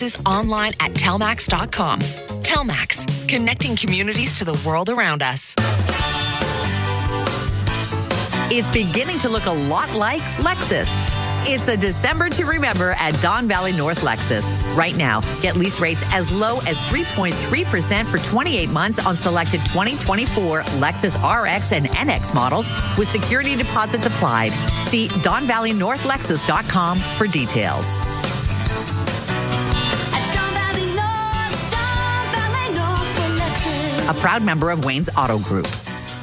is online at telmax.com. Telmax, connecting communities to the world around us. It's beginning to look a lot like Lexus. It's a December to remember at Don Valley North Lexus. Right now, get lease rates as low as 3.3% for 28 months on selected 2024 Lexus RX and NX models with security deposits applied. See DonValleyNorthLexus.com for details. A proud member of Wayne's Auto Group.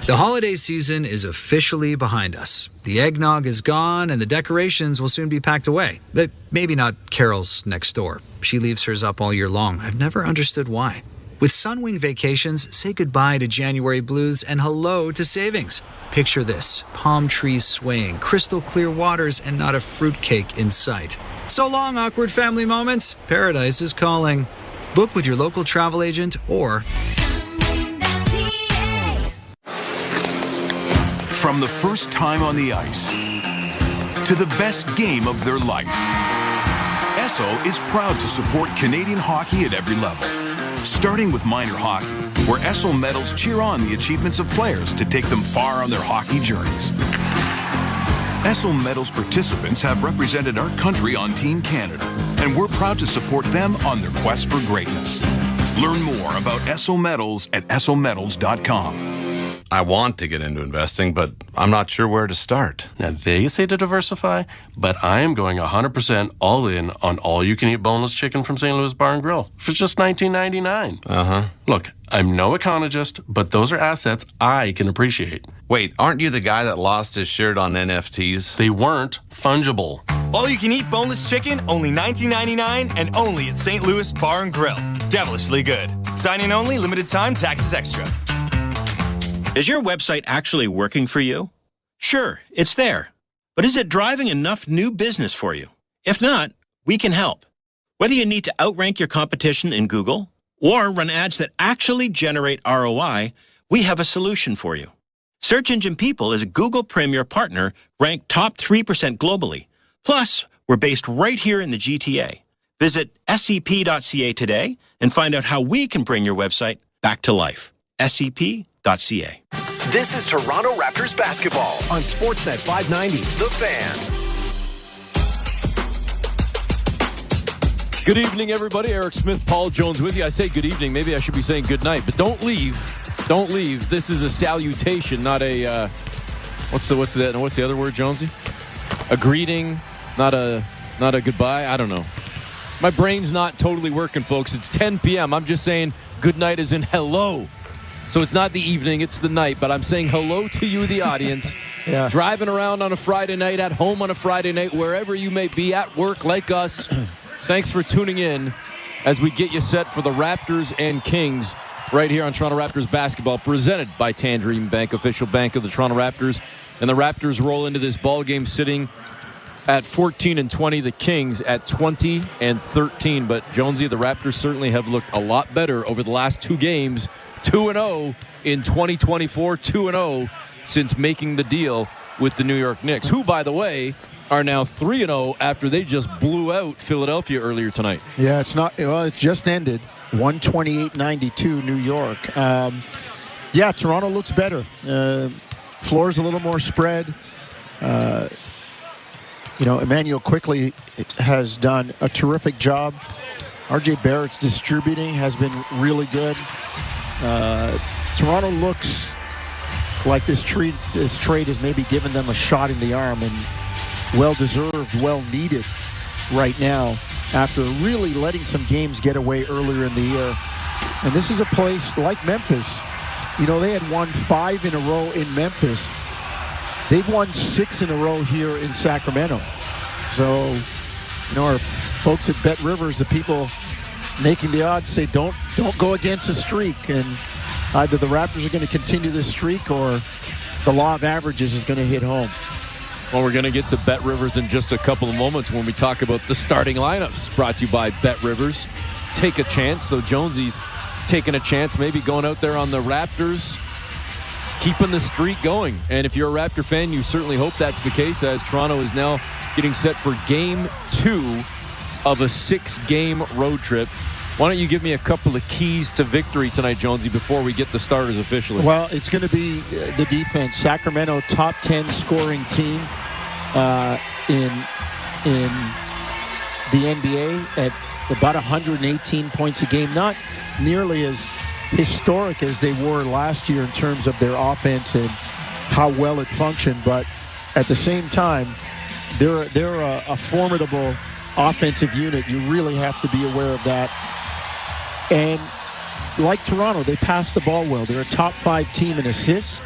The holiday season is officially behind us. The eggnog is gone and the decorations will soon be packed away. But maybe not Carol's next door. She leaves hers up all year long. I've never understood why. With Sunwing Vacations, say goodbye to January blues and hello to savings. Picture this: palm trees swaying, crystal clear waters, and not a fruitcake in sight. So long, awkward family moments. Paradise is calling. Book with your local travel agent or... From the first time on the ice to the best game of their life, Esso is proud to support Canadian hockey at every level. Starting with minor hockey, where Esso medals cheer on the achievements of players to take them far on their hockey journeys. Esso medals participants have represented our country on Team Canada, and we're proud to support them on their quest for greatness. Learn more about Esso medals at essomedals.com. I want to get into investing, but I'm not sure where to start. Now, they say to diversify, but I am going 100% all in on all-you-can-eat boneless chicken from St. Louis Bar and Grill for just $19.99. Uh-huh. Look, I'm no economist, but those are assets I can appreciate. Wait, aren't you the guy that lost his shirt on NFTs? They weren't fungible. All-you-can-eat boneless chicken, only $19.99, and only at St. Louis Bar and Grill. Devilishly good. Dine-in only, limited time, taxes extra. Is your website actually working for you? Sure, it's there. But is it driving enough new business for you? If not, we can help. Whether you need to outrank your competition in Google or run ads that actually generate ROI, we have a solution for you. Search Engine People is a Google Premier partner ranked top 3% globally. Plus, we're based right here in the GTA. Visit scp.ca today and find out how we can bring your website back to life. scp.ca. This is Toronto Raptors basketball on Sportsnet 590, The Fan. Good evening, everybody. Eric Smith, Paul Jones with you. I say good evening. Maybe I should be saying good night, but don't leave. Don't leave. This is a salutation, not a what's the other word, Jonesy? A greeting, not a goodbye. I don't know. My brain's not totally working, folks. It's 10 p.m. I'm just saying good night as in hello. So it's not the evening, it's the night, but I'm saying hello to you, the audience. Yeah. Driving around on a Friday night, at home on a Friday night, wherever you may be, at work like us. Thanks for tuning in as we get you set for the Raptors and Kings right here on Toronto Raptors basketball, presented by Tangerine Bank, official bank of the Toronto Raptors. And the Raptors roll into this ball game sitting at 14-20, the Kings at 20-13. But Jonesy, the Raptors certainly have looked a lot better over the last two games. 2-0 in 2024, 2-0 since making the deal with the New York Knicks, who, by the way, are now 3-0 after they just blew out Philadelphia earlier tonight. Yeah, it just ended. 128-92 New York. Yeah, Toronto looks better. Floor's a little more spread. Emmanuel quickly has done a terrific job. RJ Barrett's distributing has been really good. Toronto looks like this trade has maybe given them a shot in the arm, and well-deserved, well-needed right now after really letting some games get away earlier in the year. And this is a place like Memphis. They had won 5 in a row in Memphis. They've won 6 in a row here in Sacramento. So, our folks at Bet Rivers, the people making the odds, say don't go against a streak, and either the Raptors are going to continue this streak or the law of averages is going to hit home. Well, we're going to get to Bet Rivers in just a couple of moments when we talk about the starting lineups, brought to you by Bet Rivers. Take a chance. So Jonesy's taking a chance, maybe going out there on the Raptors, keeping the streak going. And if you're a Raptor fan, you certainly hope that's the case, as Toronto is now getting set for Game 2 of a 6-game road trip. Why don't you give me a couple of keys to victory tonight, Jonesy, before we get the starters officially? Well, it's going to be the defense. Sacramento, top 10 scoring team in the NBA at about 118 points a game. Not nearly as historic as they were last year in terms of their offense and how well it functioned, but at the same time, they're a formidable offensive unit. You really have to be aware of that. And like Toronto, they pass the ball well. They're a top 5 team in assists,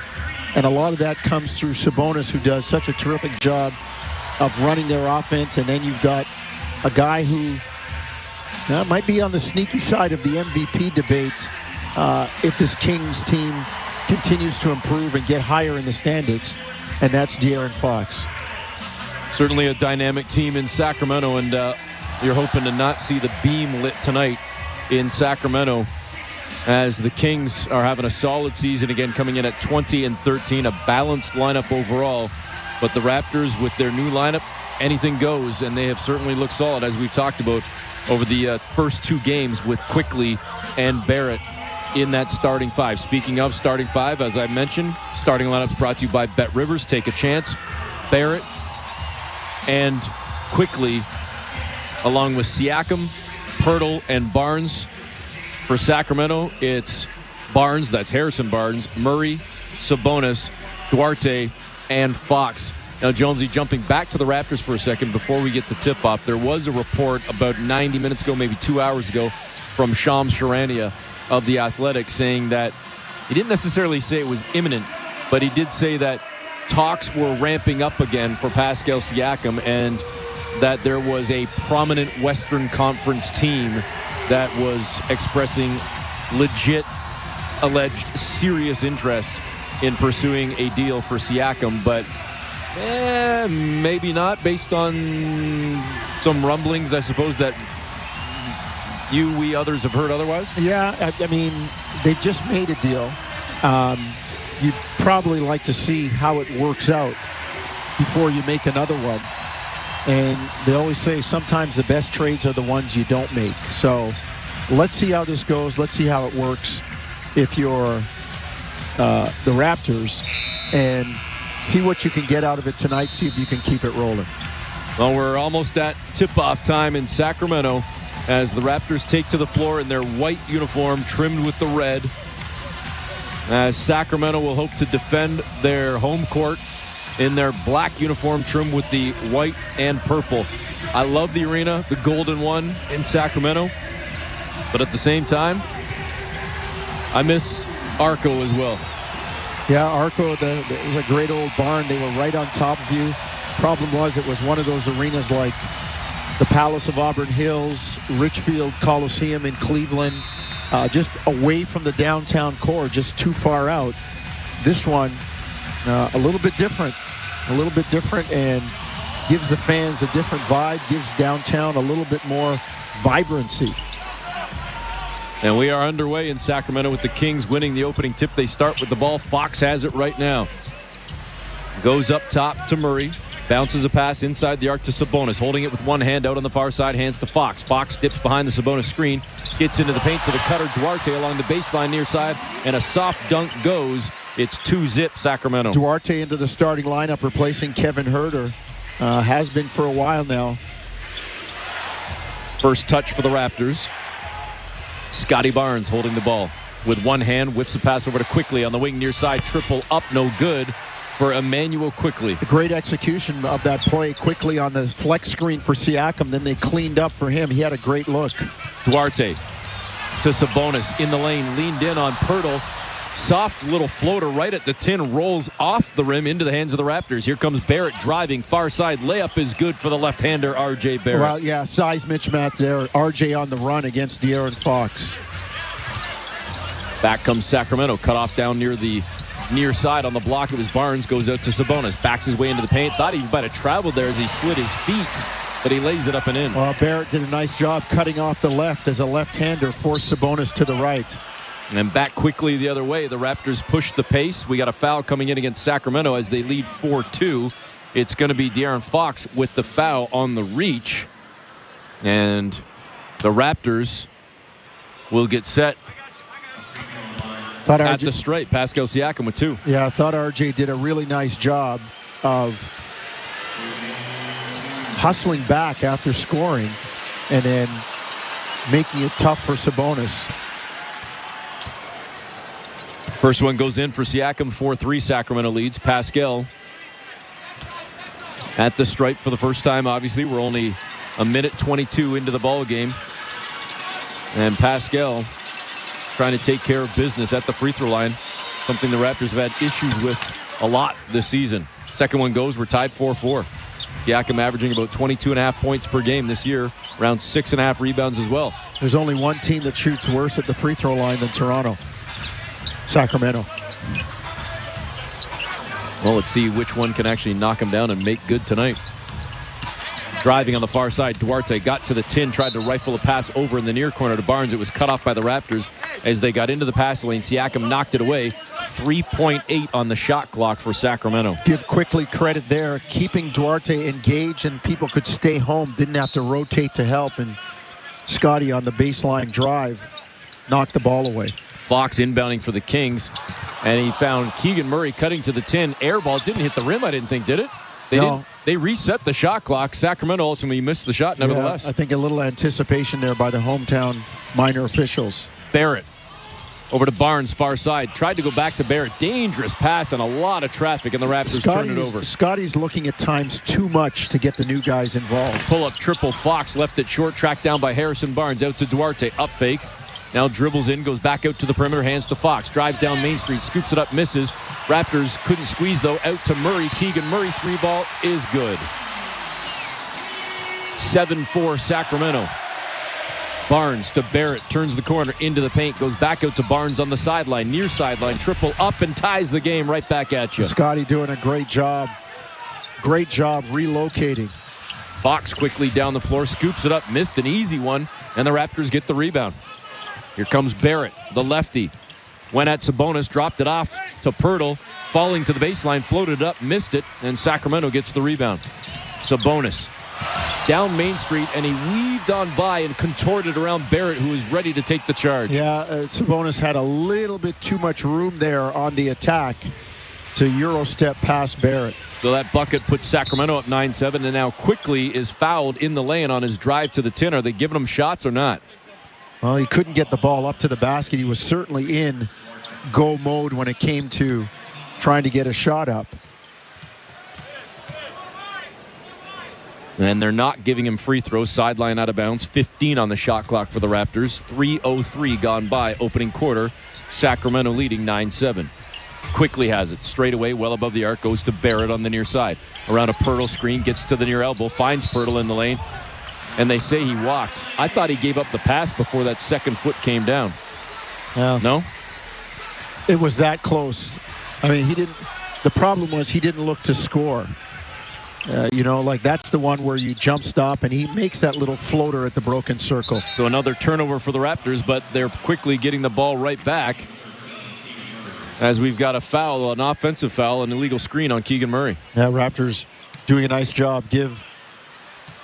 and a lot of that comes through Sabonis, who does such a terrific job of running their offense. And then you've got a guy who might be on the sneaky side of the MVP debate if this Kings team continues to improve and get higher in the standings, and that's De'Aaron Fox. Certainly a dynamic team in Sacramento, and you're hoping to not see the beam lit tonight in Sacramento, as the Kings are having a solid season again, coming in at 20-13, a balanced lineup overall. But the Raptors, with their new lineup, anything goes, and they have certainly looked solid, as we've talked about over the first 2 games with Quickly and Barrett in that starting 5. Speaking of starting 5, as I mentioned, starting lineups brought to you by Bet Rivers. Take a chance. Barrett and Quickly, along with Siakam, Pirtle, and Barnes. For Sacramento, it's Barnes, that's Harrison Barnes, Murray, Sabonis, Duarte, and Fox. Now, Jonesy, jumping back to the Raptors for a second before we get to tip-off, there was a report about 90 minutes ago, maybe 2 hours ago, from Shams Charania of The Athletic, saying that he didn't necessarily say it was imminent, but he did say that talks were ramping up again for Pascal Siakam, and that there was a prominent Western Conference team that was expressing legit, alleged serious interest in pursuing a deal for Siakam, but maybe not, based on some rumblings, I suppose, that we others have heard otherwise. Yeah, I mean, they've just made a deal. You'd probably like to see how it works out before you make another one. And they always say sometimes the best trades are the ones you don't make. So let's see how this goes. Let's see how it works if you're the Raptors, and see what you can get out of it tonight. See if you can keep it rolling. Well, we're almost at tip-off time in Sacramento as the Raptors take to the floor in their white uniform trimmed with the red, as Sacramento will hope to defend their home court in their black uniform trimmed with the white and purple. I love the arena, the golden one in Sacramento, but at the same time, I miss Arco as well. Yeah, Arco, it was a great old barn. They were right on top of you. Problem was, it was one of those arenas like the Palace of Auburn Hills, Richfield Coliseum in Cleveland, just away from the downtown core, just too far out. This one, a little bit different, and gives the fans a different vibe, gives downtown a little bit more vibrancy. And we are underway in Sacramento with the Kings winning the opening tip. They start with the ball. Fox has it right now. Goes up top to Murray. Bounces a pass inside the arc to Sabonis. Holding it with one hand out on the far side. Hands to Fox. Fox dips behind the Sabonis screen. Gets into the paint to the cutter. Duarte along the baseline near side. And a soft dunk goes. It's 2-zip Sacramento. Duarte into the starting lineup, replacing Kevin Huerter. Has been for a while now. First touch for the Raptors. Scotty Barnes holding the ball with one hand, whips a pass over to Quickly on the wing near side. Triple up, no good for Emmanuel Quickly. A great execution of that play. Quickly on the flex screen for Siakam. Then they cleaned up for him. He had a great look. Duarte to Sabonis in the lane, leaned in on Pirtle. Soft little floater right at the tin, rolls off the rim into the hands of the Raptors. Here comes Barrett driving, far side. Layup is good for the left-hander, R.J. Barrett. Well, yeah, size mismatch there. R.J. on the run against De'Aaron Fox. Back comes Sacramento, cut off down near the near side on the block. It was Barnes, goes out to Sabonis, backs his way into the paint. Thought he might have traveled there as he slid his feet, but he lays it up and in. Well, Barrett did a nice job cutting off the left as a left-hander, forced Sabonis to the right. And back quickly the other way. The Raptors push the pace. We got a foul coming in against Sacramento as they lead 4-2. It's going to be De'Aaron Fox with the foul on the reach. And the Raptors will get set at the stripe. Pascal Siakam with 2. Yeah, I thought RJ did a really nice job of hustling back after scoring and then making it tough for Sabonis. First one goes in for Siakam. 4-3 Sacramento leads. Pascal at the stripe for the first time. Obviously, we're only a minute 22 into the ball game. And Pascal trying to take care of business at the free throw line. Something the Raptors have had issues with a lot this season. Second one goes. We're tied 4-4. Siakam averaging about 22.5 points per game this year. Around 6.5 rebounds as well. There's only one team that shoots worse at the free throw line than Toronto. Sacramento. Well, let's see which one can actually knock him down and make good tonight. Driving on the far side, Duarte got to the tin, tried to rifle a pass over in the near corner to Barnes. It was cut off by the Raptors as they got into the pass lane. Siakam knocked it away. 3.8 on the shot clock for Sacramento. Give Quickly credit there, keeping Duarte engaged and people could stay home, didn't have to rotate to help. And Scotty on the baseline drive knocked the ball away. Fox inbounding for the Kings, and he found Keegan Murray cutting to the tin. Air ball didn't hit the rim, I didn't think, did it? They reset the shot clock. Sacramento ultimately missed the shot, nevertheless. Yeah, I think a little anticipation there by the hometown minor officials. Barrett over to Barnes, far side. Tried to go back to Barrett. Dangerous pass and a lot of traffic, and the Raptors turn it over. Scotty's looking at times too much to get the new guys involved. Pull-up triple. Fox left it short, tracked down by Harrison Barnes. Out to Duarte. Up fake. Now dribbles in, goes back out to the perimeter, hands to Fox. Drives down Main Street, scoops it up, misses. Raptors couldn't squeeze, though. Out to Murray. Keegan Murray, 3-ball is good. 7-4 Sacramento. Barnes to Barrett, turns the corner into the paint, goes back out to Barnes on the sideline, near sideline, triple up and ties the game right back at you. Scotty doing a great job. Great job relocating. Fox quickly down the floor, scoops it up, missed an easy one, and the Raptors get the rebound. Here comes Barrett, the lefty. Went at Sabonis, dropped it off to Pirtle, falling to the baseline, floated up, missed it, and Sacramento gets the rebound. Sabonis down Main Street, and he weaved on by and contorted around Barrett, who was ready to take the charge. Yeah, Sabonis had a little bit too much room there on the attack to Euro step past Barrett. So that bucket puts Sacramento up 9-7, and now Quickly is fouled in the lane on his drive to the tin. Are they giving him shots or not? Well, he couldn't get the ball up to the basket. He was certainly in go mode when it came to trying to get a shot up. And they're not giving him free throws. Sideline out of bounds. 15 on the shot clock for the Raptors. 3:03 gone by. Opening quarter. Sacramento leading 9-7. Quickly has it. Straight away, well above the arc. Goes to Barrett on the near side. Around a Pirtle screen. Gets to the near elbow. Finds Pirtle in the lane. And they say he walked. I thought he gave up the pass before that second foot came down. No? It was that close. I mean, he didn't. The problem was he didn't look to score. That's the one where you jump stop, and he makes that little floater at the broken circle. So another turnover for the Raptors, but they're quickly getting the ball right back as we've got a foul, an offensive foul, an illegal screen on Keegan Murray. Yeah, Raptors doing a nice job. Give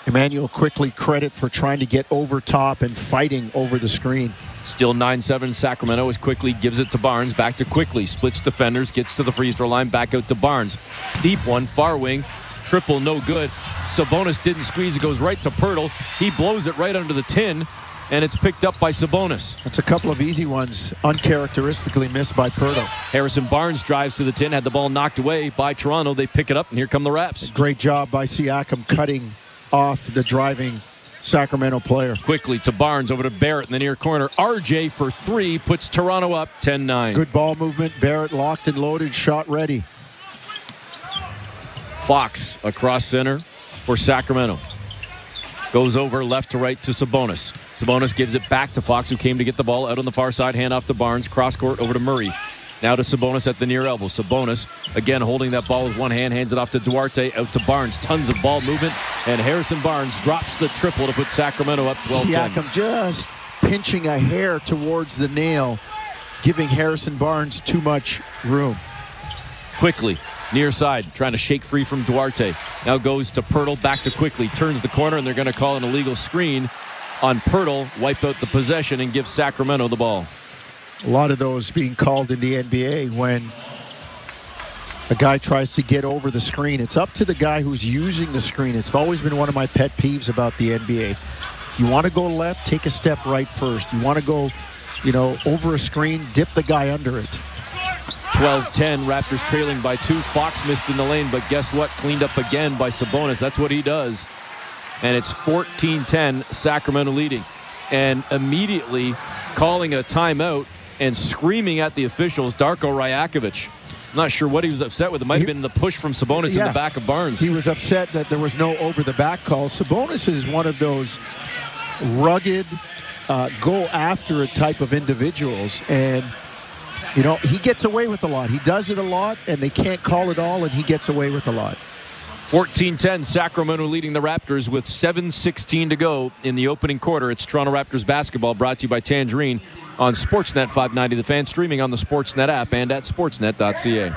Emmanuel Quickly credit for trying to get over top and fighting over the screen. Still 9-7 Sacramento as Quickly gives it to Barnes. Back to Quickly. Splits defenders. Gets to the free throw line. Back out to Barnes. Deep one. Far wing. Triple no good. Sabonis didn't squeeze. It goes right to Pirtle. He blows it right under the tin. And it's picked up by Sabonis. That's a couple of easy ones uncharacteristically missed by Pirtle. Harrison Barnes drives to the tin. Had the ball knocked away by Toronto. They pick it up. And here come the Raps. Great job by Siakam cutting off the driving Sacramento player. Quickly to Barnes, over to Barrett in the near corner. RJ for 3 puts Toronto up 10-9. Good ball movement. Barrett locked and loaded, shot ready. Fox across center for Sacramento. Goes over left to right to Sabonis. Sabonis gives it back to Fox, who came to get the ball out on the far side. Hand off to Barnes. Cross court over to Murray. Now to Sabonis at the near elbow. Sabonis, again, holding that ball with one hand, hands it off to Duarte, out to Barnes. Tons of ball movement, and Harrison Barnes drops the triple to put Sacramento up 12-10. Siakam just pinching a hair towards the nail, giving Harrison Barnes too much room. Quickly, near side, trying to shake free from Duarte. Now goes to Pirtle, back to Quickly, turns the corner, and they're going to call an illegal screen on Pirtle, wipe out the possession, and give Sacramento the ball. A lot of those being called in the NBA when a guy tries to get over the screen. It's up to the guy who's using the screen. It's always been one of my pet peeves about the NBA. You want to go left, take a step right first. You want to go, over a screen, dip the guy under it. 12-10, Raptors trailing by 2. Fox missed in the lane, but guess what? Cleaned up again by Sabonis. That's what he does. And it's 14-10, Sacramento leading. And immediately calling a timeout and screaming at the officials, Darko Rajakovic. Not sure what he was upset with. It might have been the push from Sabonis in the back of Barnes. He was upset that there was no over-the-back call. Sabonis is one of those rugged, go-after-it type of individuals. And, he gets away with a lot. He does it a lot, and they can't call it all, and he gets away with a lot. 14-10, Sacramento leading the Raptors with 7:16 to go in the opening quarter. It's Toronto Raptors basketball, brought to you by Tangerine on Sportsnet 590 The Fan, streaming on the Sportsnet app and at sportsnet.ca.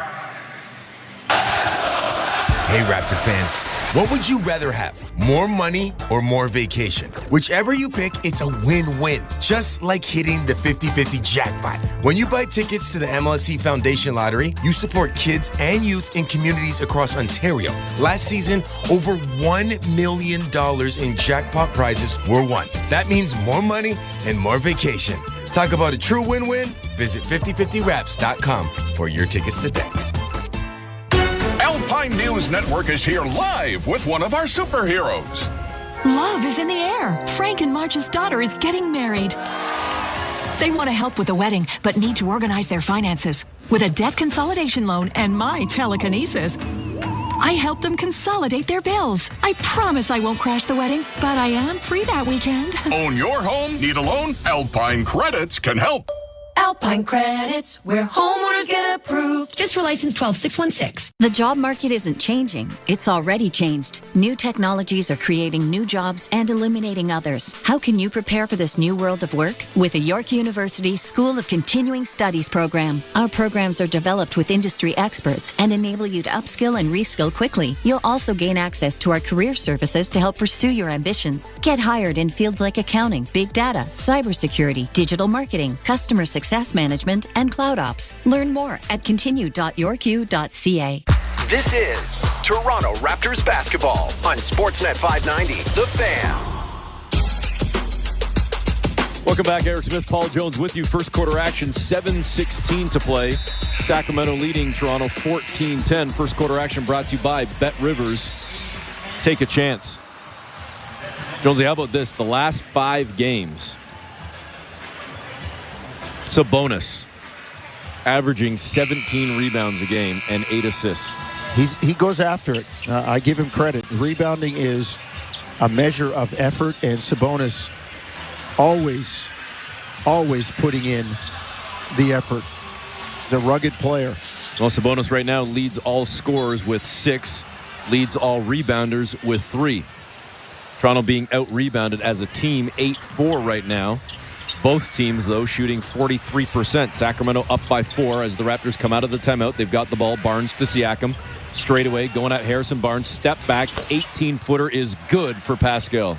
Hey, Raptor fans, what would you rather have? More money or more vacation? Whichever you pick, it's a win-win. Just like hitting the 50-50 jackpot. When you buy tickets to the MLSE Foundation Lottery, you support kids and youth in communities across Ontario. Last season, over $1 million in jackpot prizes were won. That means more money and more vacation. Talk about a true win-win? Visit 5050raps.com for your tickets today. Alpine News Network is here live with one of our superheroes. Love is in the air. Frank and Marge's daughter is getting married. They want to help with the wedding, but need to organize their finances. With a debt consolidation loan and my telekinesis, I help them consolidate their bills. I promise I won't crash the wedding, but I am free that weekend. Own your home? Need a loan? Alpine Credits can help. Alpine Credits, where homeowners get approved. Just for license 12616. The job market isn't changing. It's already changed. New technologies are creating new jobs and eliminating others. How can you prepare for this new world of work? With the York University School of Continuing Studies program. Our programs are developed with industry experts and enable you to upskill and reskill quickly. You'll also gain access to our career services to help pursue your ambitions. Get hired in fields like accounting, big data, cybersecurity, digital marketing, customer success management, and cloud ops. Learn more at continue.yorku.ca. This is Toronto Raptors basketball on Sportsnet 590, The Fan. Welcome back. Eric Smith, Paul Jones with you. First quarter action, 7:16 to play. Sacramento leading Toronto 14-10. First quarter action brought to you by Bet Rivers. Take a chance. Jonesy, how about this? The last 5 games, Sabonis averaging 17 rebounds a game and 8 assists. He goes after it. I give him credit. Rebounding is a measure of effort, and Sabonis always putting in the effort. The rugged player. Well, Sabonis right now leads all scorers with 6, leads all rebounders with 3. Toronto being out-rebounded as a team, 8-4 right now. Both teams, though, shooting 43%. Sacramento up by 4 as the Raptors come out of the timeout. They've got the ball. Barnes to Siakam. Straight away, going at Harrison Barnes. Step back. 18-footer is good for Pascal.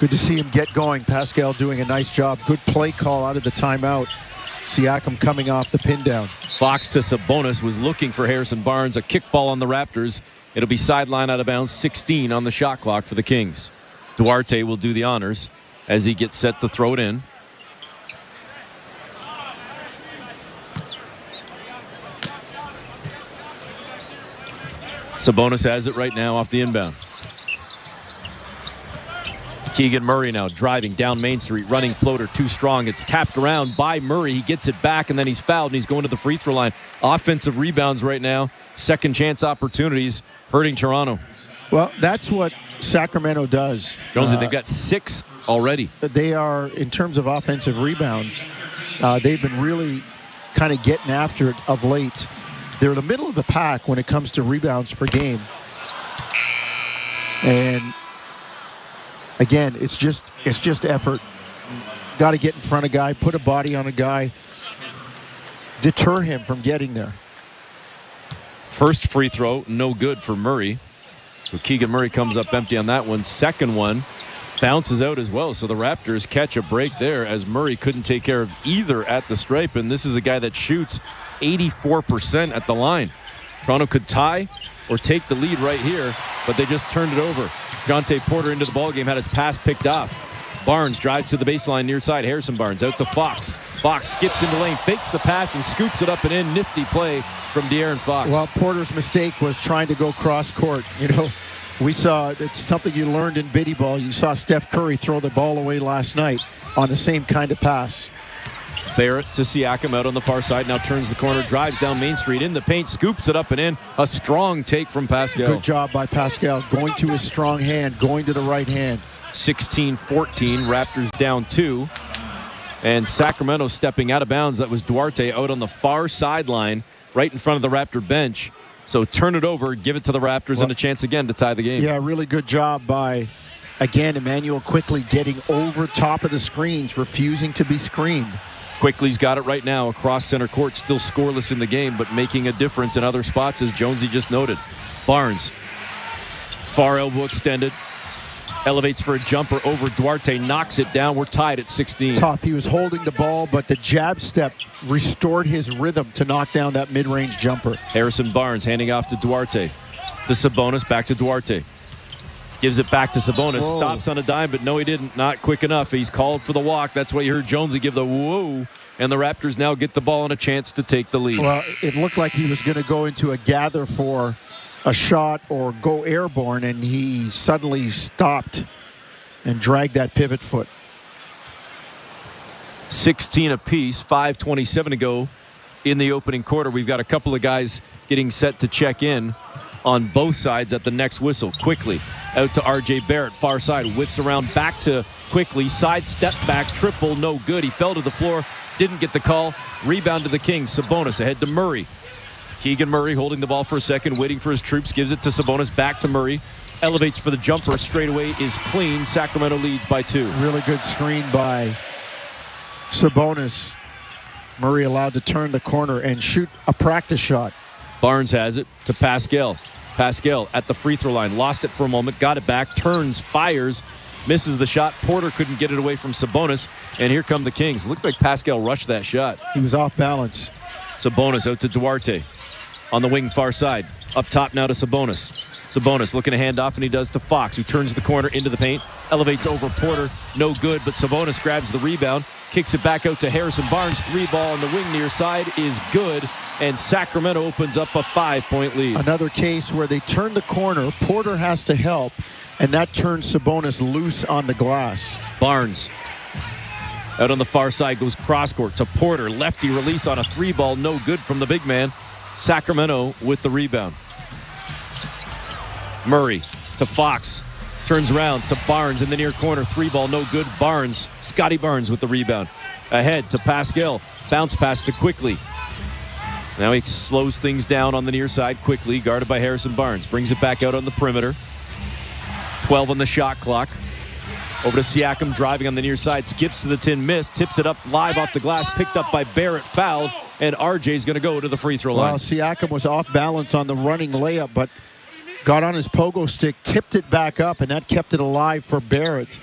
Good to see him get going. Pascal doing a nice job. Good play call out of the timeout. Siakam coming off the pin down. Fox to Sabonis was looking for Harrison Barnes. A kickball on the Raptors. It'll be sideline out of bounds. 16 on the shot clock for the Kings. Duarte will do the honors as he gets set to throw it in. Sabonis has it right now off the inbound. Keegan Murray now driving down Main Street, running floater too strong. It's tapped around by Murray. He gets it back, and then he's fouled, and he's going to the free throw line. Offensive rebounds right now. Second chance opportunities hurting Toronto. Well, that's what Sacramento does. Jonesy, they've got 6 already. They are, in terms of offensive rebounds, they've been really kind of getting after it of late. They're the middle of the pack when it comes to rebounds per game. And again, it's just effort. Got to get in front of a guy, put a body on a guy, deter him from getting there. First free throw, no good for Murray. So Keegan Murray comes up empty on that one. Second one bounces out as well. So the Raptors catch a break there as Murray couldn't take care of either at the stripe. And this is a guy that shoots 84% at the line. Toronto could tie or take the lead right here, but they just turned it over. Jonte Porter into the ballgame, had his pass picked off. Barnes drives to the baseline near side. Harrison Barnes out to Fox. Fox skips into lane, fakes the pass, and scoops it up and in. Nifty play from De'Aaron Fox. Well, Porter's mistake was trying to go cross court. You know, we saw, it's something you learned in biddy ball. You saw Steph Curry throw the ball away last night on the same kind of pass. Barrett to Siakam out on the far side. Now turns the corner, drives down Main Street in the paint, scoops it up and in. A strong take from Pascal. Good job by Pascal. Going to his strong hand, going to the right hand. 16-14, Raptors down 2. And Sacramento stepping out of bounds. That was Duarte out on the far sideline, right in front of the Raptor bench. So turn it over, give it to the Raptors, and a chance again to tie the game. Yeah, really good job by, again, Emmanuel Quickley getting over top of the screens, refusing to be screened. Quickley's got it right now across center court, still scoreless in the game, but making a difference in other spots, as Jonesy just noted. Barnes, far elbow extended. Elevates for a jumper over Duarte, knocks it down. We're tied at 16. Tough. He was holding the ball, but the jab step restored his rhythm to knock down that mid-range jumper. Harrison Barnes handing off to Duarte. To Sabonis, back to Duarte. Gives it back to Sabonis. Whoa. Stops on a dime, but no, he didn't. Not quick enough. He's called for the walk. That's why you heard Jonesy give the whoa. And the Raptors now get the ball and a chance to take the lead. Well, it looked like he was going to go into a gather for a shot or go airborne, and he suddenly stopped and dragged that pivot foot. 16 apiece, 5:27 to go in the opening quarter. We've got a couple of guys getting set to check in on both sides at the next whistle. Quickly out to R.J. Barrett, far side, whips around back to Quickly, side step back, triple, no good. He fell to the floor, didn't get the call. Rebound to the Kings. Sabonis ahead to Murray. Keegan Murray holding the ball for a second, waiting for his troops, gives it to Sabonis, back to Murray. Elevates for the jumper, straightaway is clean. Sacramento leads by 2. Really good screen by Sabonis. Murray allowed to turn the corner and shoot a practice shot. Barnes has it to Pascal. Pascal at the free throw line. Lost it for a moment, got it back, turns, fires, misses the shot. Porter couldn't get it away from Sabonis, and here come the Kings. Looked like Pascal rushed that shot. He was off balance. Sabonis out to Duarte on the wing far side. Up top now to Sabonis. Sabonis looking to hand off, and he does to Fox, who turns the corner into the paint. Elevates over Porter. No good, but Sabonis grabs the rebound. Kicks it back out to Harrison Barnes. 3-ball on the wing near side is good, and Sacramento opens up a 5-point lead. Another case where they turn the corner. Porter has to help, and that turns Sabonis loose on the glass. Barnes out on the far side goes cross court to Porter. Lefty release on a 3-ball. No good from the big man. Sacramento with the rebound. Murray to Fox. Turns around to Barnes in the near corner. 3-ball, no good. Barnes, Scotty Barnes with the rebound. Ahead to Pascal. Bounce pass to Quickly. Now he slows things down on the near side quickly, guarded by Harrison Barnes. Brings it back out on the perimeter. 12 on the shot clock. Over to Siakam, driving on the near side. Skips to the tin, missed. Tips it up live off the glass. Picked up by Barrett, fouled. And RJ's going to go to the free throw line. Well, Siakam was off balance on the running layup, but got on his pogo stick, tipped it back up, and that kept it alive for Barrett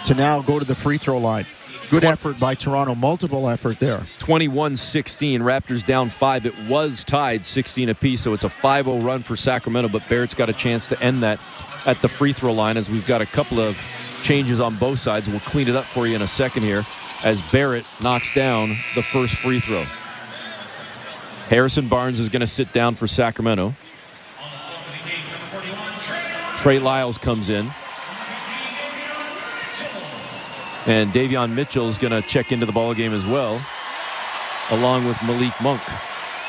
to now go to the free throw line. Good effort by Toronto. Multiple effort there. 21-16. Raptors down 5. It was tied 16 apiece, so it's a 5-0 run for Sacramento, but Barrett's got a chance to end that at the free throw line as we've got a couple of changes on both sides. We'll clean it up for you in a second here as Barrett knocks down the first free throw. Harrison Barnes is going to sit down for Sacramento. Trey Lyles comes in. And Davion Mitchell is going to check into the ballgame as well, along with Malik Monk.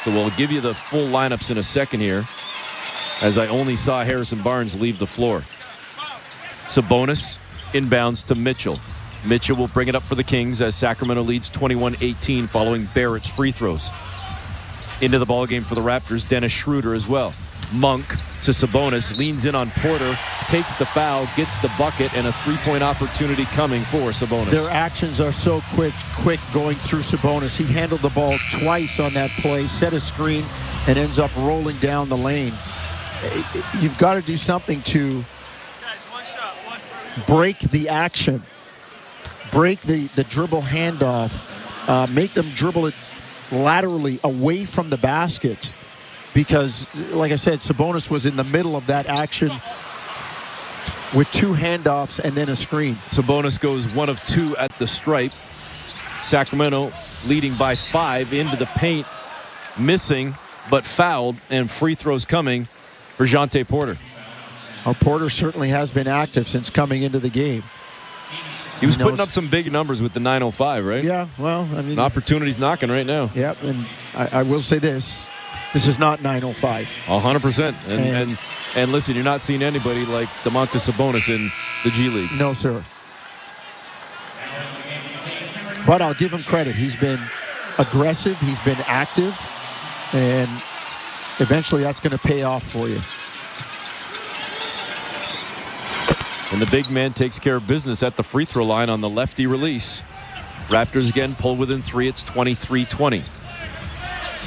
So we'll give you the full lineups in a second here, as I only saw Harrison Barnes leave the floor. Sabonis inbounds to Mitchell. Mitchell will bring it up for the Kings as Sacramento leads 21-18 following Barrett's free throws. Into the ballgame for the Raptors, Dennis Schroeder as well. Monk to Sabonis, leans in on Porter, takes the foul, gets the bucket, and a three-point opportunity coming for Sabonis. Their actions are so quick going through Sabonis. He handled the ball twice on that play, set a screen, and ends up rolling down the lane. you've got to do something to break the action, break the dribble handoff, make them dribble it laterally away from the basket. Because, like I said, Sabonis was in the middle of that action with 2 handoffs and then a screen. Sabonis goes 1 of 2 at the stripe. Sacramento leading by 5 into the paint, missing but fouled, and free throws coming for Jonte Porter. Porter certainly has been active since coming into the game. He was putting up some big numbers with the 9:05, right? Yeah, well, I mean, opportunity's knocking right now. Yeah, and I will say this is not 9:05. 100%. And listen, you're not seeing anybody like Domantas Sabonis in the G League. No, sir. But I'll give him credit. He's been aggressive. He's been active. And eventually that's going to pay off for you. And the big man takes care of business at the free throw line on the lefty release. Raptors again pull within 3. It's 23-20.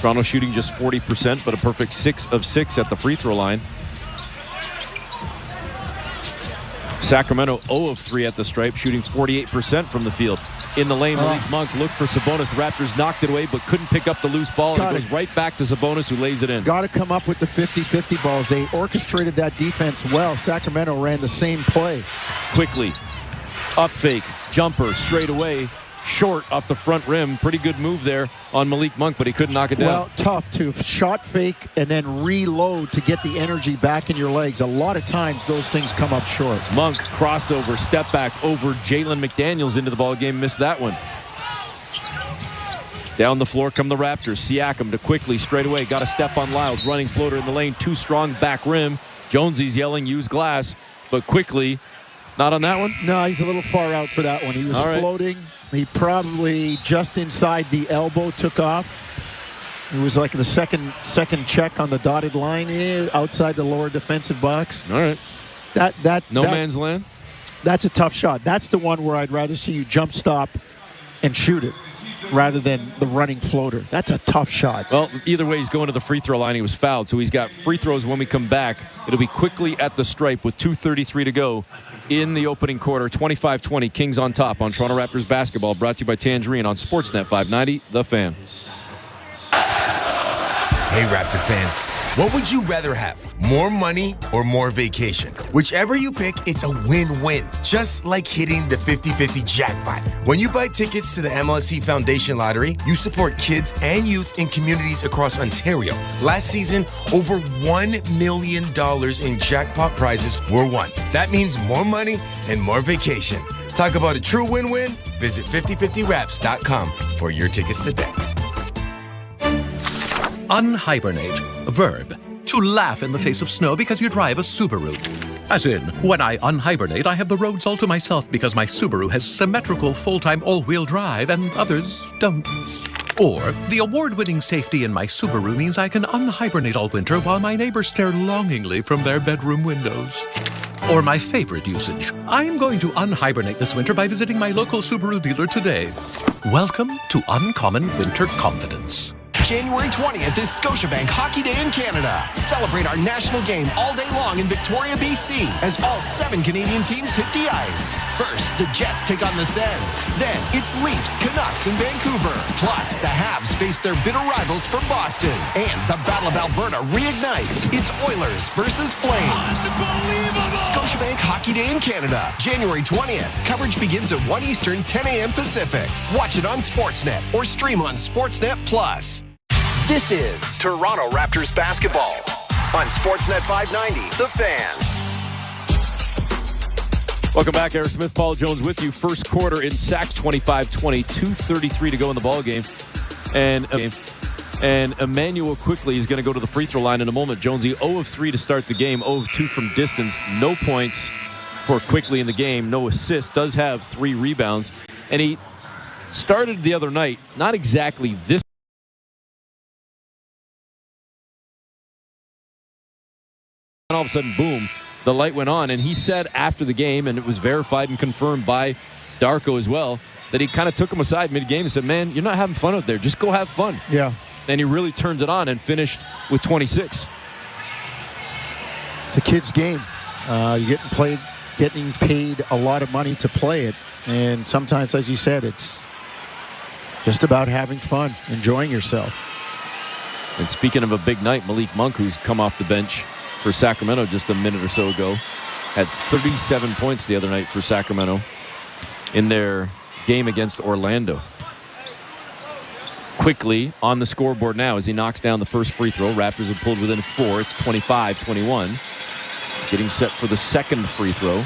Toronto shooting just 40%, but a perfect 6 of 6 at the free throw line. Sacramento 0 of 3 at the stripe, shooting 48% from the field. In the lane, Malik Monk looked for Sabonis. The Raptors knocked it away, but couldn't pick up the loose ball. And it goes right back to Sabonis, who lays it in. Got to come up with the 50-50 balls. They orchestrated that defense well. Sacramento ran the same play. Quickly, up fake, jumper, straight away, short off the front rim. Pretty good move there on Malik Monk, but he couldn't knock it down. Well, tough to shot fake and then reload to get the energy back in your legs. A lot of times those things come up short. Monk, crossover, step back over Jalen McDaniels into the ball game, missed that one. Down the floor come the Raptors. Siakam to quickly, straight away, got a step on Lyles, running floater in the lane, too strong, back rim. Jonesy's yelling, use glass, but quickly, not on that one? No, he's a little far out for that one. He was floating. He probably just inside the elbow took off. It was like the second check on the dotted line outside the lower defensive box. All right. That's man's land? That's a tough shot. That's the one where I'd rather see you jump stop and shoot it rather than the running floater. That's a tough shot. Well, either way, he's going to the free throw line. He was fouled, so he's got free throws when we come back. It'll be quickly at the stripe with 2:33 to go in the opening quarter. 25-20, Kings on top on Toronto Raptors basketball, brought to you by Tangerine on Sportsnet 590, The Fan. Hey, Raptor fans, what would you rather have? More money or more vacation? Whichever you pick, it's a win-win. Just like hitting the 50-50 jackpot. When you buy tickets to the MLSE Foundation Lottery, you support kids and youth in communities across Ontario. Last season, over $1 million in jackpot prizes were won. That means more money and more vacation. Talk about a true win-win? Visit 5050raps.com for your tickets today. Unhibernate, a verb. To laugh in the face of snow because you drive a Subaru. As in, when I unhibernate, I have the roads all to myself because my Subaru has symmetrical full-time all-wheel drive and others don't. Or, the award-winning safety in my Subaru means I can unhibernate all winter while my neighbors stare longingly from their bedroom windows. Or my favorite usage, I am going to unhibernate this winter by visiting my local Subaru dealer today. Welcome to Uncommon Winter Confidence. January 20th is Scotiabank Hockey Day in Canada. Celebrate our national game all day long in Victoria, BC, as all 7 Canadian teams hit the ice. First, the Jets take on the Sens. Then, it's Leafs, Canucks in Vancouver. Plus, the Habs face their bitter rivals from Boston. And the Battle of Alberta reignites. It's Oilers versus Flames. Scotiabank Hockey Day in Canada, January 20th. Coverage begins at 1 Eastern, 10 a.m. Pacific. Watch it on Sportsnet or stream on Sportsnet Plus. This is Toronto Raptors basketball on Sportsnet 590, The Fan. Welcome back. Eric Smith, Paul Jones with you. First quarter in Sacs, 25-20, 2:33 to go in the ball game. And Emmanuel quickly is going to go to the free throw line in a moment. Jonesy 0 of 3 to start the game, 0 of 2 from distance. No points for quickly in the game. No assists. Does have 3 rebounds. And he started the other night, not exactly this. All of a sudden, boom, the light went on. And he said after the game, and it was verified and confirmed by Darko as well, that he kind of took him aside mid-game and said, man, you're not having fun out there. Just go have fun. Yeah. And he really turned it on and finished with 26. It's a kid's game. You're getting paid a lot of money to play it. And sometimes, as you said, it's just about having fun, enjoying yourself. And speaking of a big night, Malik Monk, who's come off the bench for Sacramento just a minute or so ago, had 37 points the other night for Sacramento in their game against Orlando. Quickly on the scoreboard now as he knocks down the first free throw. Raptors have pulled within 4. It's 25-21. Getting set for the second free throw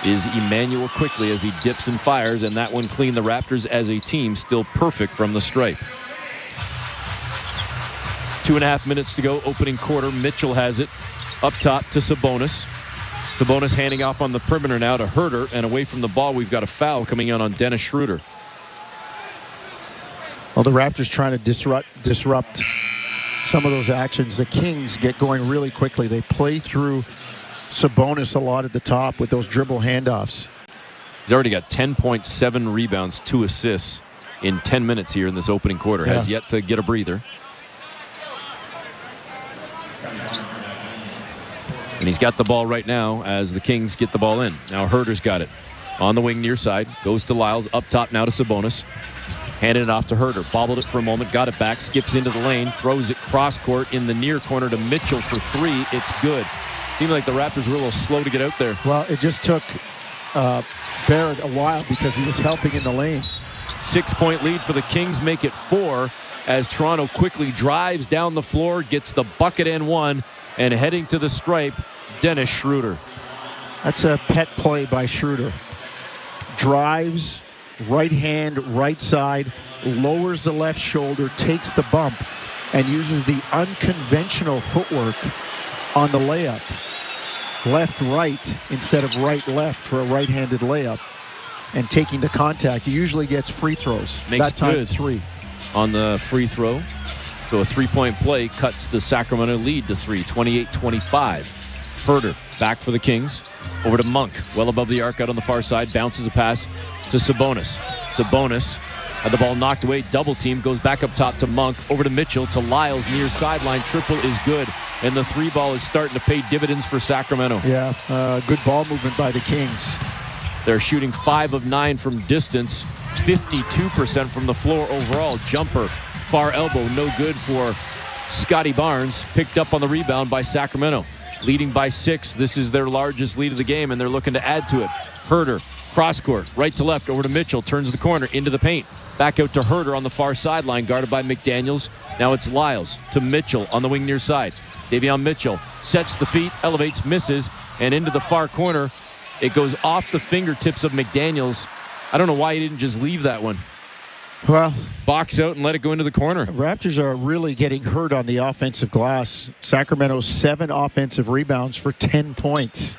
is Emmanuel Quickly as he dips and fires, and that one clean. The Raptors as a team still perfect from the stripe. 2.5 minutes to go, opening quarter. Mitchell has it up top to Sabonis. Sabonis handing off on the perimeter now to Herter, and away from the ball we've got a foul coming in on Dennis Schroeder. Well, the Raptors trying to disrupt some of those actions. The Kings get going really quickly. They play through Sabonis a lot at the top with those dribble handoffs. He's already got 10.7 rebounds, 2 assists in 10 minutes here in this opening quarter. Yeah. Has yet to get a breather. And he's got the ball right now as the Kings get the ball in. Now Herter's got it on the wing near side. Goes to Lyles, up top now to Sabonis. Handed it off to Herter. Bobbled it for a moment, got it back, skips into the lane, throws it cross court in the near corner to Mitchell for 3. It's good. Seemed like the Raptors were a little slow to get out there. Well, it just took Barrett a while because he was helping in the lane. 6-point lead for the Kings, make it 4 as Toronto quickly drives down the floor, gets the bucket and 1, and heading to the stripe, Dennis Schroeder. That's a pet play by Schroeder. Drives, right hand, right side, lowers the left shoulder, takes the bump, and uses the unconventional footwork on the layup. Left-right instead of right-left for a right-handed layup. And taking the contact, he usually gets free throws. Makes that time good 3. On the free throw. So a 3-point play cuts the Sacramento lead to 3, 28-25. Herter back for the Kings. Over to Monk, well above the arc out on the far side. Bounces a pass to Sabonis. Sabonis had the ball knocked away. Double team, goes back up top to Monk. Over to Mitchell, to Lyles, near sideline. Triple is good. And the 3 ball is starting to pay dividends for Sacramento. Yeah, good ball movement by the Kings. They're shooting 5 of 9 from distance. 52% from the floor overall. Jumper, far elbow, no good for Scotty Barnes. Picked up on the rebound by Sacramento. Leading by 6. This is their largest lead of the game, and they're looking to add to it. Herter, cross court, right to left, over to Mitchell. Turns the corner, into the paint. Back out to Herter on the far sideline, guarded by McDaniels. Now it's Lyles to Mitchell on the wing near side. Davion Mitchell sets the feet, elevates, misses, and into the far corner. It goes off the fingertips of McDaniels. I don't know why he didn't just leave that one. Well, box out and let it go into the corner. Raptors are really getting hurt on the offensive glass. Sacramento 7 offensive rebounds for 10 points.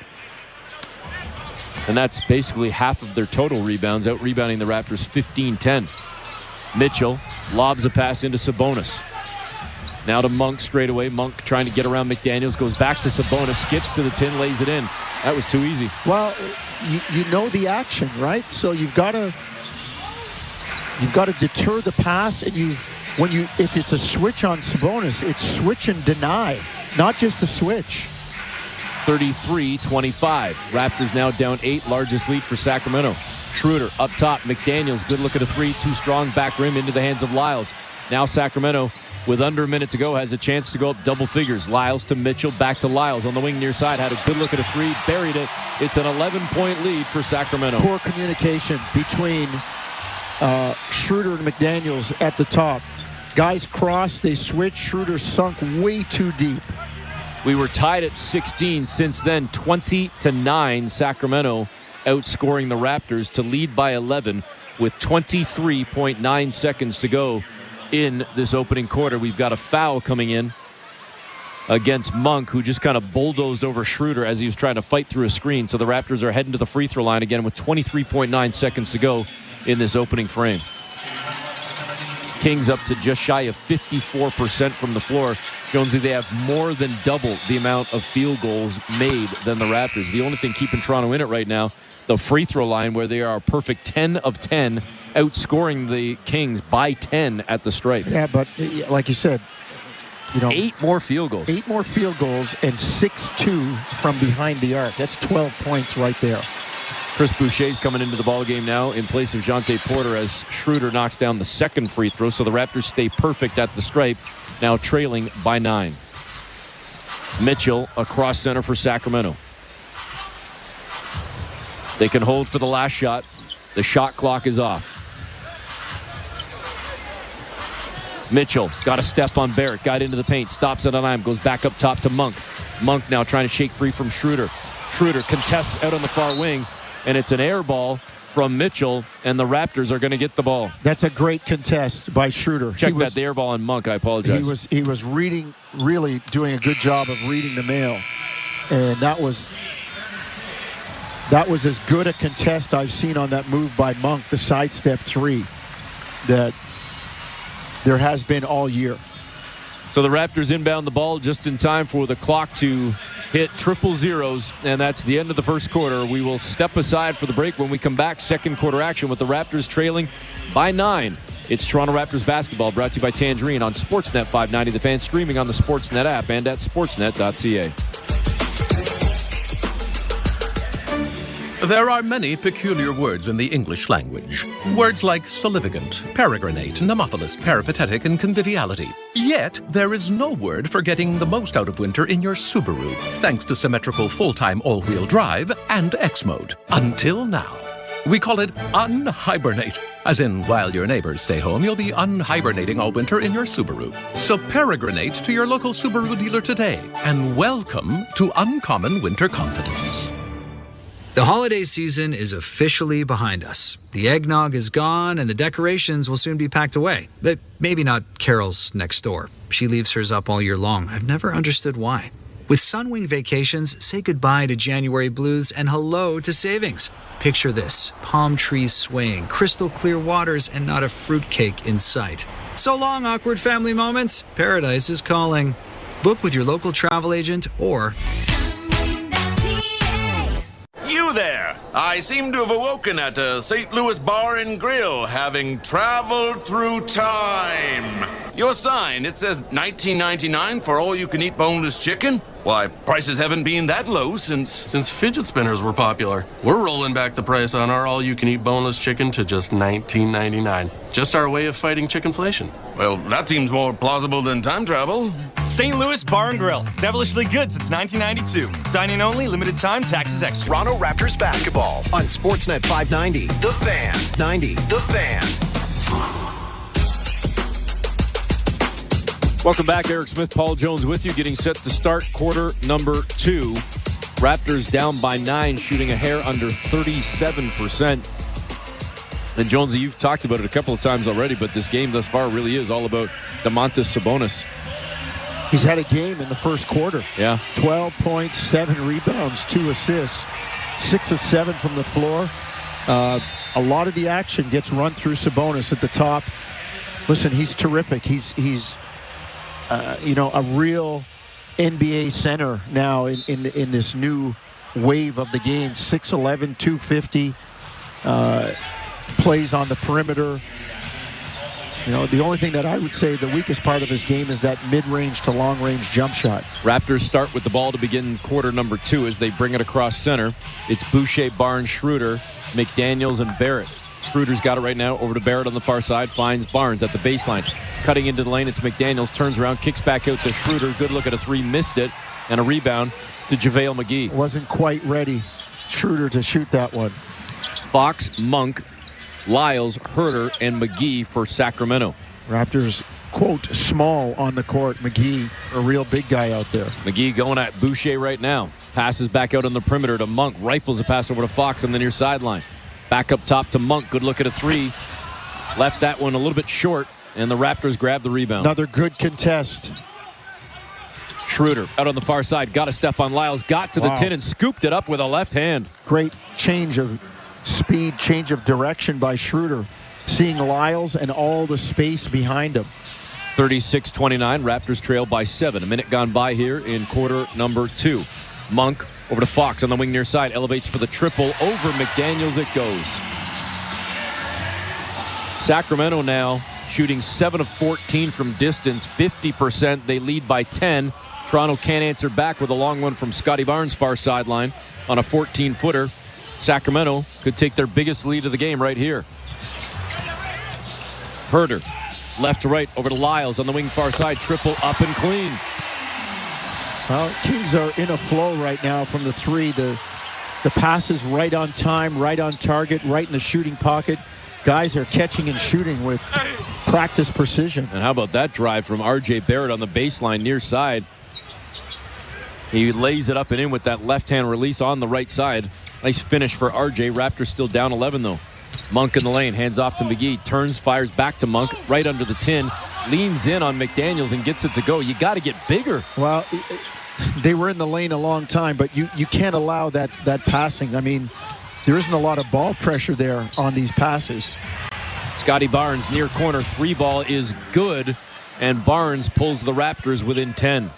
And that's basically half of their total rebounds, out-rebounding the Raptors 15-10. Mitchell lobs a pass into Sabonis. Now to Monk straight away. Monk trying to get around McDaniels, goes back to Sabonis, skips to the 10, lays it in. That was too easy. Well, you know the action, right? So you've got to deter the pass, and if it's a switch on Sabonis, it's switch and deny, not just a switch. 33-25. Raptors now down 8, largest lead for Sacramento. Schroeder up top. McDaniels, good look at a 3, too strong, back rim into the hands of Lyles. Now Sacramento, with under a minute to go, has a chance to go up double figures. Lyles to Mitchell, back to Lyles on the wing near side. Had a good look at a 3, buried it. It's an 11-point lead for Sacramento. Poor communication between Schroeder and McDaniels at the top. Guys cross, they switch. Schroeder sunk way too deep. We were tied at 16. Since then, 20-9. Sacramento outscoring the Raptors to lead by 11 with 23.9 seconds to go in this opening quarter. We've got a foul coming in against Monk, who just kind of bulldozed over Schroeder as he was trying to fight through a screen. So the Raptors are heading to the free throw line again with 23.9 seconds to go in this opening frame. Kings up to just shy of 54% from the floor. Jonesy, they have more than double the amount of field goals made than the Raptors. The only thing keeping Toronto in it right now, the free throw line, where they are a perfect 10 of 10, outscoring the Kings by 10 at the stripe. Yeah, but like you said, 8 more field goals. 8 more field goals and 6-2 from behind the arc. That's 12 points right there. Chris Boucher's coming into the ballgame now in place of Jonte Porter as Schroeder knocks down the second free throw. So the Raptors stay perfect at the stripe, now trailing by 9. Mitchell across center for Sacramento. They can hold for the last shot. The shot clock is off. Mitchell got a step on Barrett, got into the paint, stops at a dime, goes back up top to Monk. Monk now trying to shake free from Schroeder. Schroeder contests out on the far wing, and it's an air ball from Mitchell, and the Raptors are going to get the ball. That's a great contest by Schroeder. Check the air ball on Monk. I apologize. He was reading, really doing a good job of reading the mail, and that was as good a contest I've seen on that move by Monk, the sidestep 3, that there has been all year. So the Raptors inbound the ball just in time for the clock to hit triple zeros, and that's the end of the first quarter. We will step aside for the break. When we come back, second quarter action with the Raptors trailing by 9. It's Toronto Raptors basketball, brought to you by Tangerine on Sportsnet 590, The Fan, streaming on the Sportsnet app and at sportsnet.ca. There are many peculiar words in the English language. Words like salivigant, peregrinate, nemophilus, peripatetic, and conviviality. Yet, there is no word for getting the most out of winter in your Subaru, thanks to symmetrical full-time all-wheel drive and X-Mode. Until now. We call it unhibernate. As in, while your neighbors stay home, you'll be unhibernating all winter in your Subaru. So peregrinate to your local Subaru dealer today, and welcome to Uncommon Winter Confidence. The holiday season is officially behind us. The eggnog is gone and the decorations will soon be packed away. But maybe not Carol's next door. She leaves hers up all year long. I've never understood why. With Sunwing Vacations, say goodbye to January blues and hello to savings. Picture this: palm trees swaying, crystal clear waters, and not a fruitcake in sight. So long, awkward family moments. Paradise is calling. Book with your local travel agent or... You there! I seem to have awoken at a St. Louis Bar and Grill, having traveled through time. Your sign, it says $19.99 for all-you-can-eat boneless chicken. Why, prices haven't been that low since fidget spinners were popular. We're rolling back the price on our all-you-can-eat boneless chicken to just $19.99. Just our way of fighting chickenflation. Well, that seems more plausible than time travel. St. Louis Bar and Grill. Devilishly good since 1992. Dining only, limited time, taxes extra. Toronto Raptors basketball on Sportsnet 590. The Fan. 90. The Fan. Welcome back. Eric Smith, Paul Jones with you, getting set to start quarter number 2. Raptors down by 9, shooting a hair under 37%. And Jonesy, you've talked about it a couple of times already, but this game thus far really is all about Domantas Sabonis. He's had a game in the first quarter. Yeah. 12 points, 7 rebounds, 2 assists, 6 of 7 from the floor. A lot of the action gets run through Sabonis at the top. Listen, he's terrific. He's a real NBA center now in this new wave of the game. 6'11", 250, plays on the perimeter. The only thing that I would say the weakest part of his game is that mid-range to long-range jump shot. Raptors start with the ball to begin quarter number 2 as they bring it across center. It's Boucher, Barnes, Schroeder, McDaniels, and Barrett. Schroeder's got it right now. Over to Barrett on the far side. Finds Barnes at the baseline. Cutting into the lane, it's McDaniels. Turns around, kicks back out to Schroeder. Good look at a 3. Missed it. And a rebound to JaVale McGee. Wasn't quite ready, Schroeder, to shoot that one. Fox, Monk, Lyles, Herter, and McGee for Sacramento. Raptors, quote, small on the court. McGee, a real big guy out there. McGee going at Boucher right now. Passes back out on the perimeter to Monk. Rifles a pass over to Fox on the near sideline. Back up top to Monk. Good look at a 3. Left that one a little bit short, and the Raptors grab the rebound. Another good contest. Schroeder out on the far side. Got a step on Lyles. Got to the tin and scooped it up with a left hand. Great change of speed, change of direction by Schroeder. Seeing Lyles and all the space behind him. 36-29. Raptors trail by 7. A minute gone by here in quarter number 2. Monk over to Fox on the wing near side. Elevates for the triple. Over McDaniels it goes. Sacramento now shooting 7 of 14 from distance, 50%. They lead by 10. Toronto can't answer back with a long one from Scotty Barnes, far sideline, on a 14-footer. Sacramento could take their biggest lead of the game right here. Herder, left to right, over to Lyles on the wing far side. Triple up and clean. Well, Kings are in a flow right now from the three. The passes right on time, right on target, right in the shooting pocket. Guys are catching and shooting with practice precision. And how about that drive from R.J. Barrett on the baseline near side? He lays it up and in with that left-hand release on the right side. Nice finish for R.J. Raptors still down 11, though. Monk in the lane, hands off to McGee. Turns, fires back to Monk, right under the tin. Leans in on McDaniels and gets it to go. You got to get bigger. Well, they were in the lane a long time, but you can't allow that passing. I mean, there isn't a lot of ball pressure there on these passes. Scotty Barnes, near corner, 3-ball is good, and Barnes pulls the Raptors within 10.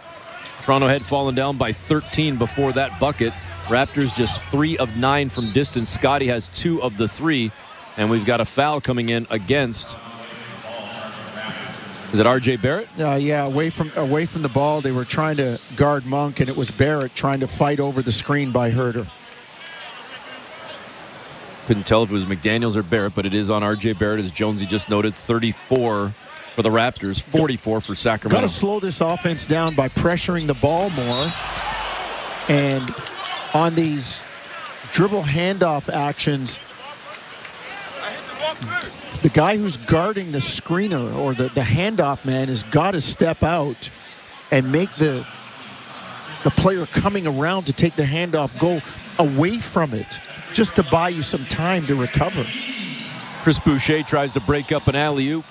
Toronto had fallen down by 13 before that bucket. Raptors just 3 of 9 from distance. Scotty has 2 of the 3, and we've got a foul coming in against. Is it R.J. Barrett? Yeah, away from the ball. They were trying to guard Monk, and it was Barrett trying to fight over the screen by Herder. Couldn't tell if it was McDaniels or Barrett, but it is on R.J. Barrett, as Jonesy just noted. 34 for the Raptors, 44 for Sacramento. Got to slow this offense down by pressuring the ball more. And on these dribble handoff actions, the guy who's guarding the screener or the handoff man has got to step out and make the player coming around to take the handoff go away from it, just to buy you some time to recover. Chris Boucher tries to break up an alley-oop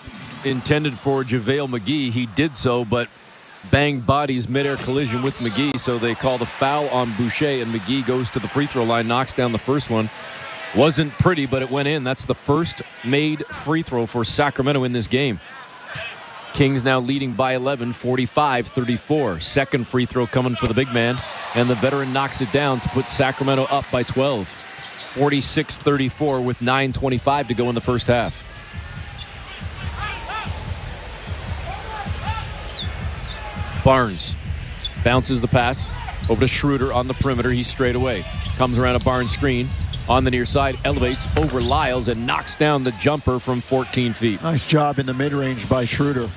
intended for JaVale McGee. He did so, but banged bodies mid-air collision with McGee, so they call the foul on Boucher, and McGee goes to the free throw line, knocks down the first one. Wasn't pretty, but it went in. That's the first made free throw for Sacramento in this game. Kings now leading by 11, 45-34. Second free throw coming for the big man, and the veteran knocks it down to put Sacramento up by 12. 46-34 with 9:25 to go in the first half. Barnes bounces the pass over to Schroeder on the perimeter. He's straight away. Comes around a Barnes screen on the near side, elevates over Lyles and knocks down the jumper from 14 feet. Nice job in the mid-range by Schroeder.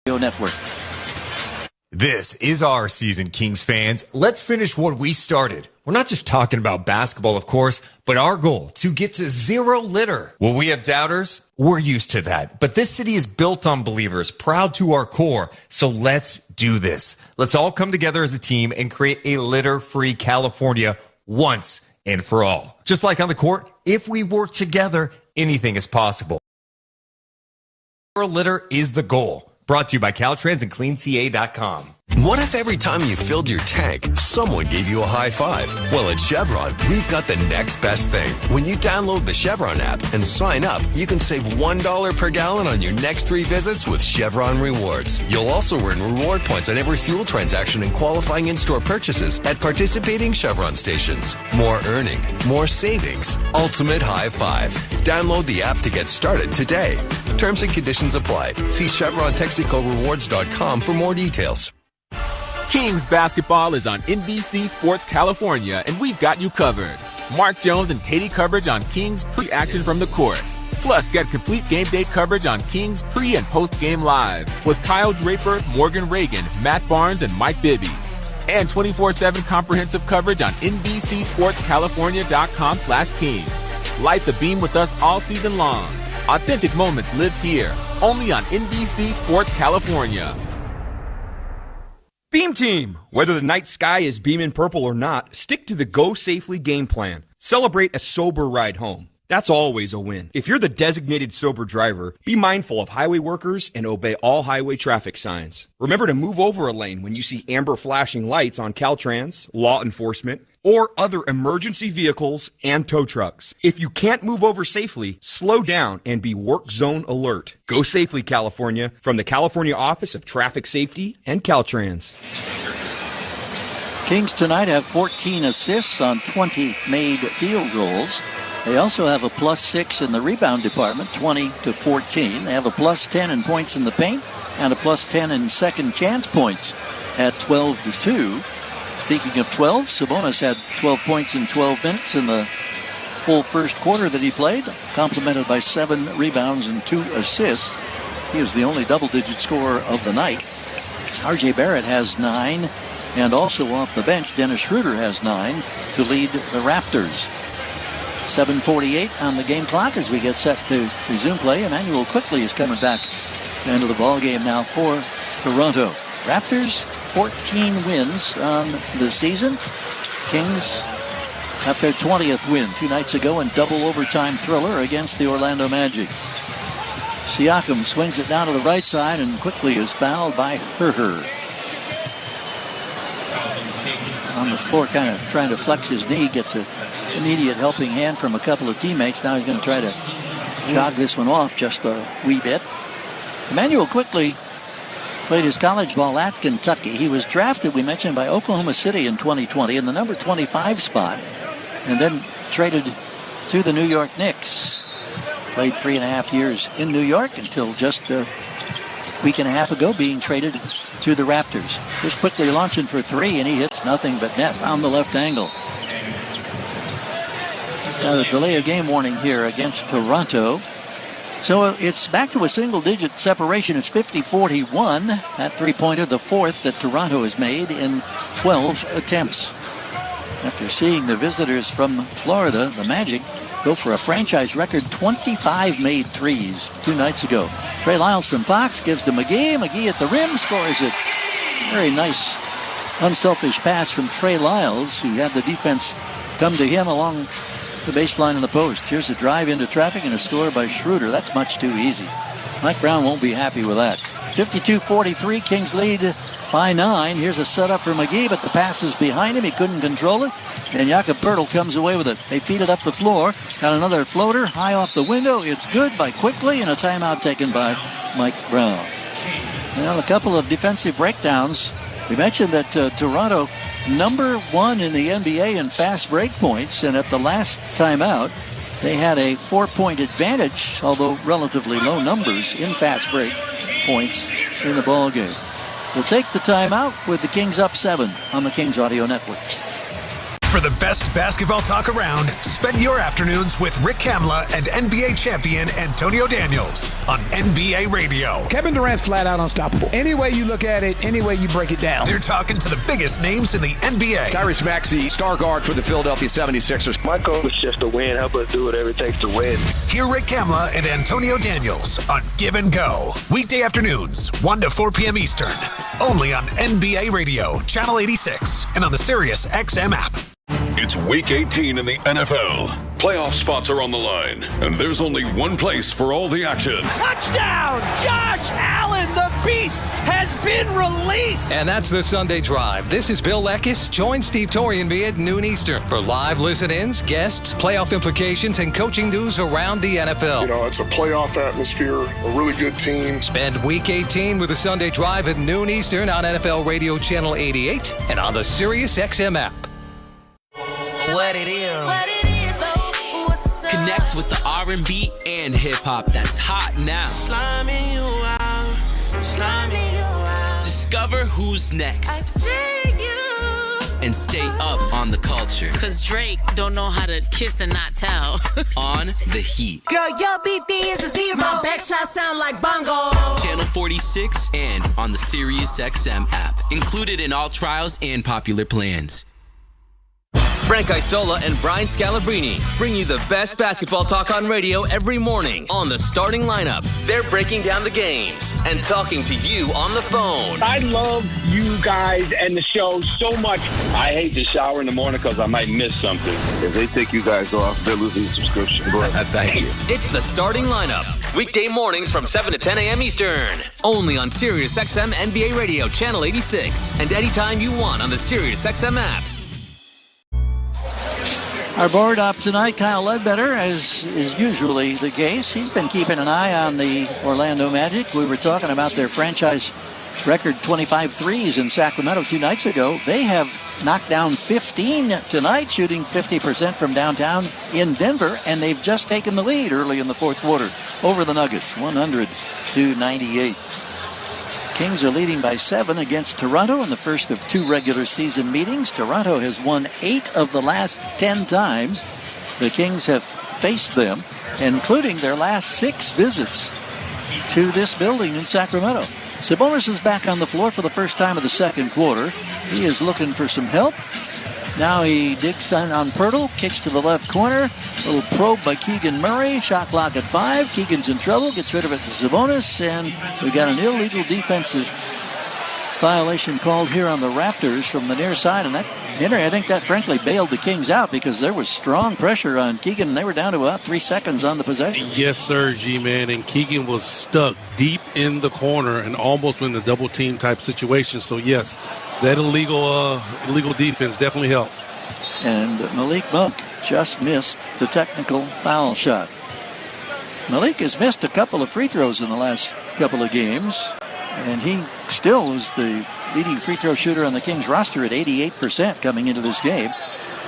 Network. This is our season, Kings fans. Let's finish what we started. We're not just talking about basketball, of course, but our goal to get to zero litter. Will we have doubters? We're used to that. But this city is built on believers, proud to our core. So let's do this. Let's all come together as a team and create a litter-free California once and for all. Just like on the court, if we work together, anything is possible. Zero litter is the goal. Brought to you by Caltrans and CleanCA.com. What if every time you filled your tank, someone gave you a high five? Well, at Chevron, we've got the next best thing. When you download the Chevron app and sign up, you can save $1 per gallon on your next 3 visits with Chevron Rewards. You'll also earn reward points on every fuel transaction and qualifying in-store purchases at participating Chevron stations. More earning, more savings. Ultimate high five. Download the app to get started today. Terms and conditions apply. See ChevronTexacoRewards.com for more details. Kings basketball is on NBC Sports California, and we've got you covered. Mark Jones and Katie coverage on Kings pre-action from the court. Plus, get complete game day coverage on Kings pre- and post-game live with Kyle Draper, Morgan Reagan, Matt Barnes, and Mike Bibby. And 24/7 comprehensive coverage on NBCSportsCalifornia.com/Kings. Light the beam with us all season long. Authentic moments live here, only on NBC Sports California. Beam Team! Whether the night sky is beaming purple or not, stick to the Go Safely game plan. Celebrate a sober ride home. That's always a win. If you're the designated sober driver, be mindful of highway workers and obey all highway traffic signs. Remember to move over a lane when you see amber flashing lights on Caltrans, law enforcement, or other emergency vehicles and tow trucks. If you can't move over safely, slow down and be work zone alert. Go Safely, California, from the California Office of Traffic Safety and Caltrans. Kings tonight have 14 assists on 20 made field goals. They also have a +6 in the rebound department, 20-14. They have a +10 in points in the paint and a +10 in second chance points at 12-2. Speaking of 12, Sabonis had 12 points in 12 minutes in the full first quarter that he played, complemented by 7 rebounds and 2 assists. He was the only double-digit scorer of the night. R.J. Barrett has 9, and also off the bench, Dennis Schroeder has 9 to lead the Raptors. 7:48 on the game clock as we get set to resume play. Emmanuel Quickley is coming back into the ball game now for Toronto. Raptors 14 wins on the season. Kings have their 20th win 2 nights ago in double overtime thriller against the Orlando Magic. Siakam swings it down to the right side and quickly is fouled by Herter. On the floor, kind of trying to flex his knee, gets an immediate helping hand from a couple of teammates. Now he's going to try to jog this one off just a wee bit. Emmanuel Quickley played his college ball at Kentucky. He was drafted, we mentioned, by Oklahoma City in 2020 in the number 25 spot, and then traded to the New York Knicks. Played 3.5 years in New York until just a week and a half ago being traded to the Raptors. Just quickly launching for 3, and he hits nothing but net on the left angle. Got a delay of game warning here against Toronto. So it's back to a single-digit separation. It's 50-41. That three-pointer, the fourth that Toronto has made in 12 attempts. After seeing the visitors from Florida, the Magic, go for a franchise record 25 made threes 2 nights ago. Trey Lyles from Fox gives to McGee. McGee at the rim, scores it. Very nice, unselfish pass from Trey Lyles, who had the defense come to him along the baseline in the post. Here's a drive into traffic and a score by Schroeder. That's much too easy. Mike Brown won't be happy with that. 52-43, Kings lead by 9. Here's a setup for McGee, but the pass is behind him. He couldn't control it. And Jakob Poeltl comes away with it. They feed it up the floor. Got another floater high off the window. It's good by Quickley, and a timeout taken by Mike Brown. Well, a couple of defensive breakdowns. We mentioned that Toronto, number 1 in the NBA in fast break points, and at the last timeout, they had a 4-point advantage, although relatively low numbers in fast break points in the ball game. We'll take the timeout with the Kings up 7 on the Kings Audio Network. For the best basketball talk around, spend your afternoons with Rick Kamla and NBA champion Antonio Daniels on NBA Radio. Kevin Durant's flat out unstoppable. Any way you look at it, any way you break it down. They're talking to the biggest names in the NBA. Tyrese Maxey, star guard for the Philadelphia 76ers. My goal is just to win. Help us do whatever it takes to win. Hear Rick Kamla and Antonio Daniels on Give and Go. Weekday afternoons, 1 to 4 p.m. Eastern. Only on NBA Radio, Channel 86, and on the Sirius XM app. It's Week 18 in the NFL. Playoff spots are on the line, and there's only one place for all the action. Touchdown! Josh Allen, the beast, has been released! And that's the Sunday Drive. This is Bill Eckes. Join Steve Torrey and me at noon Eastern for live listen-ins, guests, playoff implications, and coaching news around the NFL. You know, it's a playoff atmosphere, a really good team. Spend Week 18 with the Sunday Drive at noon Eastern on NFL Radio Channel 88 and on the Sirius XM app. What it is. Connect with the R&B and hip-hop that's hot now. Slamming you out. Discover who's next. And stay up on the culture. Cause Drake don't know how to kiss and not tell. On the heat. Girl, your BD is a 0. My back shot sound like bongo. Channel 46 and on the Sirius XM app. Included in all trials and popular plans. Frank Isola and Brian Scalabrine bring you the best basketball talk on radio every morning on the starting lineup. They're breaking down the games and talking to you on the phone. I love you guys and the show so much. I hate to shower in the morning because I might miss something. If they take you guys off, they're losing the subscription. Thank you. It's the starting lineup. Weekday mornings from 7 to 10 a.m. Eastern. Only on Sirius XM NBA Radio Channel 86. And anytime you want on the Sirius XM app. Our board op tonight, Kyle Ledbetter, as is usually the case. He's been keeping an eye on the Orlando Magic. We were talking about their franchise record 25 threes in Sacramento 2 nights ago. They have knocked down 15 tonight, shooting 50% from downtown in Denver, and they've just taken the lead early in the fourth quarter over the Nuggets, 100-98. Kings are leading by 7 against Toronto in the first of 2 regular season meetings. Toronto has won 8 of the last 10 times the Kings have faced them, including their last 6 visits to this building in Sacramento. Sabonis is back on the floor for the first time of the second quarter. He is looking for some help. Now he digs down on Pirtle, kicks to the left corner. Little probe by Keegan Murray. Shot clock at 5. Keegan's in trouble, gets rid of it to Sabonis, and we got an illegal defensive violation called here on the Raptors from the near side. And that, Henry, I think that frankly bailed the Kings out because there was strong pressure on Keegan, and they were down to about 3 seconds on the possession. Yes, sir, G-Man. And Keegan was stuck deep in the corner and almost in the double team type situation. So, yes, that illegal defense definitely helped. And Malik Monk just missed the technical foul shot. Malik has missed a couple of free throws in the last couple of games, and he still is the leading free throw shooter on the Kings roster at 88% coming into this game.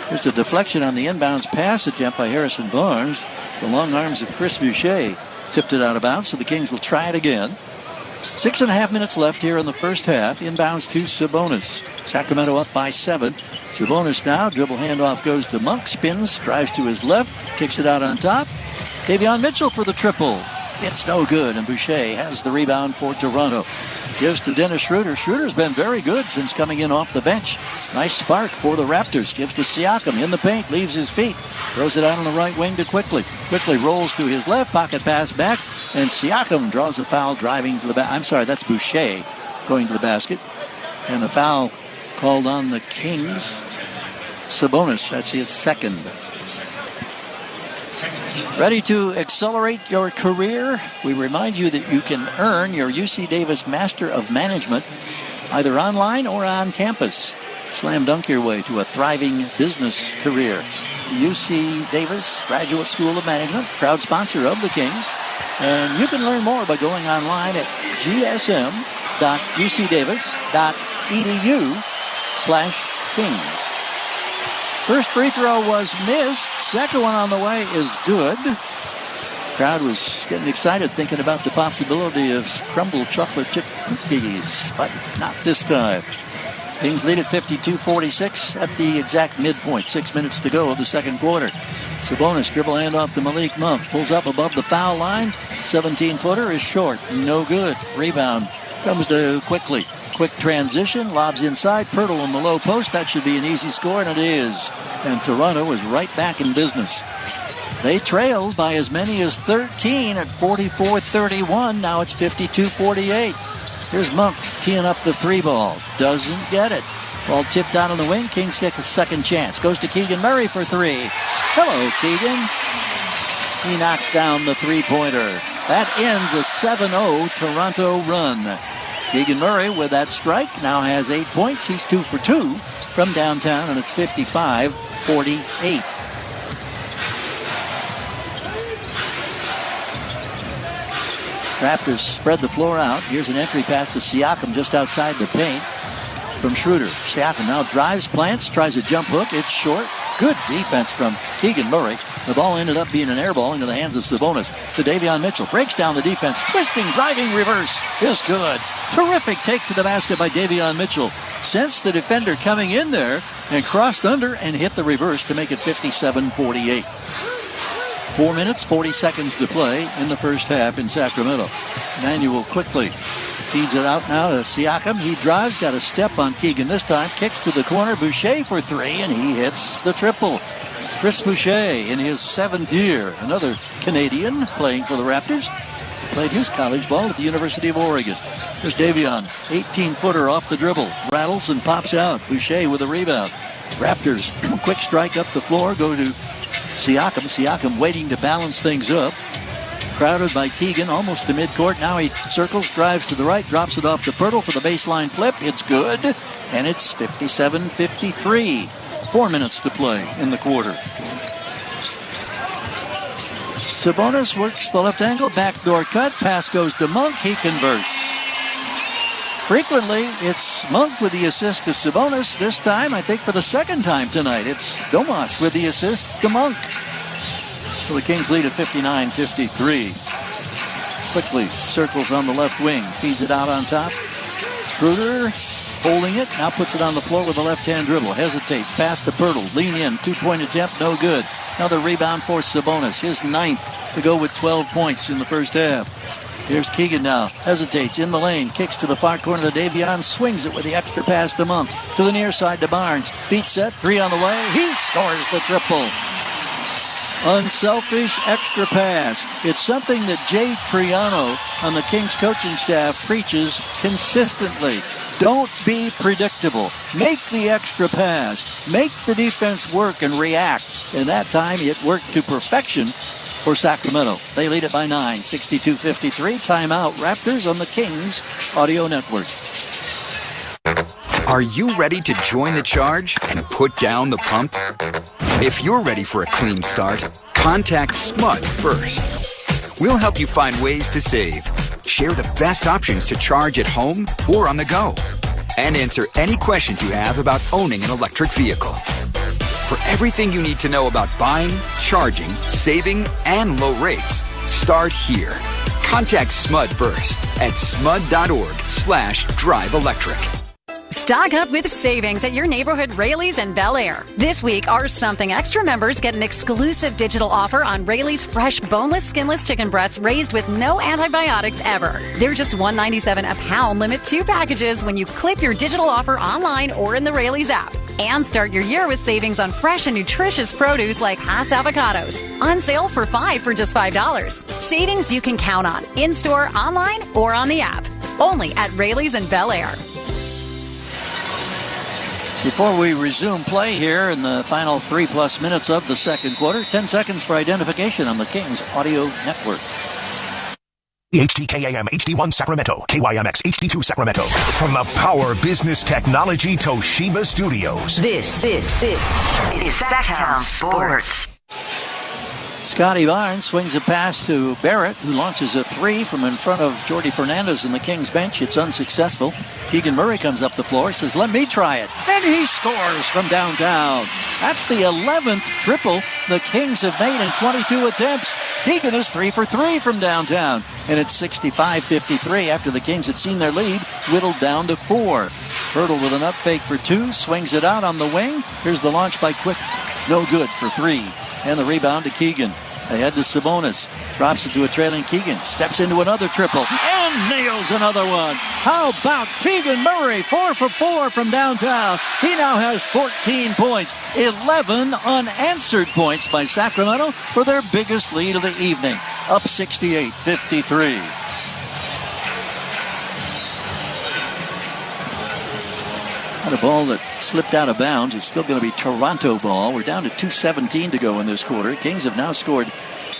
There's a deflection on the inbounds pass attempt by Harrison Barnes. The long arms of Chris Boucher tipped it out of bounds, so the Kings will try it again. 6.5 minutes left here in the first half. Inbounds to Sabonis. Sacramento up by 7. Sabonis now. Dribble handoff goes to Monk. Spins. Drives to his left. Kicks it out on top. Davion Mitchell for the triple. It's no good. And Boucher has the rebound for Toronto. Gives to Dennis Schroeder. Schroeder's been very good since coming in off the bench. Nice spark for the Raptors. Gives to Siakam in the paint. Leaves his feet. Throws it out on the right wing to Quickly. Quickly rolls to his left. Pocket pass back. And Siakam draws a foul driving to the back. I'm sorry, that's Boucher going to the basket. And the foul called on the Kings. Sabonis, that's his second. Ready to accelerate your career? We remind you that you can earn your UC Davis Master of Management either online or on campus. Slam dunk your way to a thriving business career. UC Davis Graduate School of Management, proud sponsor of the Kings. And you can learn more by going online at gsm.ucdavis.edu/Kings. First free throw was missed. Second one on the way is good. Crowd was getting excited thinking about the possibility of crumbled chocolate chip cookies, but not this time. Kings lead at 52-46 at the exact midpoint. 6 minutes to go of the second quarter. Sabonis dribble handoff to Malik Monk. Pulls up above the foul line. 17-footer is short. No good. Rebound comes to Quickly. Quick transition. Lobs inside. Pirtle on the low post. That should be an easy score, and it is. And Toronto is right back in business. They trailed by as many as 13 at 44-31. Now it's 52-48. Here's Monk teeing up the three ball. Doesn't get it. Ball tipped out on the wing. Kings get a second chance. Goes to Keegan Murray for three. Hello, Keegan. He knocks down the three-pointer. That ends a 7-0 Toronto run. Keegan Murray with that strike now has 8 points. He's 2 for 2 from downtown, and it's 55-48. Raptors spread the floor out. Here's an entry pass to Siakam just outside the paint from Schroeder. Siakam now drives, plants, tries a jump hook. It's short. Good defense from Keegan Murray. The ball ended up being an air ball into the hands of Sabonis. To Davion Mitchell. Breaks down the defense. Twisting, driving, reverse is good. Terrific take to the basket by Davion Mitchell. Sensed the defender coming in there and crossed under and hit the reverse to make it 57-48. 4 minutes, 40 seconds to play in the first half in Sacramento. Manuel Quickly feeds it out now to Siakam. He drives, got a step on Keegan this time. Kicks to the corner. Boucher for three, and he hits the triple. Chris Boucher in his 7th year. Another Canadian playing for the Raptors. Played his college ball at the University of Oregon. There's Davion, 18-footer off the dribble. Rattles and pops out. Boucher with a rebound. Raptors, quick strike up the floor. Go to Siakam. Siakam waiting to balance things up. Crowded by Keegan, almost to midcourt. Now he circles, drives to the right, drops it off to Pirtle for the baseline flip. It's good, and it's 57-53. 4 minutes to play in the quarter. Sabonis works the left angle, backdoor cut. Pass goes to Monk. He converts. Frequently, it's Monk with the assist to Sabonis. This time, I think for the second time tonight, it's Domas with the assist to Monk. So the Kings lead at 59-53. Quickly circles on the left wing. Feeds it out on top. Schroeder holding it. Now puts it on the floor with a left-hand dribble. Hesitates. Pass to Pirtle. Lean in. 2-point attempt. No good. Another rebound for Sabonis. His 9th to go with 12 points in the first half. Here's Keegan now. Hesitates in the lane. Kicks to the far corner to Davion. Swings it with the extra pass to Monk. To the near side to Barnes. Feet set. 3 on the way. He scores the triple. Unselfish extra pass. It's something that Jay Triano on the Kings coaching staff preaches consistently. Don't be predictable. Make the extra pass. Make the defense work and react. And that time it worked to perfection for Sacramento. They lead it by 9, 62-53. Timeout Raptors on the Kings Audio Network. Are you ready to join the charge and put down the pump? If you're ready for a clean start, contact SMUD first. We'll help you find ways to save, share the best options to charge at home or on the go, and answer any questions you have about owning an electric vehicle. For everything you need to know about buying, charging, saving, and low rates, start here. Contact SMUD first at smud.org/drive-electric. Stock up with savings at your neighborhood Raley's and Bel Air. This week, our Something Extra members get an exclusive digital offer on Raley's fresh, boneless, skinless chicken breasts raised with no antibiotics ever. They're just $1.97 a pound, limit 2 packages when you clip your digital offer online or in the Raley's app. And start your year with savings on fresh and nutritious produce like Hass avocados. On sale for 5 for just $5. Savings you can count on, in-store, online, or on the app. Only at Raley's and Bel Air. Before we resume play here in the final 3+ minutes of the second quarter, 10 seconds for identification on the Kings Audio Network. HDKAM HD1 Sacramento, KYMX HD2 Sacramento. From the Power Business Technology Toshiba Studios. This is Sacktown Sports. Scotty Barnes swings a pass to Barrett, who launches a 3 from in front of Jordi Fernandez in the Kings bench. It's unsuccessful. Keegan Murray comes up the floor, says, let me try it. And he scores from downtown. That's the 11th triple the Kings have made in 22 attempts. Keegan is 3 for 3 from downtown. And it's 65-53 after the Kings had seen their lead whittled down to 4. Hurdle with an up fake for two. Swings it out on the wing. Here's the launch by Quick. No good for three. And the rebound to Keegan. Ahead to Sabonis. Drops it to a trailing Keegan. Steps into another triple. And nails another one. How about Keegan Murray? 4 for 4 from downtown. He now has 14 points. 11 unanswered points by Sacramento for their biggest lead of the evening. Up 68-53. And a ball that slipped out of bounds. It's still going to be Toronto ball. We're down to 2:17 to go in this quarter. Kings have now scored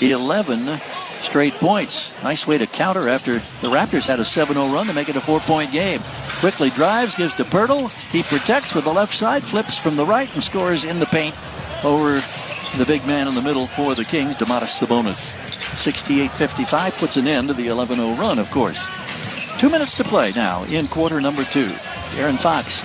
11 straight points. Nice way to counter after the Raptors had a 7-0 run to make it a 4-point game. Quickly drives, gives to Pirtle. He protects with the left side, flips from the right, and scores in the paint over the big man in the middle for the Kings, Domantas Sabonis. 68-55 puts an end to the 11-0 run, of course. 2 minutes to play now in quarter number 2. Aaron Fox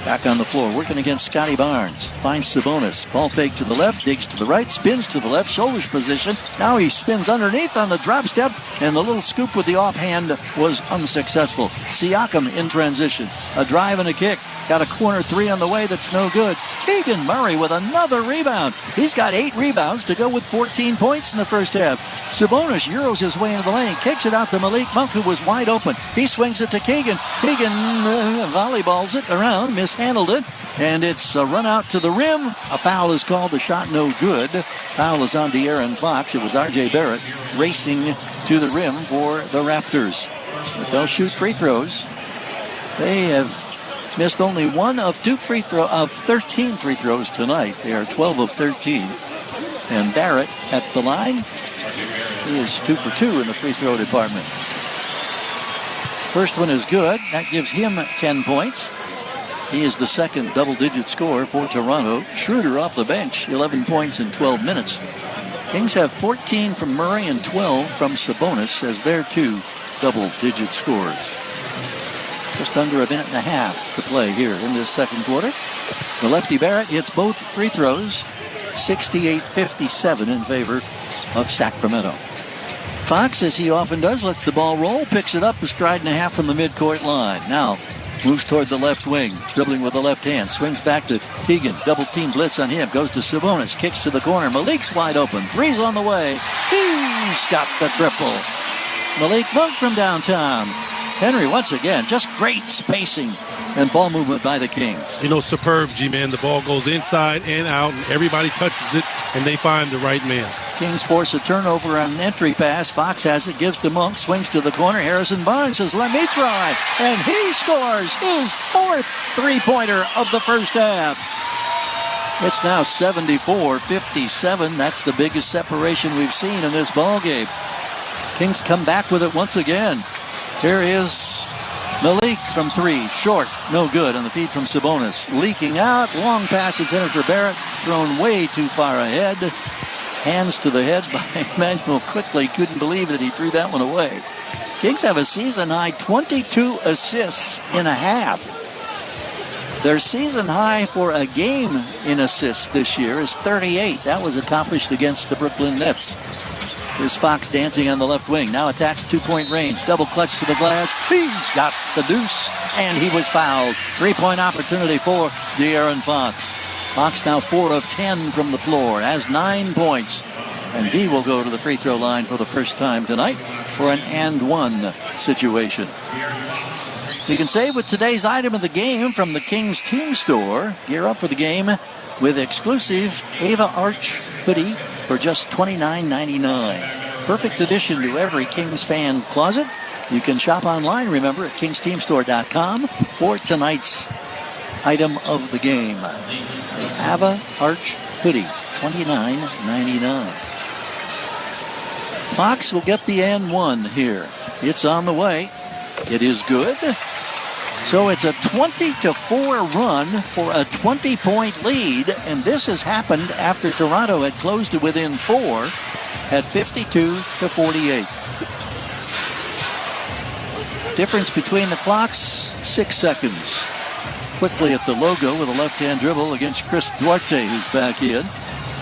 back on the floor, working against Scotty Barnes. Finds Sabonis. Ball fake to the left, digs to the right, spins to the left, shoulders position. Now he spins underneath on the drop step, and the little scoop with the offhand was unsuccessful. Siakam in transition. A drive and a kick. Got a corner three on the way that's no good. Keegan Murray with another rebound. He's got 8 rebounds to go with 14 points in the first half. Sabonis Euros his way into the lane, kicks it out to Malik Monk, who was wide open. He swings it to Keegan. Keegan volleyballs it around, mishandled it, and it's a run out to the rim. A foul is called. The shot no good. Foul is on De'Aaron Fox. It was R.J. Barrett racing to the rim for the Raptors. But they'll shoot free throws. They have missed only one of 13 free throws tonight. They are 12 of 13. And Barrett at the line, he is 2 for 2 in the free throw department. First one is good. That gives him 10 points. He is the second double-digit scorer for Toronto. Schroeder off the bench, 11 points in 12 minutes. Kings have 14 from Murray and 12 from Sabonis as their 2 double-digit scorers. Just under a minute and a half to play here in this second quarter. The lefty Barrett hits both free throws. 68-57 in favor of Sacramento. Fox, as he often does, lets the ball roll, picks it up a stride and a half from the midcourt line. Now moves toward the left wing, dribbling with the left hand, swings back to Keegan, double team blitz on him, goes to Sabonis, kicks to the corner, Malik's wide open, three's on the way, he's got the triple. Malik Monk from downtown. Henry, once again, just great spacing and ball movement by the Kings. You know, superb, G-Man. The ball goes inside and out, and everybody touches it, and they find the right man. Kings force a turnover on an entry pass. Fox has it, gives to Monk, swings to the corner. Harrison Barnes says, let me try. And he scores his 4th three-pointer of the first half. It's now 74-57. That's the biggest separation we've seen in this ball game. Kings come back with it once again. Here is Malik from 3, short, no good on the feed from Sabonis. Leaking out, long pass intended for Barrett, thrown way too far ahead. Hands to the head by Emmanuel Quickly. Couldn't believe that he threw that one away. Kings have a season high 22 assists in a half. Their season high for a game in assists this year is 38. That was accomplished against the Brooklyn Nets. Here's Fox dancing on the left wing. Now attacks 2-point range. Double clutch to the glass. He's got the deuce. And he was fouled. 3-point opportunity for De'Aaron Fox. Fox now 4 of 10 from the floor. Has 9 points. And he will go to the free throw line for the first time tonight for an and one situation. You can save with today's item of the game from the Kings team store. Gear up for the game with exclusive Ava Arch hoodie for just $29.99. Perfect addition to every Kings fan closet. You can shop online, remember, at kingsteamstore.com for tonight's item of the game. The Ava Arch hoodie, $29.99. Fox will get the and one here. It's on the way. It is good. So it's a 20-4 run for a 20-point lead, and this has happened after Toronto had closed to within 4 at 52-48. Difference between the clocks, 6 seconds. Quickly at the logo with a left-hand dribble against Chris Duarte, who's back in.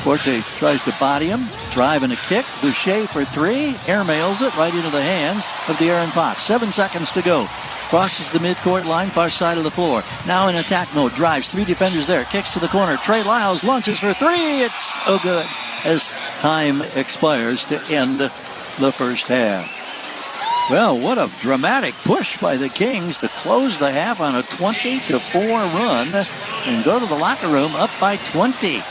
Duarte tries to body him, drive and a kick. Boucher for 3, airmails it right into the hands of De'Aaron Fox. 7 seconds to go. Crosses the midcourt line, far side of the floor. Now in attack mode. Drives. 3 defenders there. Kicks to the corner. Trey Lyles launches for 3. It's no good as time expires to end the first half. Well, what a dramatic push by the Kings to close the half on a 20-4 run and go to the locker room up by 20.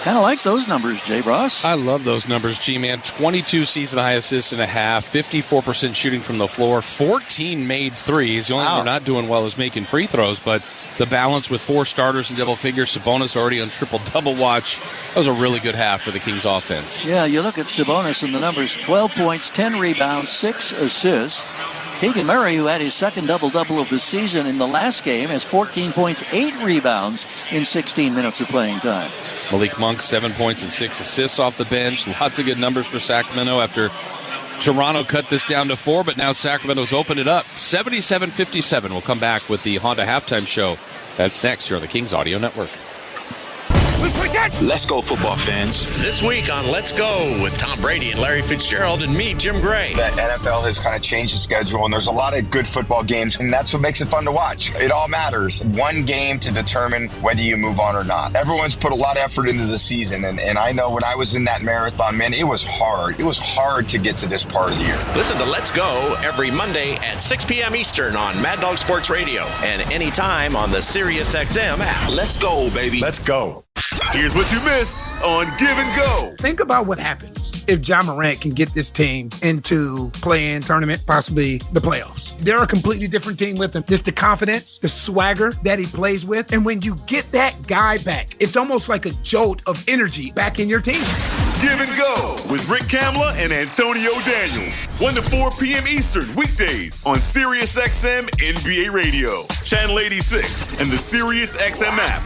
Kind of like those numbers, Jay Ross. I love those numbers, G-Man. 22 season-high assists and a half, 54% shooting from the floor, 14 made threes. The only thing they're not doing well is making free throws, but the balance with 4 starters in double figures, Sabonis already on triple-double watch. That was a really good half for the Kings offense. Yeah, you look at Sabonis and the numbers, 12 points, 10 rebounds, 6 assists. Keegan Murray, who had his second double-double of the season in the last game, has 14 points, 8 rebounds in 16 minutes of playing time. Malik Monk, 7 points and 6 assists off the bench. Lots of good numbers for Sacramento after Toronto cut this down to 4, but now Sacramento's opened it up. 77-57. We'll come back with the Honda Halftime Show. That's next here on the Kings Audio Network. Let's go, football fans. This week on Let's Go with Tom Brady and Larry Fitzgerald and me, Jim Gray. The NFL has kind of changed the schedule, and there's a lot of good football games, and that's what makes it fun to watch. It all matters. One game to determine whether you move on or not. Everyone's put a lot of effort into the season, and I know when I was in that marathon, man, it was hard. It was hard to get to this part of the year. Listen to Let's Go every Monday at 6 p.m. Eastern on Mad Dog Sports Radio and anytime on the SiriusXM app. Let's go, baby. Let's go. Here's what you missed on Give and Go. Think about what happens if Ja Morant can get this team into play-in tournament, possibly the playoffs. They're a completely different team with him. Just the confidence, the swagger that he plays with. And when you get that guy back, it's almost like a jolt of energy back in your team. Give and Go with Rick Kamla and Antonio Daniels. 1 to 4 p.m. Eastern weekdays on SiriusXM NBA Radio, Channel 86, and the SiriusXM app.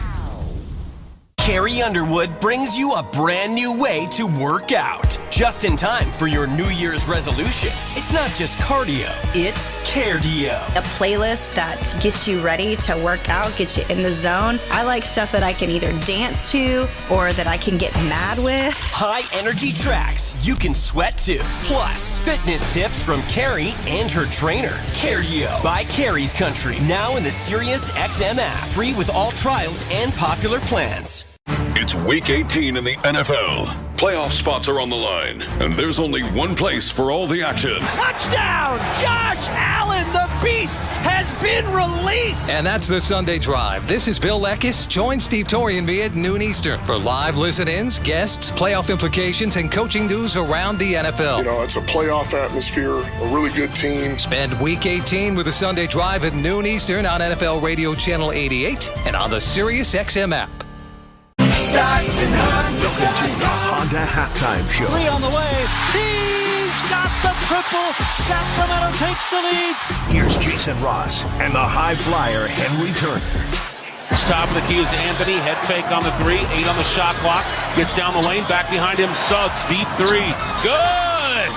Carrie Underwood brings you a brand new way to work out. Just in time for your New Year's resolution. It's not just cardio, it's cardio. A playlist that gets you ready to work out, gets you in the zone. I like stuff that I can either dance to or that I can get mad with. High energy tracks you can sweat to. Plus, fitness tips from Carrie and her trainer. Cardio by Carrie's Country. Now in the SiriusXM app. Free with all trials and popular plans. It's Week 18 in the NFL. Playoff spots are on the line, and there's only one place for all the action. Touchdown! Josh Allen, the beast, has been released! And that's the Sunday Drive. This is Bill Leckis. Join Steve Torianby at noon Eastern for live listen-ins, guests, playoff implications, and coaching news around the NFL. You know, it's a playoff atmosphere, a really good team. Spend Week 18 with the Sunday Drive at noon Eastern on NFL Radio Channel 88 and on the SiriusXM app. Welcome to the Honda Halftime Show. Lee on the way. He's got the triple. Sacramento takes the lead. Here's Jason Ross and the high flyer Henry Turner. Top of the key is Anthony. Head fake on the 3. 8 on the shot clock. Gets down the lane. Back behind him. Suggs. Deep 3. Good.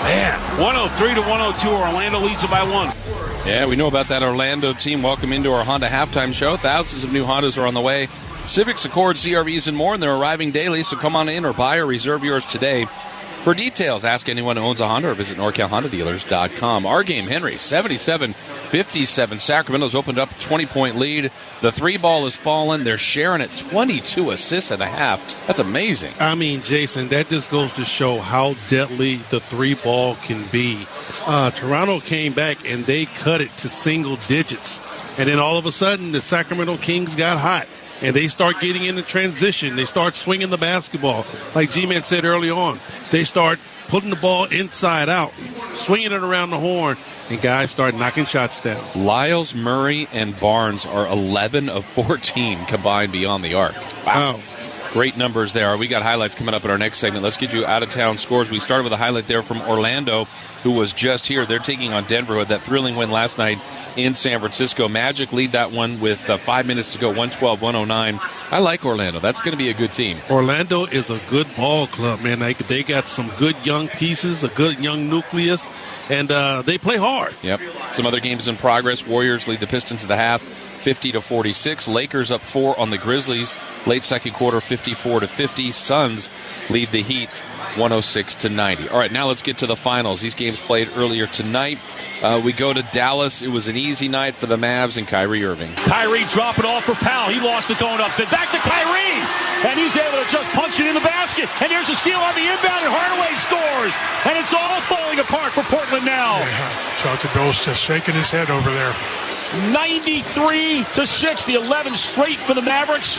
Man, 103 to 102. Orlando leads it by 1. Yeah, we know about that Orlando team. Welcome into our Honda Halftime Show. Thousands of new Hondas are on the way. Civics, Accords, CRVs, and more, and they're arriving daily, so come on in or buy or reserve yours today. For details, ask anyone who owns a Honda or visit NorCalHondaDealers.com. Our game, Henry, 77-57. Sacramento's opened up a 20-point lead. The 3 ball has fallen. They're sharing at 22 assists and a half. That's amazing. I mean, Jason, that just goes to show how deadly the 3 ball can be. Toronto came back, and they cut it to single digits. And then all of a sudden, the Sacramento Kings got hot. And they start getting into transition. They start swinging the basketball. Like G-Man said early on, they start putting the ball inside out, swinging it around the horn, and guys start knocking shots down. Lyles, Murray, and Barnes are 11 of 14 combined beyond the arc. Wow. Great numbers there. We got highlights coming up in our next segment. Let's get you out-of-town scores. We started with a highlight there from Orlando, who was just here. They're taking on Denver, who had that thrilling win last night in San Francisco. Magic lead that one with 5 minutes to go, 112-109. I like Orlando. That's going to be a good team. Orlando is a good ball club, man. They got some good young pieces, a good young nucleus, and they play hard. Yep. Some other games in progress. Warriors lead the Pistons at the half. 50-46. Lakers up 4 on the Grizzlies. Late second quarter, 54-50. Suns lead the Heat 106-90. All right, now let's get to the finals. These games played earlier tonight. We go to Dallas. It was an easy night for the Mavs and Kyrie Irving. Kyrie drop it off for Powell. He lost it going up. Then back to Kyrie. And he's able to just punch it in the basket. And here's a steal on the inbound, and Hardaway scores. And it's all falling apart for Portland now. Yeah, Chauncey Billups just shaking his head over there. 93-60, 11 straight for the Mavericks.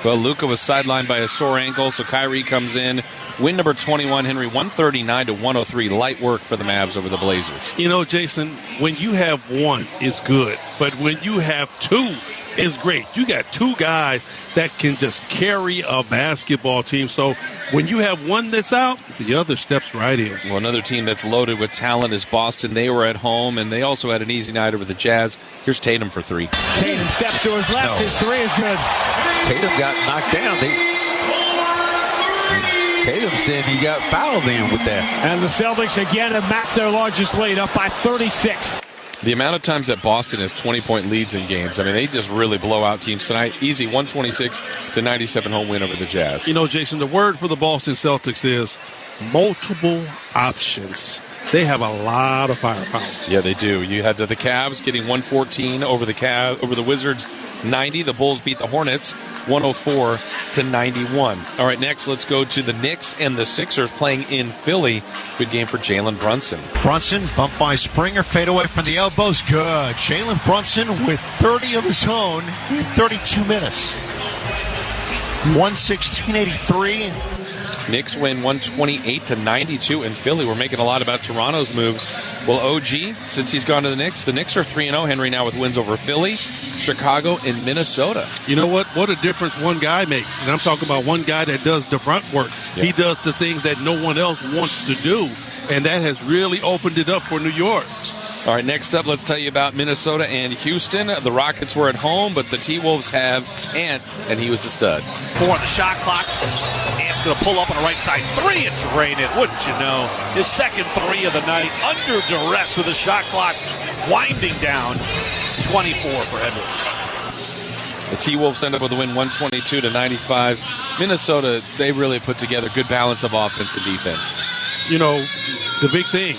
Well, Luka was sidelined by a sore ankle, so Kyrie comes in. Win number 21, Henry, 139-103. Light work for the Mavs over the Blazers. You know, Jason, when you have one, it's good. But when you have two, it's great. You got two guys that can just carry a basketball team. So when you have one that's out, the other steps right in. Well, another team that's loaded with talent is Boston. They were at home, and they also had an easy night over the Jazz. Here's Tatum for 3. Tatum steps to his left. His 3 is good. Tatum got knocked down. Tatum said he got fouled in with that. And the Celtics again have matched their largest lead, up by 36. The amount of times that Boston has 20-point leads in games, I mean, they just really blow out teams tonight. Easy 126-97 home win over the Jazz. You know, Jason, the word for the Boston Celtics is multiple options. They have a lot of firepower. Yeah, they do. You had the Cavs getting 114 over the Wizards, 90. The Bulls beat the Hornets 104-91. All right, next let's go to the Knicks and the Sixers playing in Philly. Good game for Jalen Brunson. Brunson bumped by Springer, fade away from the elbows. Good. Jalen Brunson with 30 of his own in 32 minutes. 116-83. Knicks win 128-92 in Philly. We're making a lot about Toronto's moves. Well, OG, since he's gone to the Knicks are 3-0, Henry, now with wins over Philly, Chicago, and Minnesota. You know what? What a difference one guy makes. And I'm talking about one guy that does the front work. Yeah. He does the things that no one else wants to do. And that has really opened it up for New York. All right, next up, let's tell you about Minnesota and Houston. The Rockets were at home, but the T-Wolves have Ant, and he was the stud. 4 on the shot clock. Ant's going to pull up on the right side. 3 and drain it, wouldn't you know? His second 3 of the night, under duress with the shot clock winding down. 24 for Edwards. The T-Wolves end up with a win 122-95. Minnesota, they really put together a good balance of offense and defense. You know, the big thing,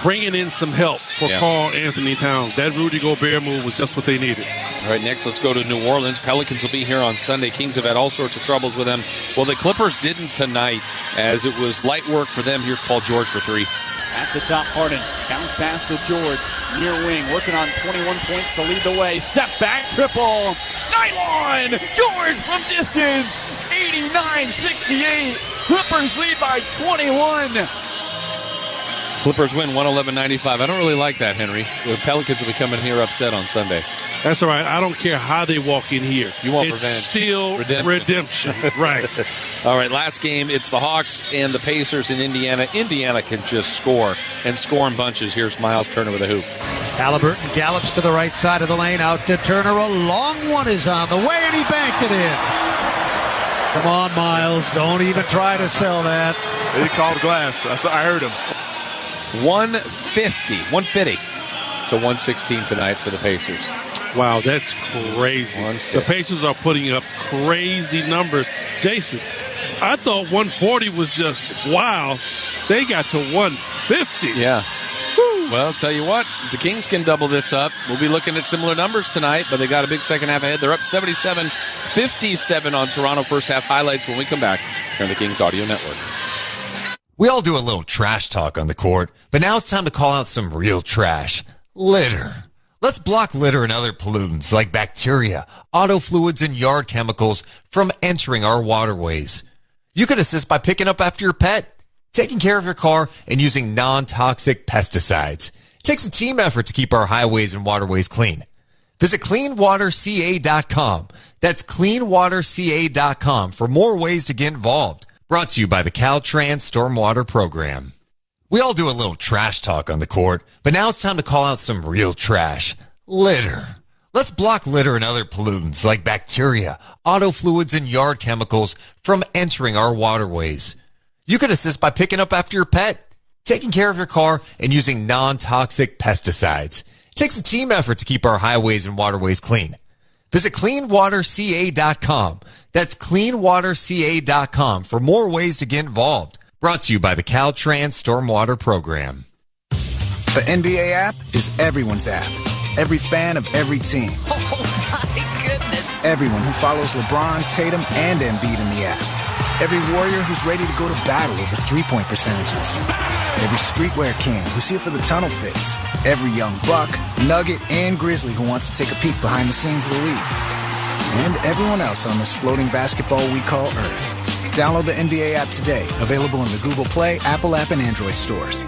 bringing in some help for Karl Anthony Towns. That Rudy Gobert move was just what they needed. All right, next let's go to New Orleans. Pelicans will be here on Sunday. Kings have had all sorts of troubles with them. Well, the Clippers didn't tonight, as it was light work for them. Here's Paul George for 3. At the top, Harden bounce pass to George. Near wing, working on 21 points to lead the way. Step back, triple. Nylon! George from distance. 89-68. Clippers lead by 21. Clippers win 111-95. I don't really like that, Henry. The Pelicans will be coming here upset on Sunday. That's all right. I don't care how they walk in here. You want it's revenge. Still redemption. Right. All right, last game, it's the Hawks and the Pacers in Indiana. Indiana can just score and score in bunches. Here's Miles Turner with a hoop. Halliburton gallops to the right side of the lane. Out to Turner. A long one is on the way, and he banked it in. Come on, Miles. Don't even try to sell that. He called glass. I heard him. 150 to 116 tonight for the Pacers. Wow, that's crazy. The Pacers are putting up crazy numbers. Jason, I thought 140 was just, wow. They got to 150. Yeah. Woo. Well, I'll tell you what, the Kings can double this up. We'll be looking at similar numbers tonight, but they got a big second half ahead. They're up 77-57 on Toronto. First half highlights when we come back here on the Kings Audio Network. We all do a little trash talk on the court, but now it's time to call out some real trash. Litter. Let's block litter and other pollutants like bacteria, auto fluids, and yard chemicals from entering our waterways. You can assist by picking up after your pet, taking care of your car, and using non-toxic pesticides. It takes a team effort to keep our highways and waterways clean. Visit cleanwaterca.com. That's cleanwaterca.com for more ways to get involved. Brought to you by the Caltrans Stormwater Program. We all do a little trash talk on the court, but now it's time to call out some real trash. Litter. Let's block litter and other pollutants like bacteria, auto fluids, and yard chemicals from entering our waterways. You can assist by picking up after your pet, taking care of your car, and using non-toxic pesticides. It takes a team effort to keep our highways and waterways clean. Visit cleanwaterca.com. That's cleanwaterca.com for more ways to get involved. Brought to you by the Caltrans Stormwater Program. The NBA app is everyone's app. Every fan of every team. Oh, my goodness. Everyone who follows LeBron, Tatum, and Embiid in the app. Every warrior who's ready to go to battle over three-point percentages. Every streetwear king who's here for the tunnel fits. Every young buck, nugget, and grizzly who wants to take a peek behind the scenes of the league. And everyone else on this floating basketball we call Earth. Download the NBA app today. Available in the Google Play, Apple app, and Android stores.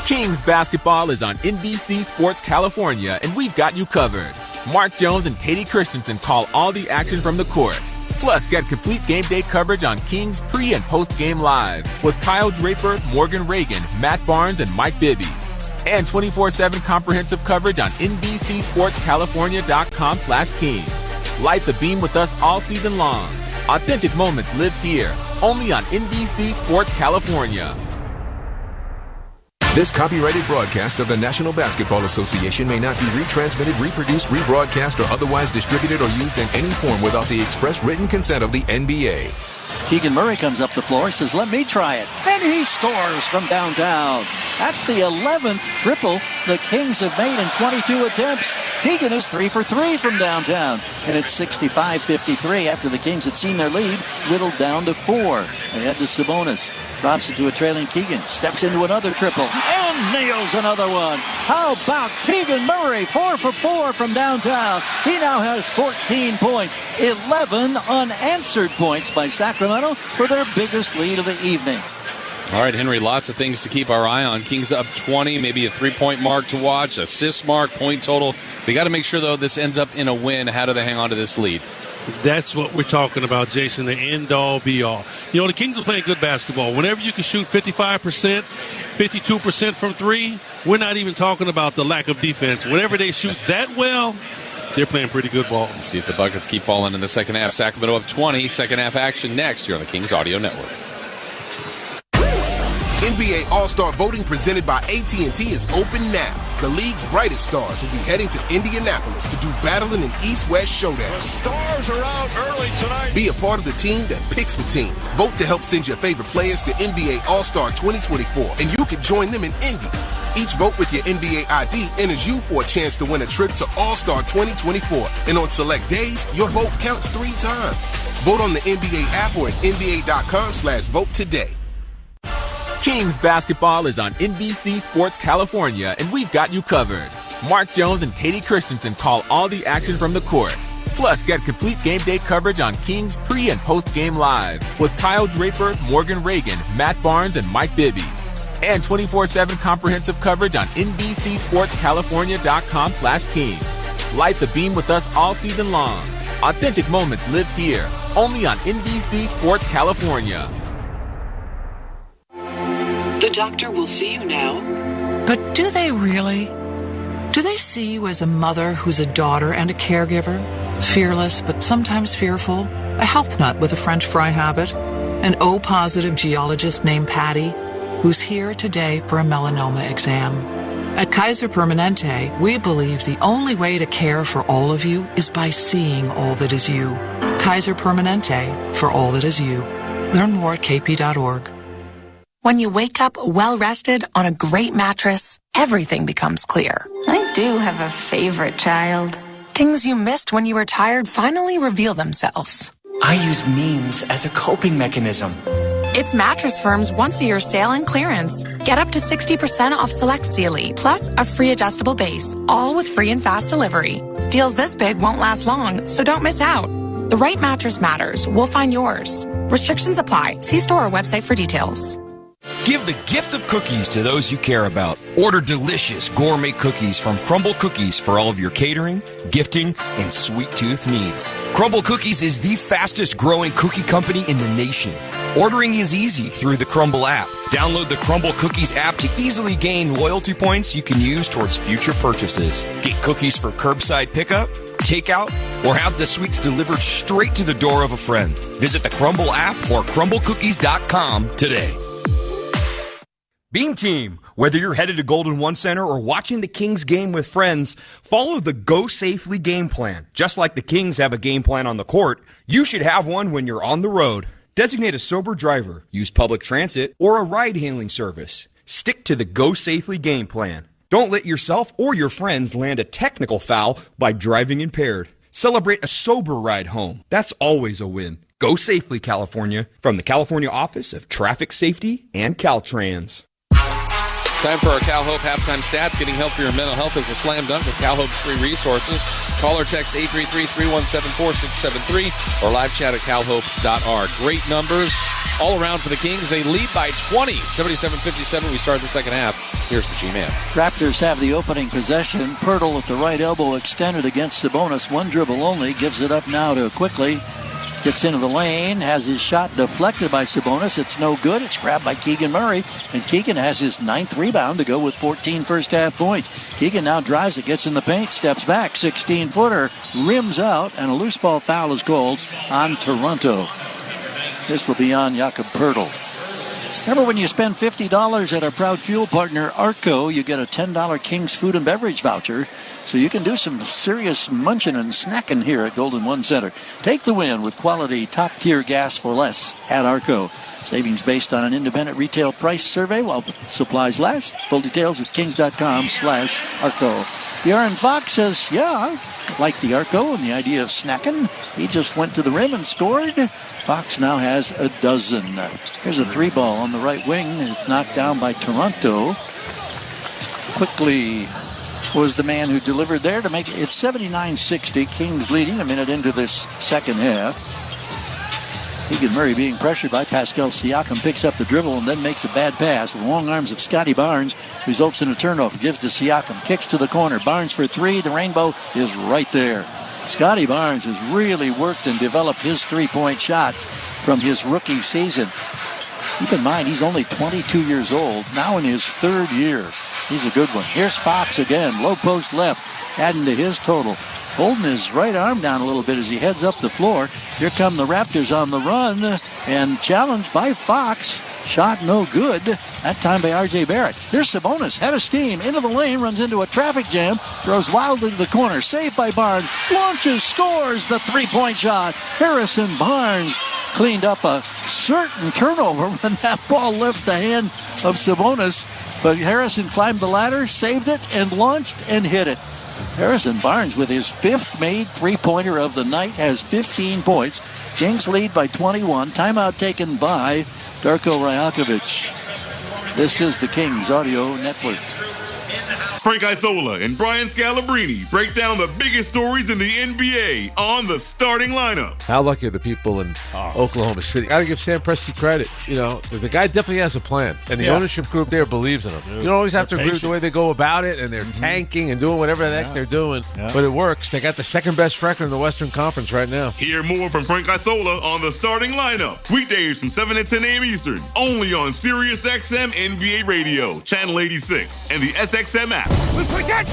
Kings basketball is on NBC Sports California, and we've got you covered. Mark Jones and Katie Christensen call all the action from the court. Plus, get complete game day coverage on Kings pre- and post-game live with Kyle Draper, Morgan Reagan, Matt Barnes, and Mike Bibby. And 24/7 comprehensive coverage on NBCSportsCalifornia.com/Kings. Light the beam with us all season long. Authentic moments live here, only on NBC Sports California. This copyrighted broadcast of the National Basketball Association may not be retransmitted, reproduced, rebroadcast, or otherwise distributed or used in any form without the express written consent of the NBA. Keegan Murray comes up the floor, says, let me try it. And he scores from downtown. That's the 11th triple the Kings have made in 22 attempts. Keegan is 3 for 3 from downtown. And it's 65-53 after the Kings had seen their lead whittled down to 4. They head to Sabonis. Drops it to a trailing Keegan. Steps into another triple. And nails another one. How about Keegan Murray? 4 for 4 from downtown. He now has 14 points. 11 unanswered points by Sacramento for their biggest lead of the evening. All right, Henry, lots of things to keep our eye on. Kings up 20, maybe a 3-point mark to watch, assist mark, point total. They got to make sure, though, this ends up in a win. How do they hang on to this lead? That's what we're talking about, Jason, the end-all, be-all. You know, the Kings are playing good basketball. Whenever you can shoot 55%, 52% from three, we're not even talking about the lack of defense. Whenever they shoot that well, they're playing pretty good ball. Let's see if the buckets keep falling in the second half. Sacramento up 20. Second half action next here on the Kings Audio Network. NBA All-Star Voting presented by AT&T is open now. The league's brightest stars will be heading to Indianapolis to do battle in an East-West showdown. The stars are out early tonight. Be a part of the team that picks the teams. Vote to help send your favorite players to NBA All-Star 2024, and you can join them in Indy. Each vote with your NBA ID enters you for a chance to win a trip to All-Star 2024. And on select days, your vote counts 3 times. Vote on the NBA app or at NBA.com/vote today. Kings basketball is on NBC Sports California, and we've got you covered. Mark Jones and Katie Christensen call all the action from the court. Plus, get complete game day coverage on Kings pre- and post-game live with Kyle Draper, Morgan Reagan, Matt Barnes, and Mike Bibby. And 24/7 comprehensive coverage on NBCSportsCalifornia.com/Kings. Light the beam with us all season long. Authentic moments live here, only on NBC Sports California. The doctor will see you now. But do they really? Do they see you as a mother who's a daughter and a caregiver? Fearless, but sometimes fearful? A health nut with a French fry habit? An O-positive geologist named Patty, who's here today for a melanoma exam? At Kaiser Permanente, we believe the only way to care for all of you is by seeing all that is you. Kaiser Permanente, for all that is you. Learn more at kp.org. When you wake up well-rested on a great mattress, everything becomes clear. I do have a favorite child. Things you missed when you were tired finally reveal themselves. I use memes as a coping mechanism. It's Mattress Firm's once-a-year sale and clearance. Get up to 60% off select Sealy, plus a free adjustable base, all with free and fast delivery. Deals this big won't last long, so don't miss out. The right mattress matters. We'll find yours. Restrictions apply. See store or website for details. Give the gift of cookies to those you care about. Order delicious gourmet cookies from Crumble Cookies for all of your catering, gifting, and sweet tooth needs. Crumble Cookies is the fastest growing cookie company in the nation. Ordering is easy through the Crumble app. Download the Crumble Cookies app to easily gain loyalty points you can use towards future purchases. Get cookies for curbside pickup, takeout, or have the sweets delivered straight to the door of a friend. Visit the Crumble app or crumblecookies.com today. Beam Team, whether you're headed to Golden One Center or watching the Kings game with friends, follow the Go Safely game plan. Just like the Kings have a game plan on the court, you should have one when you're on the road. Designate a sober driver, use public transit, or a ride-hailing service. Stick to the Go Safely game plan. Don't let yourself or your friends land a technical foul by driving impaired. Celebrate a sober ride home. That's always a win. Go Safely, California, from the California Office of Traffic Safety and Caltrans. Time for our Cal Hope halftime stats. Getting help for your mental health is a slam dunk with Cal Hope's free resources. Call or text 833-317-4673 or live chat at calhope.org. Great numbers all around for the Kings. They lead by 20, 77-57. We start the second half. Here's the G-Man. Raptors have the opening possession. Pirtle with the right elbow extended against Sabonis. One dribble only. Gives it up now to Quickly. Gets into the lane, has his shot deflected by Sabonis. It's no good. It's grabbed by Keegan Murray, and Keegan has his 9th rebound to go with 14 first-half points. Keegan now drives it, gets in the paint, steps back, 16-footer, rims out, and a loose ball foul is called on Toronto. This will be on Jakob Poeltl. Remember, when you spend $50 at our proud fuel partner, Arco, you get a $10 King's food and beverage voucher. So you can do some serious munching and snacking here at Golden One Center. Take the win with quality top-tier gas for less at Arco. Savings based on an independent retail price survey while supplies last. Full details at kings.com/Arco. The Aaron Fox says, yeah, I like the Arco and the idea of snacking. He just went to the rim and scored. Fox now has a dozen. Here's a 3-ball on the right wing. It's knocked down by Toronto. Quickly was the man who delivered there to make it 79-60. Kings leading a minute into this second half. Keegan Murray being pressured by Pascal Siakam picks up the dribble and then makes a bad pass. The long arms of Scotty Barnes results in a turnover. Gives to Siakam. Kicks to the corner. Barnes for 3. The rainbow is right there. Scotty Barnes has really worked and developed his three-point shot from his rookie season. Keep in mind, he's only 22 years old, now in his 3rd year. He's a good one. Here's Fox again, low post left, adding to his total. Holding his right arm down a little bit as he heads up the floor. Here come the Raptors on the run, and challenged by Fox. Shot no good, that time by R.J. Barrett. Here's Sabonis, head of steam, into the lane, runs into a traffic jam, throws wildly to the corner, saved by Barnes, launches, scores the three-point shot. Harrison Barnes cleaned up a certain turnover when that ball left the hand of Sabonis, but Harrison climbed the ladder, saved it, and launched and hit it. Harrison Barnes, with his 5th made three-pointer of the night, has 15 points. Kings lead by 21. Timeout taken by Darko Rajakovic. This is the Kings Audio Network. Frank Isola and Brian Scalabrine break down the biggest stories in the NBA on the starting lineup. How lucky are the people in Oklahoma City? Got to give Sam Presti credit. You know, the guy definitely has a plan, and the ownership group there believes in him. You don't always have to agree with the way they go about it, and they're tanking and doing whatever the heck they're doing, but it works. They got the 2nd best record in the Western Conference right now. Hear more from Frank Isola on the starting lineup. Weekdays from 7 to 10 a.m. Eastern, only on SiriusXM NBA Radio, Channel 86, and the SXM app.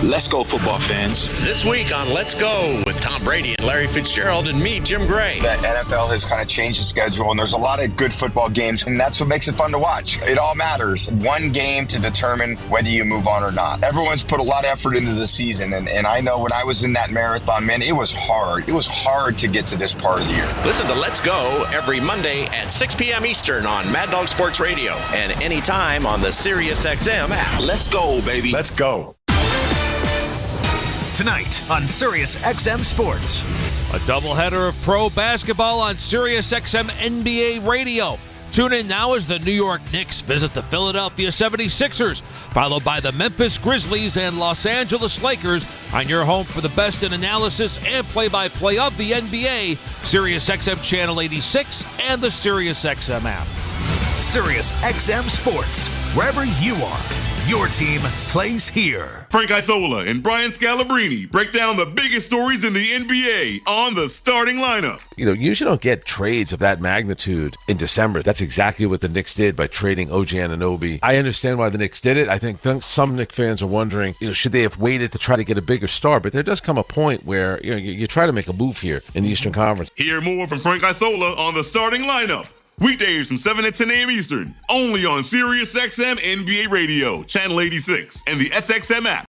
Let's go, football fans. This week on Let's Go with Tom Brady and Larry Fitzgerald and me, Jim Gray. The NFL has kind of changed the schedule, and there's a lot of good football games, and that's what makes it fun to watch. It all matters. One game to determine whether you move on or not. Everyone's put a lot of effort into the season, and I know when I was in that marathon, man, it was hard. It was hard to get to this part of the year. Listen to Let's Go every Monday at 6 p.m. Eastern on Mad Dog Sports Radio and anytime on the SiriusXM app. Let's go, baby. Let's go. Tonight on SiriusXM Sports. A doubleheader of pro basketball on SiriusXM NBA Radio. Tune in now as the New York Knicks visit the Philadelphia 76ers, followed by the Memphis Grizzlies and Los Angeles Lakers on your home for the best in analysis and play-by-play of the NBA, SiriusXM Channel 86 and the SiriusXM app. SiriusXM Sports, wherever you are. Your team plays here. Frank Isola and Brian Scalabrine break down the biggest stories in the NBA on the starting lineup. You know, you usually don't get trades of that magnitude in December. That's exactly what the Knicks did by trading OG Anunoby. I understand why the Knicks did it. I think some Knicks fans are wondering, should they have waited to try to get a bigger star? But there does come a point where you try to make a move here in the Eastern Conference. Hear more from Frank Isola on the starting lineup. Weekdays from 7 to 10 a.m. Eastern, only on Sirius XM NBA Radio, Channel 86, and the SXM app.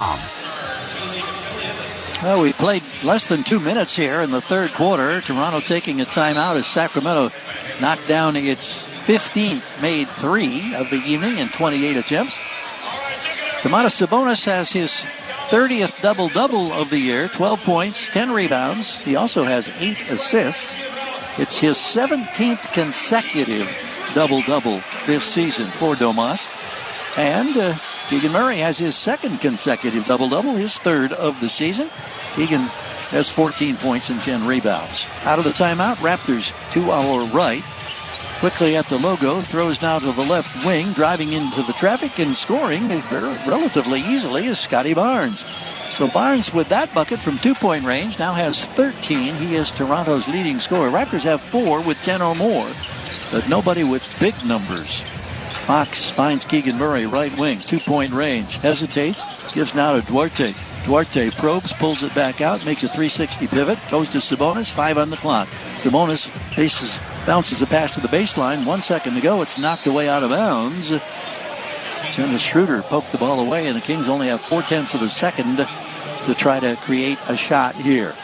Well, we played less than 2 minutes here in the third quarter. Toronto taking a timeout as Sacramento knocked down its 15th made three of the evening in 28 attempts. Domantas Sabonis has his 30th double-double of the year, 12 points, 10 rebounds. He also has 8 assists. It's his 17th consecutive double-double this season for Domas. And Keegan Murray has his second consecutive double-double, his third of the season. Keegan has 14 points and 10 rebounds. Out of the timeout, Raptors to our right. Quickly at the logo, throws now to the left wing, driving into the traffic and scoring relatively easily is Scotty Barnes. So Barnes, with that bucket from 2-point range, now has 13. He is Toronto's leading scorer. Raptors have 4 with 10 or more, but nobody with big numbers. Fox finds Keegan Murray, right wing, 2-point range, hesitates, gives now to Duarte. Duarte probes, pulls it back out, makes a 360 pivot, goes to Sabonis, 5 on the clock. Sabonis bounces a pass to the baseline, 1 second to go, it's knocked away out of bounds. Dennis Schroeder poked the ball away, and the Kings only have 0.4 of a second to try to create a shot here.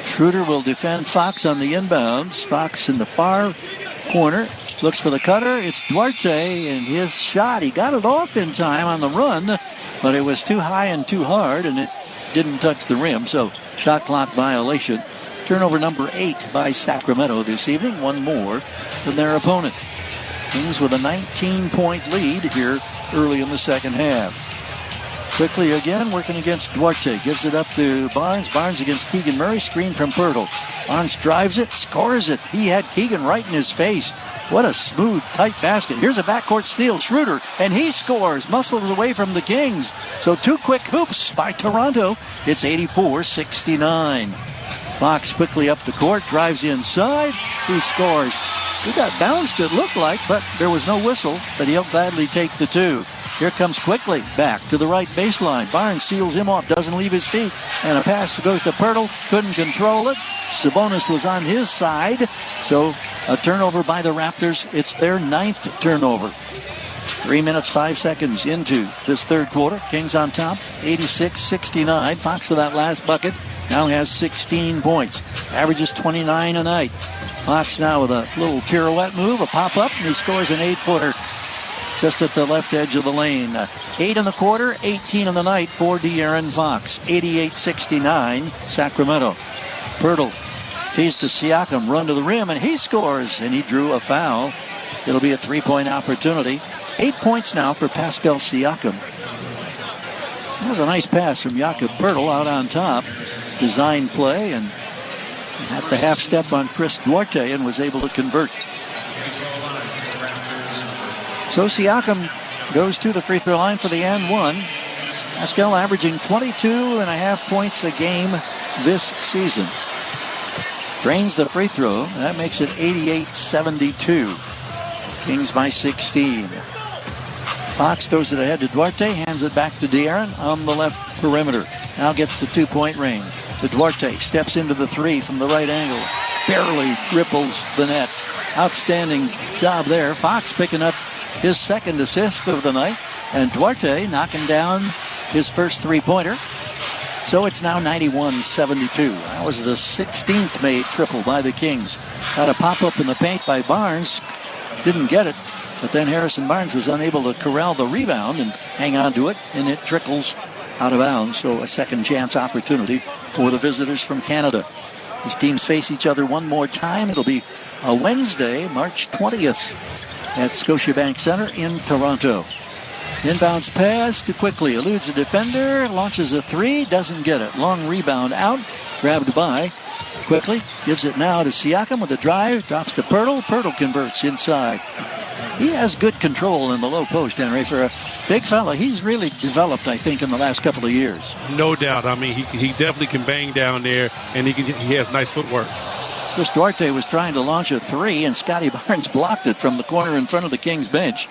Schroeder will defend Fox on the inbounds. Fox in the far corner looks for the cutter. It's Duarte, and his shot, he got it off in time on the run, but it was too high and too hard, and it didn't touch the rim, so shot clock violation. Turnover number 8 by Sacramento this evening, one more than their opponent. Kings with a 19-point lead here early in the second half. Quickly again, working against Duarte. Gives it up to Barnes. Barnes against Keegan Murray. Screen from Pirtle. Barnes drives it, scores it. He had Keegan right in his face. What a smooth, tight basket. Here's a backcourt steal. Schroeder, and he scores. Muscles away from the Kings. So 2 quick hoops by Toronto. It's 84-69. Fox quickly up the court, drives inside. He scores. He got bounced, it looked like, but there was no whistle, but he'll gladly take the 2. Here comes Quickly back to the right baseline. Barnes seals him off, doesn't leave his feet. And a pass goes to Pirtle, couldn't control it. Sabonis was on his side. So a turnover by the Raptors. It's their 9th turnover. 3 minutes, 5 seconds into this third quarter. Kings on top, 86-69. Fox for that last bucket now has 16 points. Averages 29 a night. Fox now with a little pirouette move, a pop-up, and he scores an 8-footer. Just at the left edge of the lane. 8 in the quarter, 18 in the night for De'Aaron Fox. 88-69, Sacramento. Pirtle feeds to Siakam, run to the rim, and he scores, and he drew a foul. It'll be a 3-point opportunity. 8 points now for Pascal Siakam. That was a nice pass from Jakob Pirtle out on top. Design play, and had the half step on Chris Duarte and was able to convert. So Siakam goes to the free throw line for the and one. Pascal averaging 22.5 points a game this season. Drains the free throw. That makes it 88-72. Kings by 16. Fox throws it ahead to Duarte, hands it back to De'Aaron on the left perimeter. Now gets to 2-point range. To Duarte, steps into the 3 from the right angle. Barely ripples the net. Outstanding job there. Fox picking up his second assist of the night, and Duarte knocking down his first 3-pointer. So it's now 91-72. That was the 16th made triple by the Kings. Got a pop-up in the paint by Barnes. Didn't get it, but then Harrison Barnes was unable to corral the rebound and hang on to it, and it trickles out of bounds. So a second chance opportunity for the visitors from Canada. These teams face each other one more time. It'll be a Wednesday, March 20th. At Scotiabank Center in Toronto. Inbounds pass to Quickly. Eludes a defender. Launches a 3. Doesn't get it. Long rebound out. Grabbed by Quickly. Gives it now to Siakam with a drive. Drops to Pirtle. Pirtle converts inside. He has good control in the low post, Henry. For a big fella, he's really developed, I think, in the last couple of years. No doubt. I mean, he definitely can bang down there, and he has nice footwork. Chris Duarte was trying to launch a 3, and Scotty Barnes blocked it from the corner in front of the Kings bench.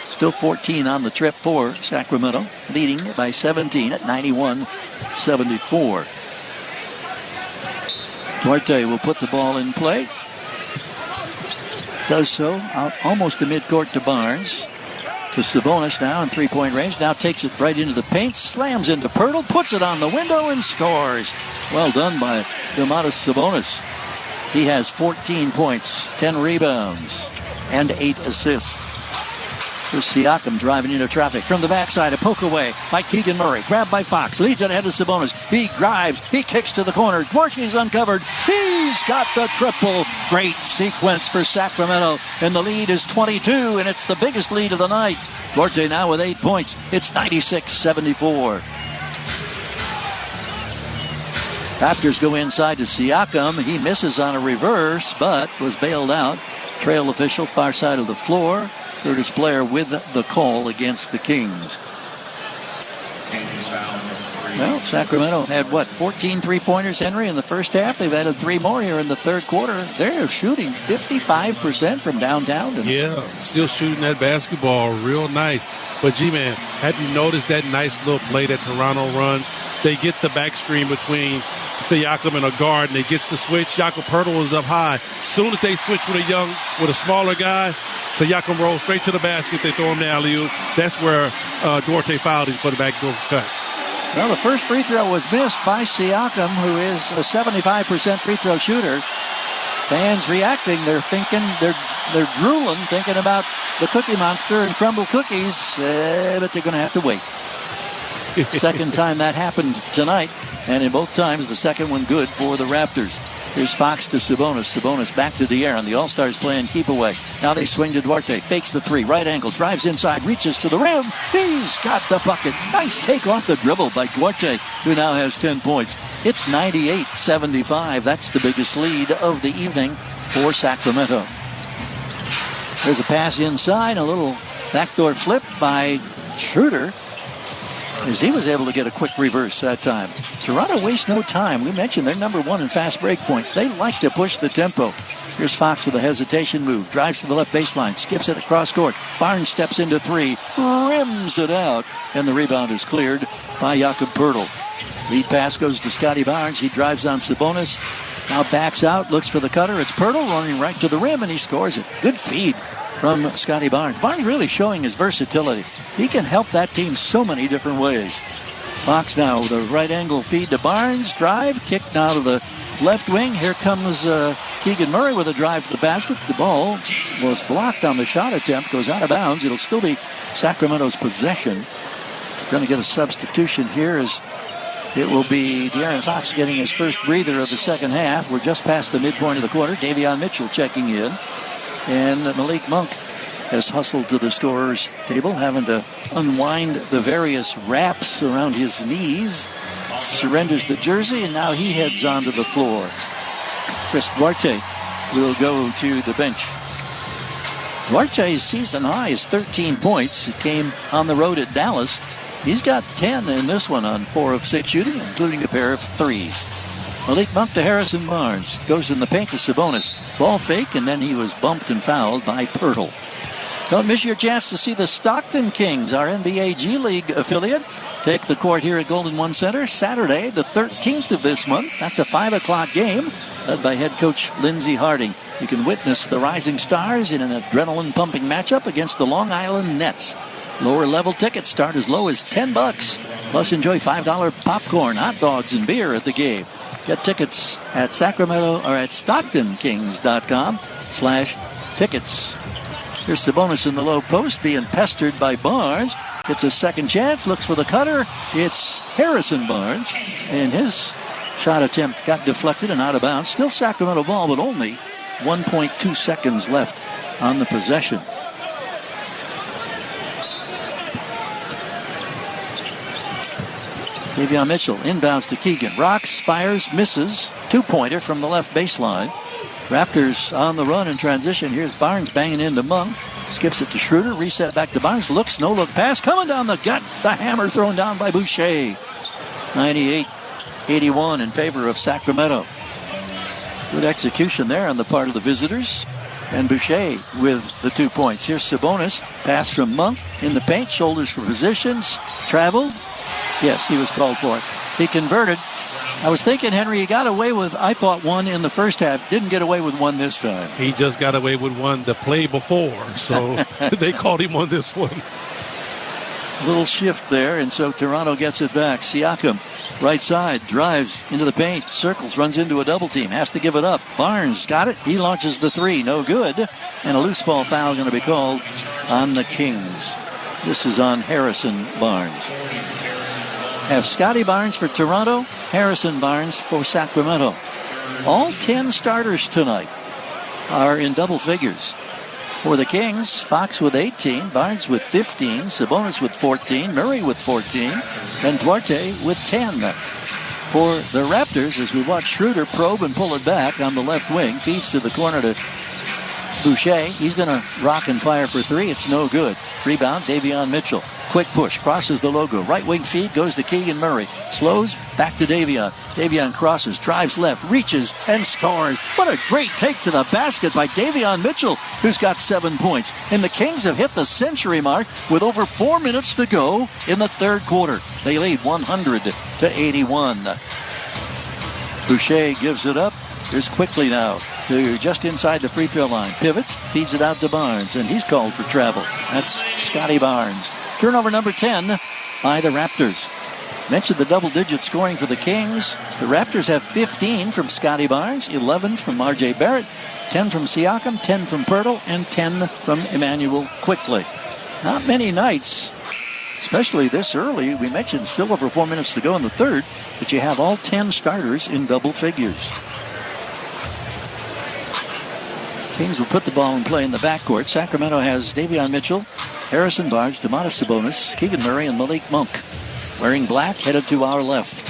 Still 14 on the trip for Sacramento, leading by 17 at 91-74. Duarte will put the ball in play. Does so out almost to midcourt to Barnes. To Sabonis now in three-point range. Now takes it right into the paint. Slams into Pirtle. Puts it on the window and scores. Well done by Domantas Sabonis. He has 14 points, 10 rebounds, and 8 assists. Here's Siakam driving into traffic. From the backside, a poke away by Keegan Murray. Grabbed by Fox. Leads it ahead of Sabonis. He drives. He kicks to the corner. Dvorky's uncovered. He's got the triple. Great sequence for Sacramento. And the lead is 22, and it's the biggest lead of the night. Duarte now with 8 points. It's 96-74. Raptors go inside to Siakam. He misses on a reverse, but was bailed out. Trail official, far side of the floor. Curtis Blair with the call against the Kings. Well, Sacramento had, 14 three-pointers, Henry, in the first half. They've added 3 more here in the third quarter. They're shooting 55% from downtown. Yeah, still shooting that basketball real nice. But, G-Man, have you noticed that nice little play that Toronto runs? They get the back screen between Siakam and a guard, and they gets the switch. Jakob Poeltl is up high. Soon as they switch with a smaller guy, Siakam rolls straight to the basket. They throw him the alley-oop. That's where Duarte fouled him for the backdoor cut. Well, the first free throw was missed by Siakam, who is a 75% free throw shooter. Fans reacting. They're thinking, they're drooling, thinking about the Cookie Monster and crumble cookies, but they're going to have to wait. Second time that happened tonight, and in both times, the second one good for the Raptors. Here's Fox to Sabonis. Sabonis back to the air, and the All-Stars playing keep away. Now they swing to Duarte. Fakes the three. Right angle. Drives inside. Reaches to the rim. He's got the bucket. Nice take off the dribble by Duarte, who now has 10 points. It's 98-75. That's the biggest lead of the evening for Sacramento. There's a pass inside. A little backdoor flip by Schroeder, as he was able to get a quick reverse that time. Toronto wastes no time. We mentioned they're number one in fast break points. They like to push the tempo. Here's Fox with a hesitation move. Drives to the left baseline. Skips it across court. Barnes steps into three. Rims it out. And the rebound is cleared by Jakob Poeltl. Lead pass goes to Scotty Barnes. He drives on Sabonis. Now backs out. Looks for the cutter. It's Poeltl running right to the rim, and he scores it. Good feed from Scotty Barnes. Barnes really showing his versatility. He can help that team so many different ways. Fox now with a right angle feed to Barnes. Drive, kicked out of the left wing. Here comes Keegan Murray with a drive to the basket. The ball was blocked on the shot attempt. Goes out of bounds. It'll still be Sacramento's possession. Going to get a substitution here as it will be De'Aaron Fox getting his first breather of the second half. We're just past the midpoint of the quarter. Davion Mitchell checking in. And Malik Monk has hustled to the scorer's table, having to unwind the various wraps around his knees. Surrenders the jersey, and now he heads onto the floor. Chris Duarte will go to the bench. Duarte's season high is 13 points. It came on the road at Dallas. He's got 10 in this one on 4 of 6 shooting, including a pair of threes. Malik Monk to Harrison Barnes. Goes in the paint to Sabonis. Ball fake, and then he was bumped and fouled by Poeltl. Don't miss your chance to see the Stockton Kings, our NBA G League affiliate, take the court here at Golden One Center Saturday, the 13th of this month. That's a 5 o'clock game, led by head coach Lindsey Harding. You can witness the Rising Stars in an adrenaline-pumping matchup against the Long Island Nets. Lower level tickets start as low as $10. Plus enjoy $5 popcorn, hot dogs, and beer at the game. Get tickets at Sacramento or at StocktonKings.com/tickets. Here's Sabonis in the low post being pestered by Barnes. Gets a second chance, looks for the cutter. It's Harrison Barnes, and his shot attempt got deflected and out of bounds. Still Sacramento ball, but only 1.2 seconds left on the possession. Davion Mitchell inbounds to Keegan. Rocks, fires, misses. Two-pointer from the left baseline. Raptors on the run in transition. Here's Barnes banging into Monk. Skips it to Schroeder. Reset back to Barnes. Looks, no-look pass. Coming down the gut. The hammer thrown down by Boucher. 98-81 in favor of Sacramento. Good execution there on the part of the visitors. And Boucher with the 2 points. Here's Sabonis. Pass from Monk in the paint. Shoulders for positions. Traveled. Yes, he was called for it. He converted. I was thinking, Henry, he got away with, I thought, one in the first half. Didn't get away with one this time. He just got away with one the play before, so they called him on this one. Little shift there, and so Toronto gets it back. Siakam, right side, drives into the paint, circles, runs into a double team, has to give it up. Barnes got it. He launches the three. No good. And a loose ball foul going to be called on the Kings. This is on Harrison Barnes. Have Scotty Barnes for Toronto, Harrison Barnes for Sacramento. All 10 starters tonight are in double figures. For the Kings, Fox with 18, Barnes with 15, Sabonis with 14, Murray with 14, and Duarte with 10. For the Raptors, as we watch Schroeder probe and pull it back on the left wing, feeds to the corner to Boucher. He's going to rock and fire for three. It's no good. Rebound, Davion Mitchell. Quick push, crosses the logo. Right wing feed goes to Keegan Murray. Slows, back to Davion. Davion crosses, drives left, reaches, and scores. What a great take to the basket by Davion Mitchell, who's got 7 points. And the Kings have hit the century mark with over 4 minutes to go in the third quarter. They lead 100-81. Boucher gives it up. Here's Quickly now. To just inside the free throw line. Pivots, feeds it out to Barnes, and he's called for travel. That's Scotty Barnes. Turnover number 10 by the Raptors. Mentioned the double-digit scoring for the Kings. The Raptors have 15 from Scotty Barnes, 11 from R.J. Barrett, 10 from Siakam, 10 from Pirtle, and 10 from Emmanuel Quickly. Not many nights, especially this early. We mentioned still over 4 minutes to go in the third, but you have all 10 starters in double figures. Kings will put the ball in play in the backcourt. Sacramento has Davion Mitchell, Harrison Barnes, Domantas Sabonis, Keegan Murray, and Malik Monk. Wearing black, headed to our left.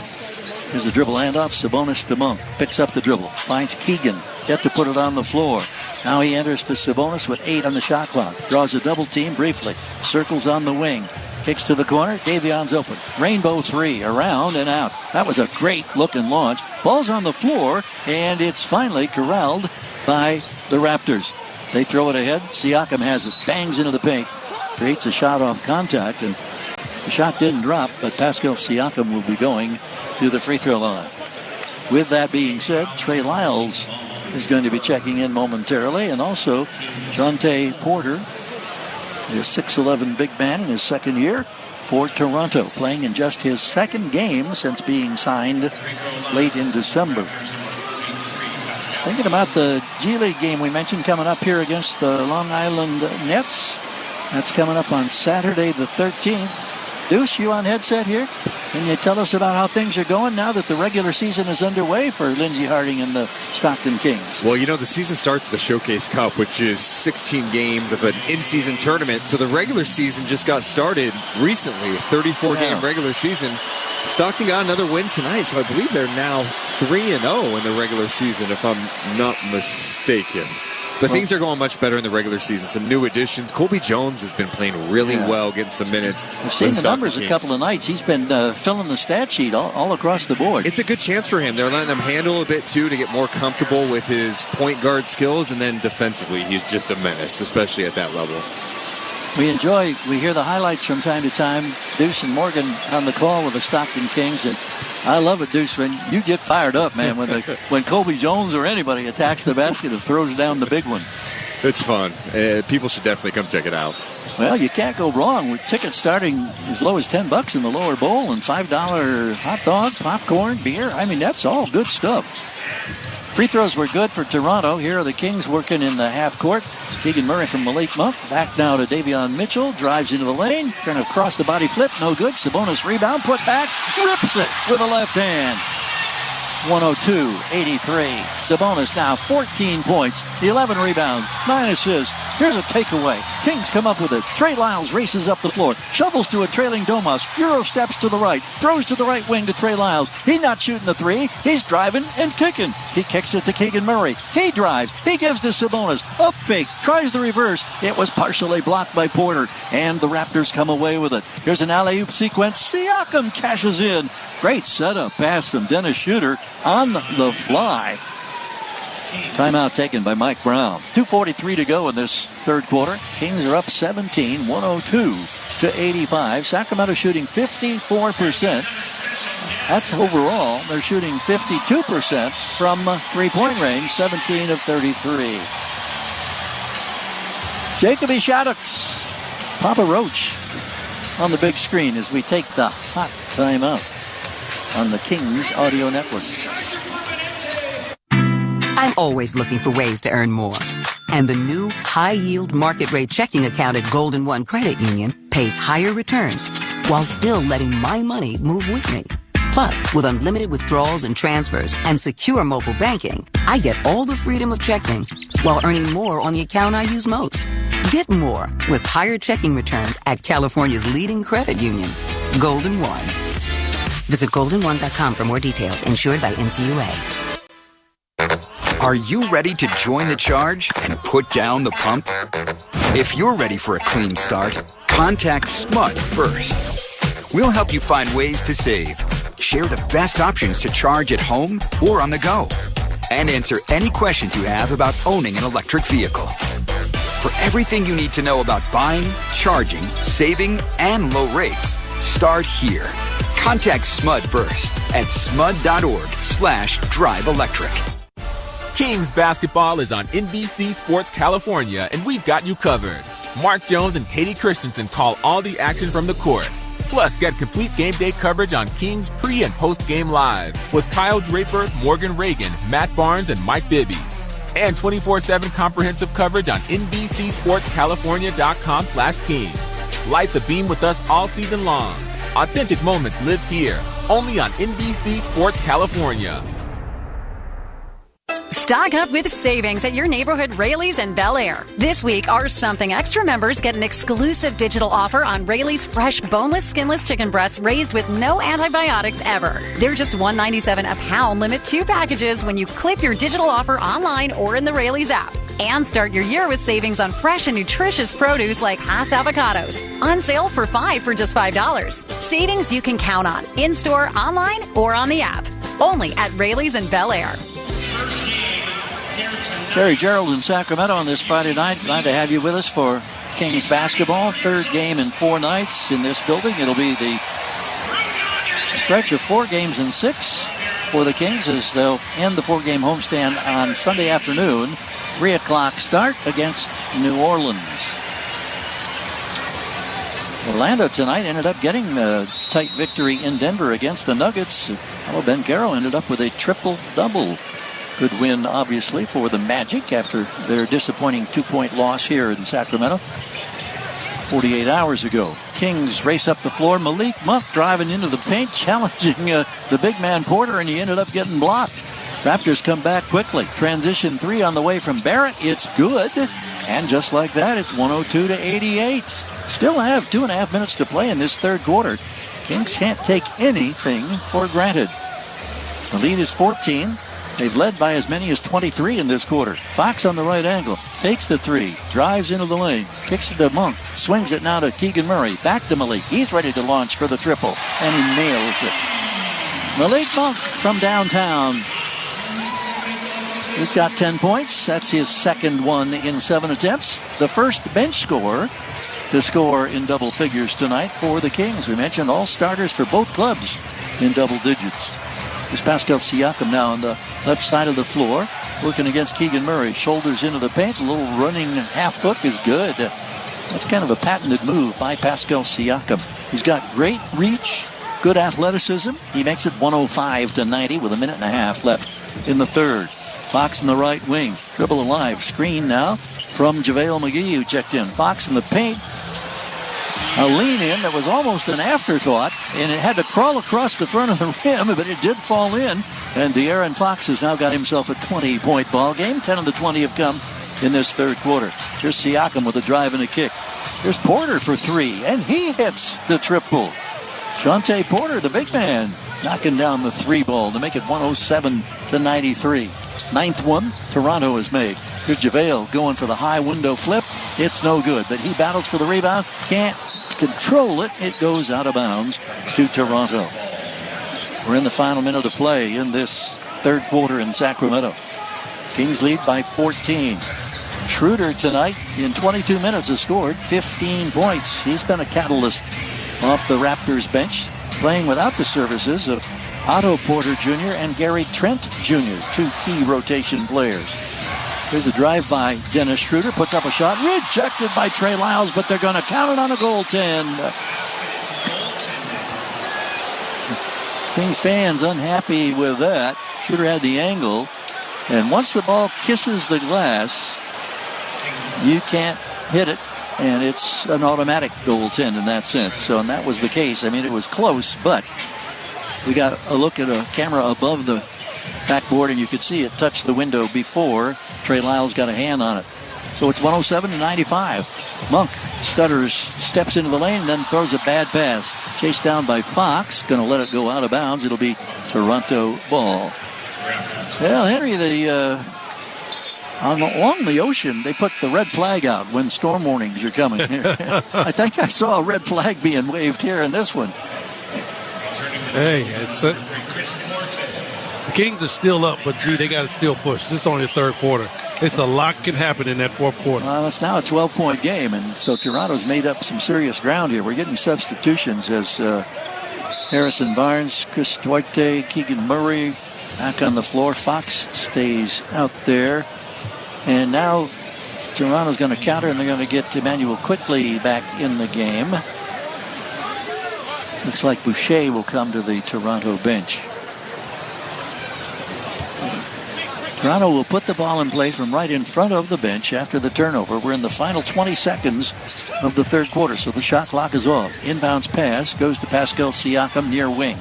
Here's the dribble handoff. Sabonis to Monk. Picks up the dribble. Finds Keegan. Yet to put it on the floor. Now he enters to Sabonis with 8 on the shot clock. Draws a double team briefly. Circles on the wing. Kicks to the corner. Davion's open. Rainbow three. Around and out. That was a great looking launch. Ball's on the floor. And it's finally corralled by the Raptors. They throw it ahead. Siakam has it. Bangs into the paint. Creates a shot off contact. And the shot didn't drop, but Pascal Siakam will be going to the free throw line. With that being said, Trey Lyles is going to be checking in momentarily. And also, Jonte Porter, the 6'11 big man in his second year for Toronto, playing in just his second game since being signed late in December. Thinking about the G League game we mentioned coming up here against the Long Island Nets. That's coming up on Saturday the 13th. Deuce, you on headset here? Can you tell us about how things are going now that the regular season is underway for Lindsey Harding and the Stockton Kings? Well, you know, the season starts with the Showcase Cup, which is 16 games of an in-season tournament. So the regular season just got started recently, 34-game regular season. Stockton got another win tonight, so I believe they're now 3-0 in the regular season, if I'm not mistaken. But things are going much better in the regular season. Some new additions. Colby Jones has been playing really well, getting some minutes. I've seen the numbers a couple of nights. He's been filling the stat sheet all across the board. It's a good chance for him. They're letting him handle a bit, too, to get more comfortable with his point guard skills. And then defensively, he's just a menace, especially at that level. We hear the highlights from time to time. Deuce and Morgan on the call with the Stockton Kings. And I love it, Deuce, when you get fired up, man, when Colby Jones or anybody attacks the basket and throws down the big one. It's fun. People should definitely come check it out. Well, you can't go wrong with tickets starting as low as $10 in the lower bowl and $5 hot dog, popcorn, beer. I mean, that's all good stuff. Free throws were good for Toronto. Here are the Kings working in the half court. Keegan Murray from Malik Monk. Back now to Davion Mitchell. Drives into the lane. Trying to cross the body flip. No good. Sabonis rebound. Put back. Rips it with a left hand. 102-83. Sabonis now 14 points, 11 rebounds, 9 assists. Here's a takeaway. Kings come up with it. Trey Lyles races up the floor, shovels to a trailing Domas. Euro steps to the right, throws to the right wing to Trey Lyles. He's not shooting the three. He's driving and kicking. He kicks it to Keegan Murray. He drives. He gives to Sabonis. Up fake. Tries the reverse. It was partially blocked by Porter, and the Raptors come away with it. Here's an alley-oop sequence. Siakam cashes in. Great setup pass from Dennis Schroeder on the fly. Timeout taken by Mike Brown. 2:43 to go in this third quarter. Kings are up 17, 102-85. Sacramento shooting 54%. That's overall. They're shooting 52% from three-point range, 17 of 33. Jacoby Shaddix, Papa Roach on the big screen as we take the hot timeout on the Kings Audio Network. I'm always looking for ways to earn more. And the new high-yield market rate checking account at Golden One Credit Union pays higher returns while still letting my money move with me. Plus, with unlimited withdrawals and transfers and secure mobile banking, I get all the freedom of checking while earning more on the account I use most. Get more with higher checking returns at California's leading credit union, Golden One. Visit goldenone.com for more details. Insured by NCUA. Are you ready to join the charge and put down the pump? If you're ready for a clean start, contact SMUD first. We'll help you find ways to save, share the best options to charge at home or on the go, and answer any questions you have about owning an electric vehicle. For everything you need to know about buying, charging, saving, and low rates, start here. Contact SMUD first at smud.org/drive-electric. Kings basketball is on NBC Sports California, and we've got you covered. Mark Jones and Katie Christensen call all the action from the court. Plus, get complete game day coverage on Kings pre- and post-game live with Kyle Draper, Morgan Reagan, Matt Barnes, and Mike Bibby. And 24/7 comprehensive coverage on NBCSportsCalifornia.com/Kings. Light the beam with us all season long. Authentic moments live here, only on NBC Sports California. Stock up with savings at your neighborhood Raley's and Bel Air. This week, our Something Extra members get an exclusive digital offer on Raley's fresh, boneless, skinless chicken breasts raised with no antibiotics ever. They're just $1.97 a pound, limit 2 packages when you click your digital offer online or in the Raley's app. And start your year with savings on fresh and nutritious produce like Hass avocados. On sale for 5 for just $5. Savings you can count on, in-store, online, or on the app. Only at Raley's and Bel Air. Terry Gerald in Sacramento on this Friday night. Glad to have you with us for Kings basketball. Third game in 4 nights in this building. It'll be the stretch of 4 games in 6 for the Kings as they'll end the 4-game homestand on Sunday afternoon. 3 o'clock start against New Orleans. Orlando tonight ended up getting a tight victory in Denver against the Nuggets. Ben Garrow ended up with a triple-double. Good win, obviously, for the Magic after their disappointing 2-point loss here in Sacramento 48 hours ago. Kings race up the floor. Malik Monk driving into the paint, challenging the big man Porter, and he ended up getting blocked. Raptors come back quickly. Transition 3 on the way from Barrett. It's good. And just like that, it's 102-88. Still have 2.5 minutes to play in this third quarter. Kings can't take anything for granted. The lead is 14. They've led by as many as 23 in this quarter. Fox on the right angle. Takes the 3. Drives into the lane. Kicks it to Monk. Swings it now to Keegan Murray. Back to Malik. He's ready to launch for the triple. And he nails it. Malik Monk from downtown. He's got 10 points. That's his second one in 7 attempts. The first bench scorer to score in double figures tonight for the Kings. We mentioned all starters for both clubs in double digits. There's Pascal Siakam now on the left side of the floor, working against Keegan Murray. Shoulders into the paint. A little running half hook is good. That's kind of a patented move by Pascal Siakam. He's got great reach, good athleticism. He makes it 105-90 with 1.5 minutes left in the third. Fox in the right wing. Dribble alive. Screen now from JaVale McGee, who checked in. Fox in the paint. A lean in that was almost an afterthought, and it had to crawl across the front of the rim, but it did fall in. And De'Aaron Fox has now got himself a 20-point ball game. 10 of the 20 have come in this third quarter. Here's Siakam with a drive and a kick. Here's Porter for 3, and he hits the triple. Shante Porter, the big man, knocking down the 3 ball to make it 107-93. 9th one Toronto has made. Here's JaVale going for the high window flip. It's no good, but he battles for the rebound. Can't control it. It goes out of bounds to Toronto. We're in the final minute of play in this third quarter in Sacramento. Kings lead by 14. Schroeder tonight in 22 minutes has scored 15 points. He's been a catalyst off the Raptors bench, playing without the services of Otto Porter Jr. and Gary Trent Jr., 2 key rotation players. Here's the drive by Dennis Schroeder. Puts up a shot. Rejected by Trey Lyles, but they're going to count it on a goaltend. Kings fans unhappy with that. Schroeder had the angle. And once the ball kisses the glass, you can't hit it. And it's an automatic goaltend in that sense. So, and that was the case. I mean, it was close, but we got a look at a camera above the backboard, and you could see it touch the window before Trey Lyles got a hand on it. So it's 107-95. Monk stutters, steps into the lane, and then throws a bad pass. Chased down by Fox. Going to let it go out of bounds. It'll be Toronto ball. Well, Henry, along the ocean, they put the red flag out when storm warnings are coming. I think I saw a red flag being waved here in this one. Hey, the Kings are still up, but, gee, they got to still push. This is only the third quarter. It's a lot can happen in that fourth quarter. It's now a 12-point game, and so Toronto's made up some serious ground here. We're getting substitutions as Harrison Barnes, Chris Duarte, Keegan Murray back on the floor. Fox stays out there. And now Toronto's going to counter, and they're going to get Emmanuel Quickly back in the game. Looks like Boucher will come to the Toronto bench. Toronto will put the ball in play from right in front of the bench after the turnover. We're in the final 20 seconds of the third quarter, so the shot clock is off. Inbounds pass goes to Pascal Siakam near wing.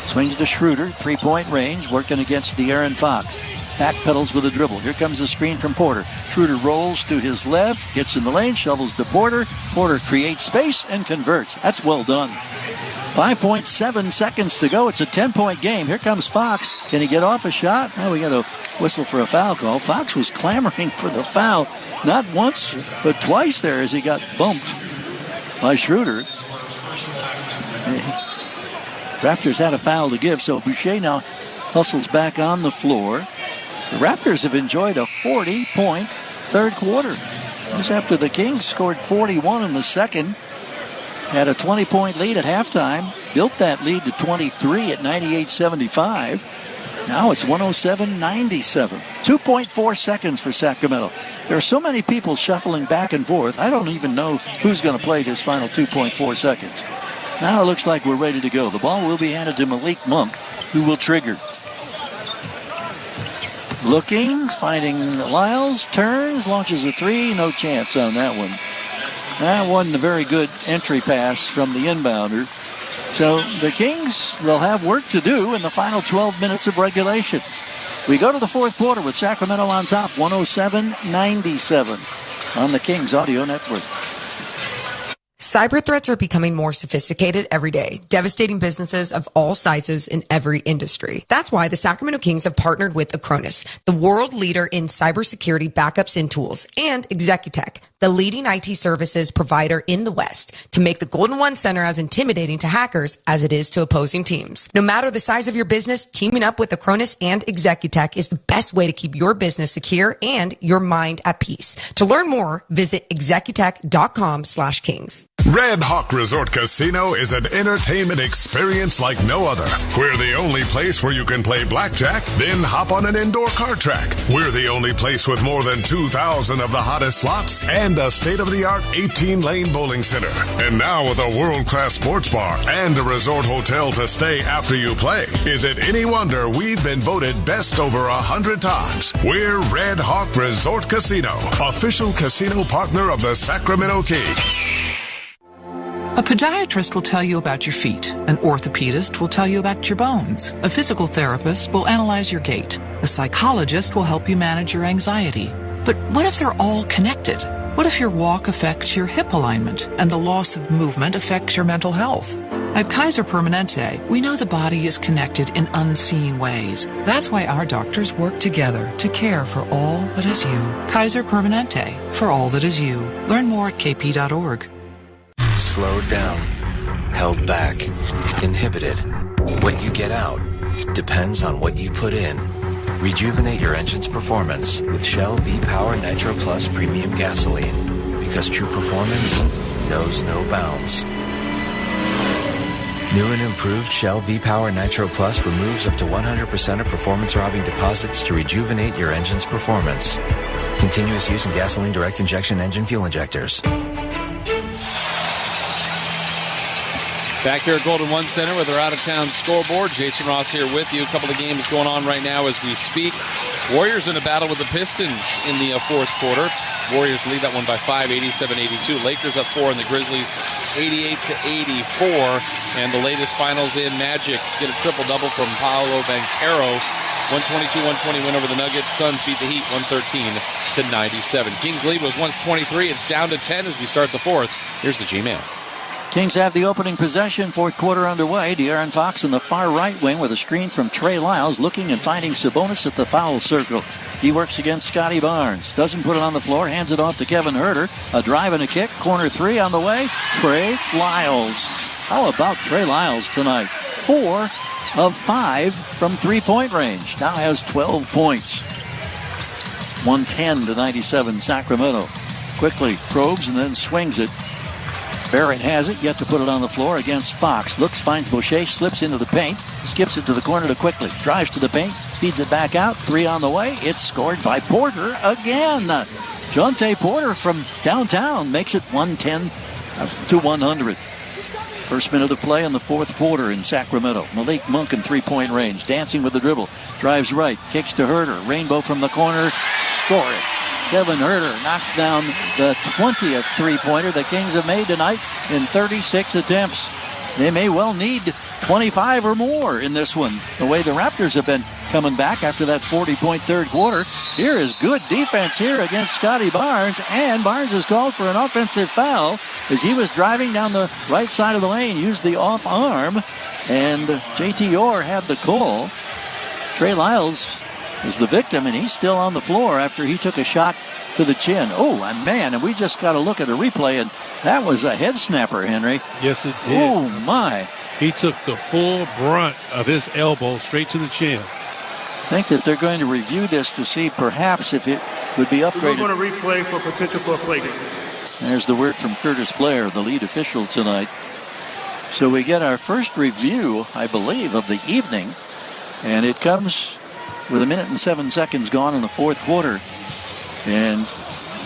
Swings to Schroeder, 3-point range, working against De'Aaron Fox. Backpedals with a dribble. Here comes the screen from Porter. Schroeder rolls to his left, gets in the lane, shovels to Porter. Porter creates space and converts. That's well done. 5.7 seconds to go. It's a 10-point game. Here comes Fox. Can he get off a shot? Oh, we got a whistle for a foul call. Fox was clamoring for the foul, not once, but twice there as he got bumped by Schroeder. Raptors had a foul to give, so Boucher now hustles back on the floor. The Raptors have enjoyed a 40-point third quarter. Just after the Kings scored 41 in the second, had a 20-point lead at halftime, built that lead to 23 at 98-75. Now it's 107-97. 2.4 seconds for Sacramento. There are so many people shuffling back and forth, I don't even know who's going to play this final 2.4 seconds. Now it looks like we're ready to go. The ball will be handed to Malik Monk, who will trigger. Looking, finding Lyles, turns, launches a three. No chance on that one. That wasn't a very good entry pass from the inbounder. So the Kings will have work to do in the final 12 minutes of regulation. We go to the fourth quarter with Sacramento on top, 107-97 on the Kings Audio Network. Cyber threats are becoming more sophisticated every day, devastating businesses of all sizes in every industry. That's why the Sacramento Kings have partnered with Acronis, the world leader in cybersecurity backups and tools, and Executech, the leading IT services provider in the West, to make the Golden One Center as intimidating to hackers as it is to opposing teams. No matter the size of your business, teaming up with Acronis and Executech is the best way to keep your business secure and your mind at peace. To learn more, visit executech.com/kings. Red Hawk Resort Casino is an entertainment experience like no other. We're the only place where you can play blackjack, then hop on an indoor kart track. We're the only place with more than 2,000 of the hottest slots and a state-of-the-art 18-lane bowling center. And now with a world-class sports bar and a resort hotel to stay after you play. Is it any wonder we've been voted best over 100 times? We're Red Hawk Resort Casino, official casino partner of the Sacramento Kings. A podiatrist will tell you about your feet. An orthopedist will tell you about your bones. A physical therapist will analyze your gait. A psychologist will help you manage your anxiety. But what if they're all connected? What if your walk affects your hip alignment and the loss of movement affects your mental health? At Kaiser Permanente, we know the body is connected in unseen ways. That's why our doctors work together to care for all that is you. Kaiser Permanente, for all that is you. Learn more at kp.org. Slowed down, held back, inhibited. What you get out depends on what you put in. Rejuvenate your engine's performance with Shell V-Power Nitro Plus Premium Gasoline, because true performance knows no bounds. New and improved Shell V-Power Nitro Plus removes up to 100% of performance-robbing deposits to rejuvenate your engine's performance. Continuous use in gasoline direct injection engine fuel injectors. Back here at Golden One Center with our out-of-town scoreboard. Jason Ross here with you. A couple of games going on right now as we speak. Warriors in a battle with the Pistons in the fourth quarter. Warriors lead that one by 5, 87-82. Lakers up 4, and the Grizzlies 88-84. And the latest finals in Magic get a triple-double from Paolo Banchero. 122-120 win over the Nuggets. Suns beat the Heat 113-97. Kings lead was once 23. It's down to 10 as we start the fourth. Here's the G-Man. Kings have the opening possession, fourth quarter underway. De'Aaron Fox in the far right wing with a screen from Trey Lyles, looking and finding Sabonis at the foul circle. He works against Scotty Barnes. Doesn't put it on the floor, hands it off to Kevin Huerter. A drive and a kick, corner three on the way. Trey Lyles. How about Trey Lyles tonight? 4 of 5 from three-point range. Now has 12 points. 110-97 Sacramento. Quickly probes and then swings it. Barrett has it, yet to put it on the floor against Fox. Looks, finds Boucher, slips into the paint, skips it to the corner to Quickly. Drives to the paint, feeds it back out. 3 on the way. It's scored by Porter again. Jonte Porter from downtown makes it 110-100. First minute of play in the fourth quarter in Sacramento. Malik Monk in three-point range, dancing with the dribble. Drives right, kicks to Huerter. Rainbow from the corner, score it. Kevin Huerter knocks down the 20th three-pointer the Kings have made tonight in 36 attempts. They may well need 25 or more in this one. The way the Raptors have been coming back after that 40-point third quarter. Here is good defense here against Scotty Barnes, and Barnes is called for an offensive foul as he was driving down the right side of the lane, used the off arm, and JT Orr had the call. Trey Lyles is the victim, and he's still on the floor after he took a shot to the chin. Oh, man, and we just got to look at a replay, and that was a head snapper, Henry. Yes, it did. Oh, my. He took the full brunt of his elbow straight to the chin. I think that they're going to review this to see perhaps if it would be upgraded. We're going to replay for potential for a flagrant. There's the word from Curtis Blair, the lead official tonight. So we get our first review, I believe, of the evening, and it comes with 1 minute and 7 seconds gone in the fourth quarter. And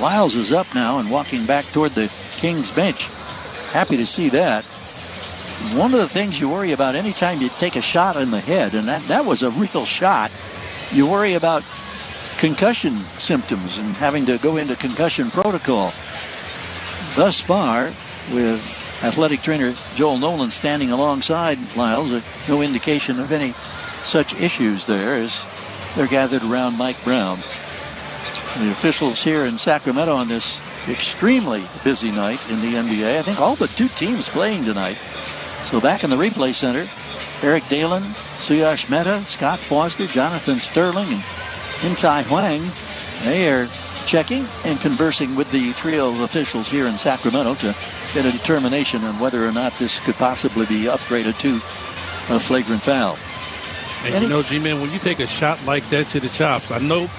Lyles is up now and walking back toward the Kings bench. Happy to see that. One of the things you worry about anytime you take a shot in the head, and that was a real shot, you worry about concussion symptoms and having to go into concussion protocol. Thus far, with athletic trainer Joel Nolan standing alongside Lyles, no indication of any such issues there as they're gathered around Mike Brown. The officials here in Sacramento on this extremely busy night in the NBA. I think all but 2 teams playing tonight. So back in the replay center, Eric Dalen, Suyash Mehta, Scott Foster, Jonathan Sterling, and In-Tai Huang. They are checking and conversing with the trio of officials here in Sacramento to get a determination on whether or not this could possibly be upgraded to a flagrant foul. And you know, G-Man, when you take a shot like that to the chops, I know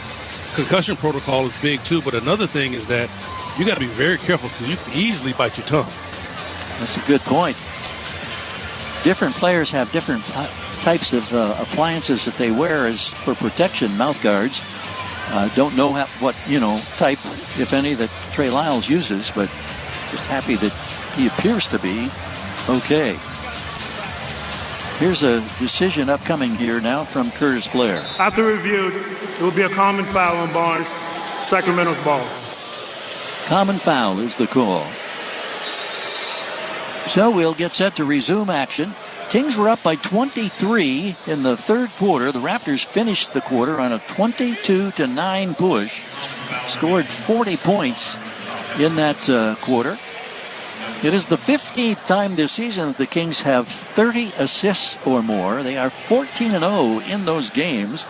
concussion protocol is big too, but another thing is that you got to be very careful because you can easily bite your tongue. That's a good point. Different players have different types of appliances that they wear as for protection, mouth guards. Don't know what type, if any, that Trey Lyles uses, but just happy that he appears to be okay. Here's a decision upcoming here now from Curtis Blair. After reviewed, it will be a common foul on Barnes, Sacramento's ball. Common foul is the call. So we'll get set to resume action. Kings were up by 23 in the third quarter. The Raptors finished the quarter on a 22-9 push. Scored 40 points in that quarter. It is the 15th time this season that the Kings have 30 assists or more. They are 14-0 in those games.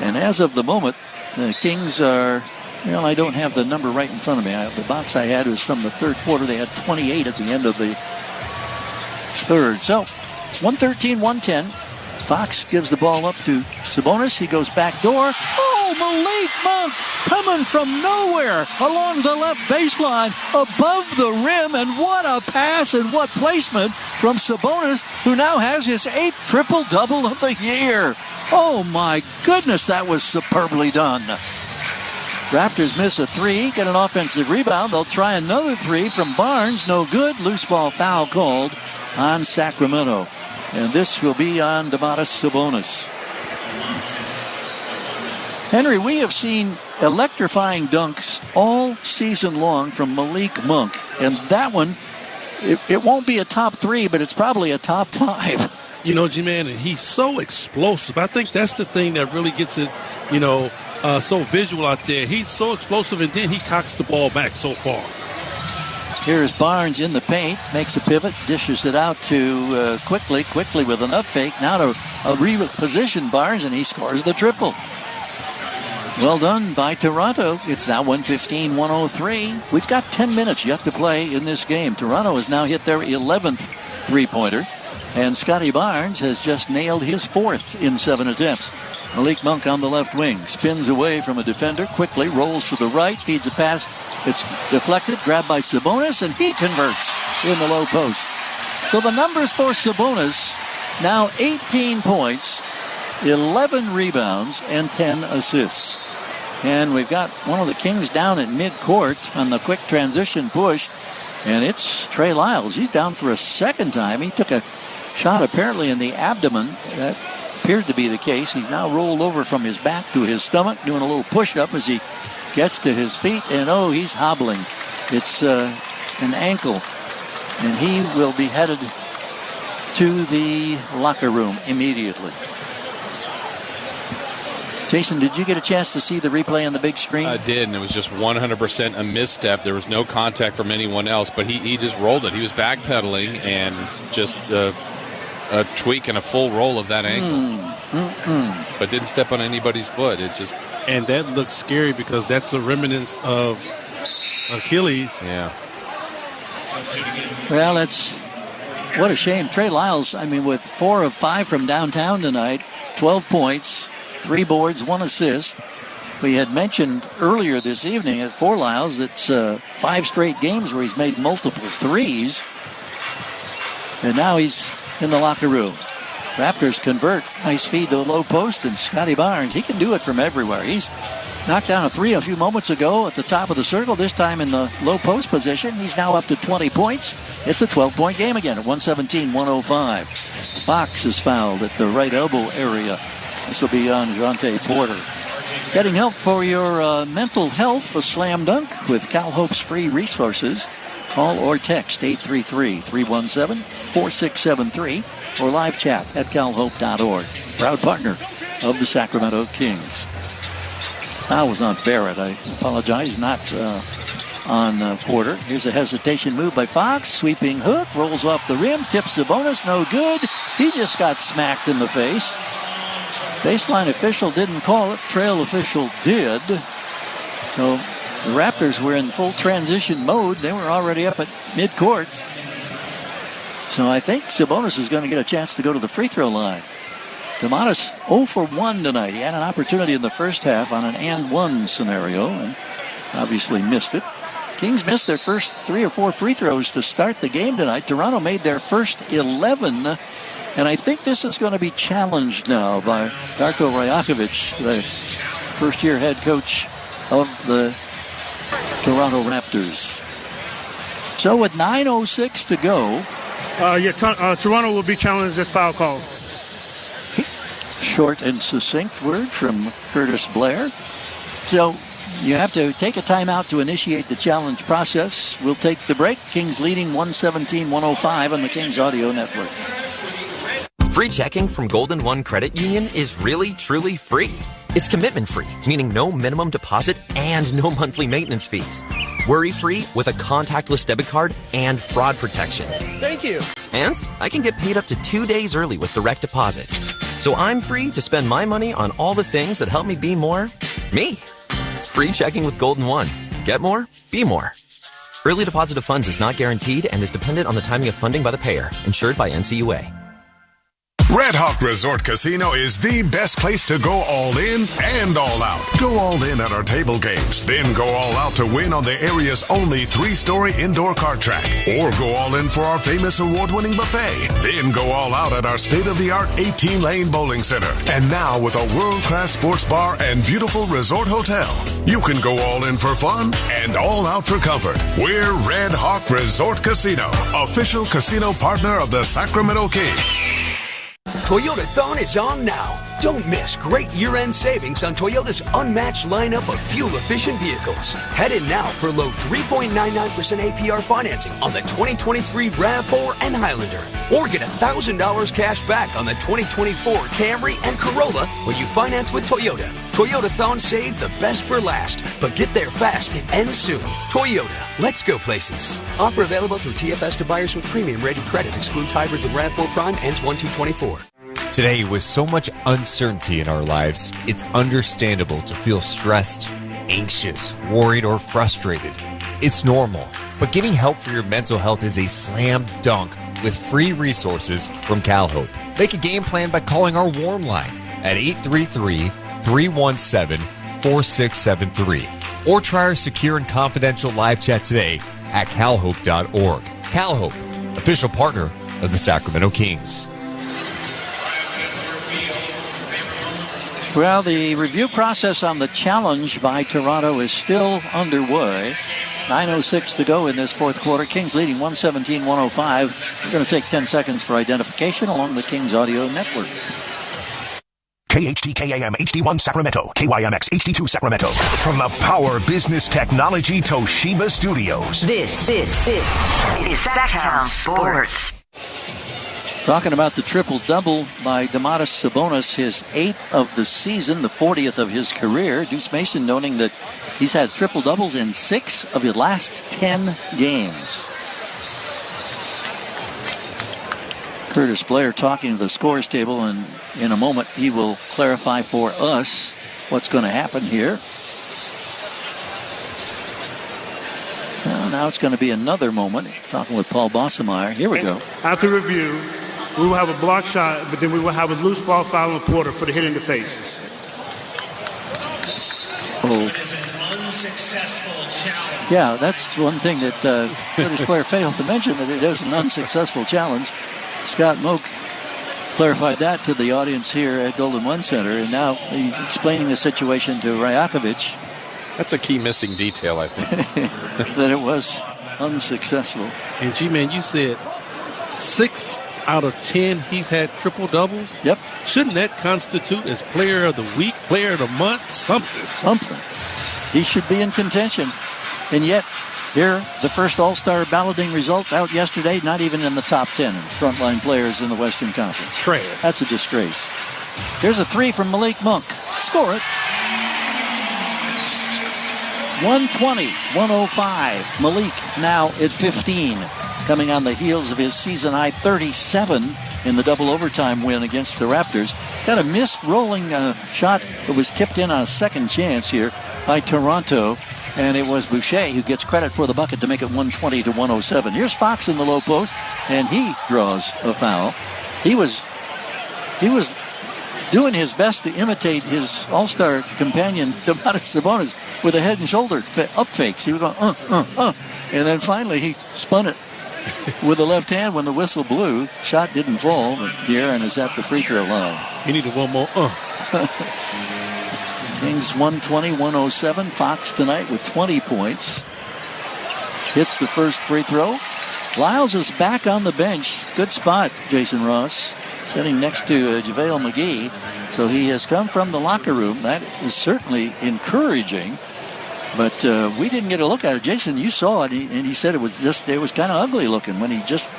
And as of the moment, the Kings are, I don't have the number right in front of me. The box I had was from the third quarter. They had 28 at the end of the third. So 113-110. Fox gives the ball up to Sabonis. He goes back door. Oh! Malik Monk coming from nowhere along the left baseline above the rim. And what a pass and what placement from Sabonis, who now has his 8th triple-double of the year. Oh, my goodness, that was superbly done. Raptors miss a 3, get an offensive rebound. They'll try another 3 from Barnes. No good. Loose ball foul called on Sacramento. And this will be on Domantas Sabonis. Henry, we have seen electrifying dunks all season long from Malik Monk. And that one, it won't be a top 3, but it's probably a top 5. You know, G-Man, and he's so explosive. I think that's the thing that really gets it, so visual out there. He's so explosive, and then he cocks the ball back so far. Here's Barnes in the paint, makes a pivot, dishes it out to quickly with an up fake. Now to reposition Barnes, and he scores the triple. Well done by Toronto. It's now 115-103. We've got 10 minutes yet to play in this game. Toronto has now hit their 11th three-pointer. And Scotty Barnes has just nailed his 4th in 7 attempts. Malik Monk on the left wing. Spins away from a defender. Quickly rolls to the right. Feeds a pass. It's deflected. Grabbed by Sabonis. And he converts in the low post. So the numbers for Sabonis now 18 points, 11 rebounds, and 10 assists. And we've got one of the Kings down at midcourt on the quick transition push. And it's Trey Lyles. He's down for a second time. He took a shot apparently in the abdomen. That appeared to be the case. He's now rolled over from his back to his stomach, doing a little push-up as he gets to his feet. And, he's hobbling. It's an ankle. And he will be headed to the locker room immediately. Jason, did you get a chance to see the replay on the big screen? I did, and it was just 100% a misstep. There was no contact from anyone else, but he just rolled it. He was backpedaling and just a tweak and a full roll of that ankle. But didn't step on anybody's foot. And that looks scary because that's a remnant of Achilles. Yeah. Well, what a shame. Trey Lyles, with 4 of 5 from downtown tonight, 12 points, 3 boards, 1 assist. We had mentioned earlier this evening for Lyles, it's 5 straight games where he's made multiple threes. And now he's in the locker room. Raptors convert. Nice feed to the low post, and Scotty Barnes, he can do it from everywhere. He's knocked down a 3 a few moments ago at the top of the circle, this time in the low post position. He's now up to 20 points. It's a 12-point game again at 117-105. Fox is fouled at the right elbow area. This will be on Jonte Porter. Getting help for your mental health, a slam dunk with Cal Hope's free resources. Call or text 833-317-4673 or live chat at calhope.org. Proud partner of the Sacramento Kings. Foul was on Barrett. I apologize, not on Porter. Here's a hesitation move by Fox. Sweeping hook, rolls off the rim, tips Sabonis, no good. He just got smacked in the face. Baseline official didn't call it. Trail official did. So the Raptors were in full transition mode. They were already up at midcourt. So I think Sabonis is going to get a chance to go to the free throw line. Domantas 0 for 1 tonight. He had an opportunity in the first half on an and 1 scenario and obviously missed it. Kings missed their first 3 or 4 free throws to start the game tonight. Toronto made their first 11. And I think this is going to be challenged now by Darko Rajakovic, the first-year head coach of the Toronto Raptors. So with 9:06 to go. Toronto will be challenged this foul call. Short and succinct word from Curtis Blair. So you have to take a timeout to initiate the challenge process. We'll take the break. Kings leading 117-105 on the Kings Audio Network. Free checking from Golden One Credit Union is really, truly free. It's commitment-free, meaning no minimum deposit and no monthly maintenance fees. Worry-free with a contactless debit card and fraud protection. Thank you. And I can get paid up to 2 days early with direct deposit. So I'm free to spend my money on all the things that help me be more me. Free checking with Golden One. Get more, be more. Early deposit of funds is not guaranteed and is dependent on the timing of funding by the payer. Insured by NCUA. Red Hawk Resort Casino is the best place to go all in and all out. Go all in at our table games, then go all out to win on the area's only 3-story indoor kart track. Or go all in for our famous award-winning buffet. Then go all out at our state-of-the-art 18-lane bowling center. And now with a world-class sports bar and beautiful resort hotel, you can go all in for fun and all out for comfort. We're Red Hawk Resort Casino, official casino partner of the Sacramento Kings. Toyotathon is on now. Don't miss great year-end savings on Toyota's unmatched lineup of fuel-efficient vehicles. Head in now for low 3.99% APR financing on the 2023 RAV4 and Highlander. Or get $1,000 cash back on the 2024 Camry and Corolla when you finance with Toyota. Toyotathon save the best for last, but get there fast. It ends soon. Toyota. Let's go places. Offer available through TFS to buyers with premium rated credit. Excludes hybrids and RAV4 Prime. Ends 1/2/24. Today, with so much uncertainty in our lives, it's understandable to feel stressed, anxious, worried, or frustrated. It's normal, but getting help for your mental health is a slam dunk with free resources from CalHope. Make a game plan by calling our warm line at 833-317-4673 or try our secure and confidential live chat today at calhope.org. CalHope, official partner of the Sacramento Kings. Well, the review process on the challenge by Toronto is still underway. 9:06 to go in this fourth quarter. Kings leading 117-105. We're going to take 10 seconds for identification along the Kings Audio Network. KHTKAM HD1 Sacramento, KYMX HD2 Sacramento. From the Power Business Technology Toshiba Studios. This is Sacktown Sports. Talking about the triple-double by Domantas Sabonis, his 8th of the season, the 40th of his career. Deuce Mason noting that he's had triple-doubles in 6 of his last 10 games. Curtis Blair talking to the scores table, and in a moment he will clarify for us what's going to happen here. Well, now it's going to be another moment. Talking with Paul Bossemeyer. Here we go. After review, we will have a block shot, but then we will have a loose ball foul on Porter for the hit in the face. Oh. Yeah, that's one thing that Curtis Blair failed to mention, that it is an unsuccessful challenge. Scott Moak clarified that to the audience here at Golden One Center, and now explaining the situation to Rajakovic. That's a key missing detail, I think. That it was unsuccessful. And G-Man, you said 6 out of 10 he's had triple doubles. Yep. Shouldn't that constitute as player of the week, player of the month, something? He should be in contention. And yet, here, the first All-Star balloting results out yesterday, not even in the top 10 frontline players in the Western Conference. Trash. That's a disgrace. Here's a 3 from Malik Monk. Score it. 120-105. Malik now at 15. Coming on the heels of his season-high 37 in the double overtime win against the Raptors. Got a missed rolling shot that was tipped in on a second chance here by Toronto. And it was Boucher who gets credit for the bucket to make it 120-107. Here's Fox in the low post, and he draws a foul. He was doing his best to imitate his All-Star companion, Domantas Sabonis, with a head and shoulder up fakes. He was going, and then finally he spun it with the left hand when the whistle blew. Shot didn't fall, but De'Aaron is at the free throw line. He needed one more. Kings 120-107. Fox tonight with 20 points. Hits the first free throw. Lyles is back on the bench. Good spot, Jason Ross. Sitting next to JaVale McGee. So he has come from the locker room. That is certainly encouraging. But we didn't get a look at it. Jason, you saw it, and he said it was kind of ugly looking when he just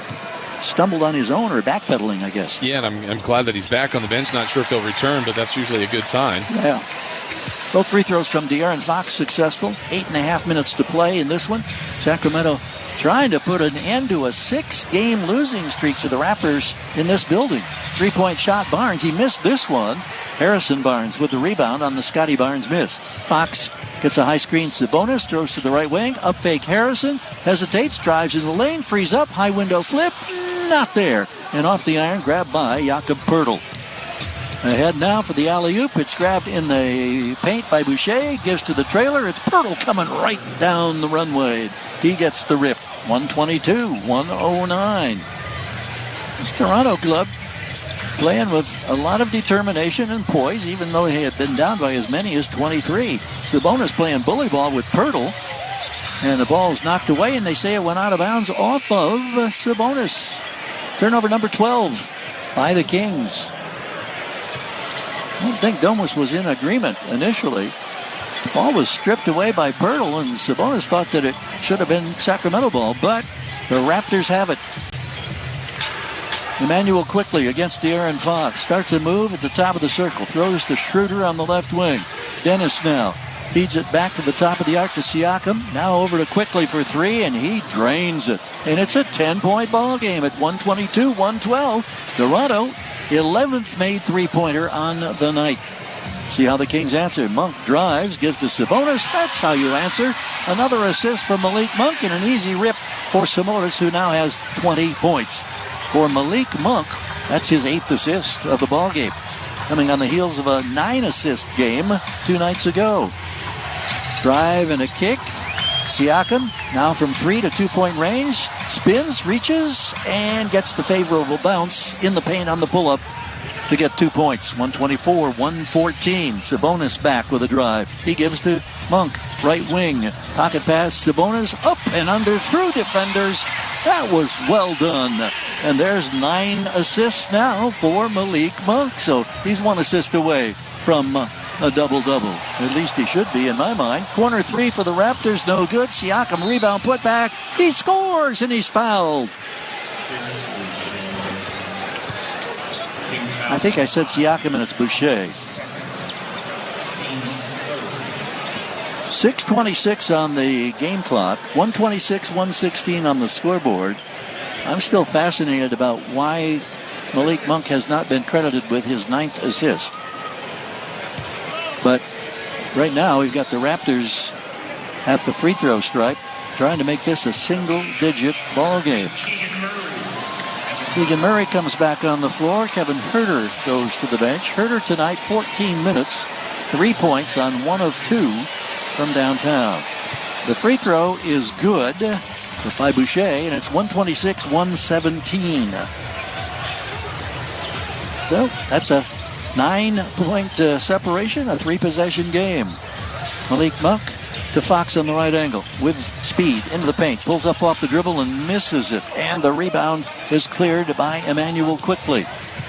stumbled on his own, or backpedaling, I guess. Yeah, and I'm glad that he's back on the bench. Not sure if he'll return, but that's usually a good sign. Yeah. Both free throws from De'Aaron Fox successful. 8.5 minutes to play in this one. Sacramento trying to put an end to a 6-game losing streak to the Raptors in this building. 3-point shot, Barnes. He missed this one. Harrison Barnes with the rebound on the Scotty Barnes miss. Fox gets a high screen. Sabonis throws to the right wing. Up fake Harrison. Hesitates. Drives in the lane. Frees up. High window flip. Not there. and off the iron, grabbed by Jakob Poeltl. Ahead now for the alley-oop. It's grabbed in the paint by Boucher. Gives to the trailer. It's Poeltl coming right down the runway. He gets the rip. 122-109. This Toronto club playing with a lot of determination and poise, even though he had been down by as many as 23. Sabonis playing bully ball with Poeltl. And the ball is knocked away, and they say it went out of bounds off of Sabonis. Turnover number 12 by the Kings. I don't think Domus was in agreement initially. The ball was stripped away by Poeltl, and Sabonis thought that it should have been Sacramento ball, but the Raptors have it. Emmanuel quickly against De'Aaron Fox. Starts a move at the top of the circle. Throws to Schroeder on the left wing. Dennis now feeds it back to the top of the arc to Siakam. Now over to Quickly for three, and he drains it. And it's a 10-point ball game at 122-112. Toronto, 11th made three-pointer on the night. See how the Kings answer. Monk drives, gives to Sabonis. That's how you answer. Another assist from Malik Monk and an easy rip for Sabonis, who now has 20 points. For Malik Monk, that's his 8th assist of the ball game, coming on the heels of a 9-assist game 2 nights ago. Drive and a kick. Siakam now from 3 to 2-point range. Spins, reaches, and gets the favorable bounce in the paint on the pull-up to get 2 points. 124-114. Sabonis back with a drive. He gives to Monk, right wing. Pocket pass. Sabonis up and under through defenders. That was well done. And there's 9 assists now for Malik Monk. So he's 1 assist away from a double-double. At least he should be in my mind. Corner 3 for the Raptors. No good. Siakam rebound put back. He scores and he's fouled. I think I said Siakam and it's Boucher. 6:26 on the game clock. 126-116 on the scoreboard. I'm still fascinated about why Malik Monk has not been credited with his 9th assist. But right now we've got the Raptors at the free throw stripe trying to make this a single-digit ball game. Keegan Murray comes back on the floor. Kevin Huerter goes to the bench. Huerter tonight, 14 minutes, 3 points on 1 of 2 from downtown. The free throw is good by Boucher, and it's 126-117. So that's a 9-point separation, a 3-possession game. Malik Monk to Fox on the right angle with speed into the paint. Pulls up off the dribble and misses it. And the rebound is cleared by Emmanuel Quickly.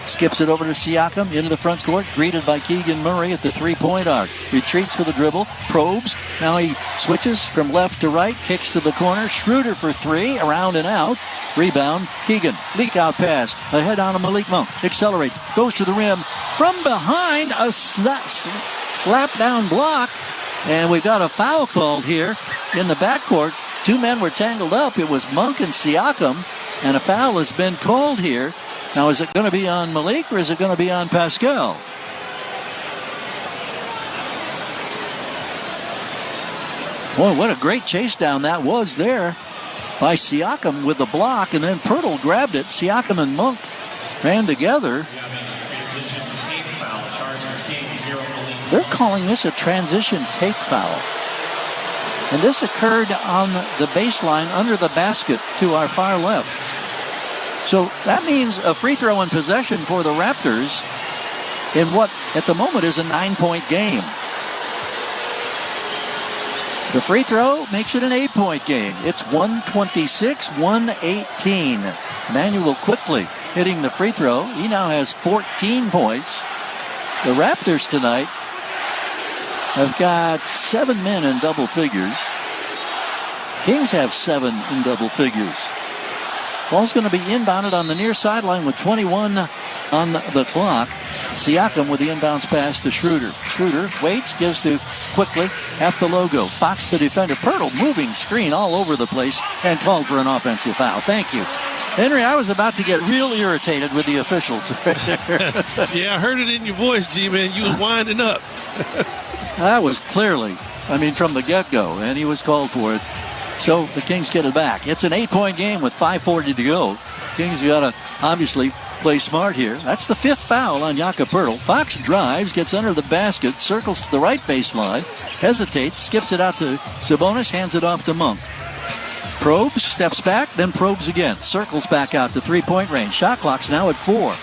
Skips it over to Siakam into the front court. Greeted by Keegan Murray at the 3-point arc. Retreats with the dribble. Probes. Now he switches from left to right. Kicks to the corner. Schroeder for 3. Around and out. Rebound. Keegan. Leak out pass. Ahead on to Malik Monk. Accelerates. Goes to the rim. From behind. A slap down block. And we've got a foul called here in the backcourt. 2 men were tangled up. It was Monk and Siakam. And a foul has been called here. Now, is it going to be on Malik or is it going to be on Pascal? Boy, what a great chase down that was there by Siakam with the block. And then Poeltl grabbed it. Siakam and Monk ran together. They're calling this a transition take foul. And this occurred on the baseline under the basket to our far left. So that means a free throw in possession for the Raptors in what at the moment is a 9-point game. The free throw makes it an 8-point game. It's 126-118. Emmanuel Quickly hitting the free throw. He now has 14 points. The Raptors tonight have got 7 men in double figures. Kings have 7 in double figures. Ball's going to be inbounded on the near sideline with 21 on the clock. Siakam with the inbounds pass to Schroeder. Schroeder waits, gives to Quickly at the logo. Fox the defender. Poeltl moving screen all over the place and called for an offensive foul. Thank you. Henry, I was about to get real irritated with the officials. Yeah, I heard it in your voice, G-Man. You was winding up. That was clearly, from the get-go, and he was called for it. So the Kings get it back. It's an 8-point game with 5:40 to go. Kings got to obviously play smart here. That's the 5th foul on Jakob Poeltl. Fox drives, gets under the basket, circles to the right baseline, hesitates, skips it out to Sabonis, hands it off to Monk. Probes, steps back, then probes again. Circles back out to three-point range. Shot clock's now at 4.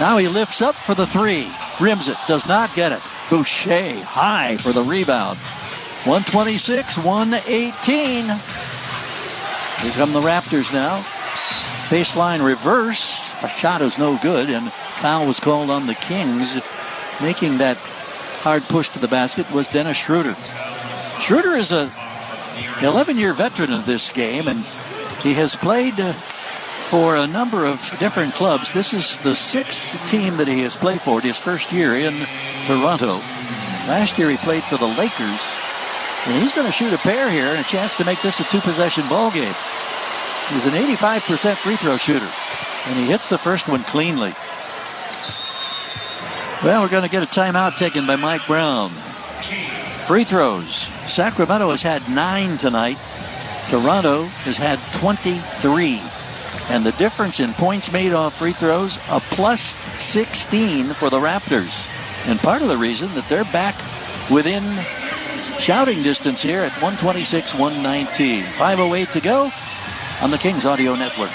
Now he lifts up for the 3. Rims it, does not get it. Boucher high for the rebound. 126-118. Here come the Raptors now. Baseline reverse. A shot is no good, and foul was called on the Kings. Making that hard push to the basket was Dennis Schroeder. Schroeder is a 11-year veteran of this game, and he has played for a number of different clubs. This is the 6th team that he has played for his first year in Toronto. Last year he played for the Lakers, and he's going to shoot a pair here and a chance to make this a 2-possession ball game. He's an 85% free throw shooter, and he hits the first one cleanly. Well, we're going to get a timeout taken by Mike Brown. Free throws. Sacramento has had 9 tonight. Toronto has had 23. And the difference in points made off free throws, a plus 16 for the Raptors. And part of the reason that they're back within shouting distance here at 126-119. 5:08 to go on the Kings Audio Network.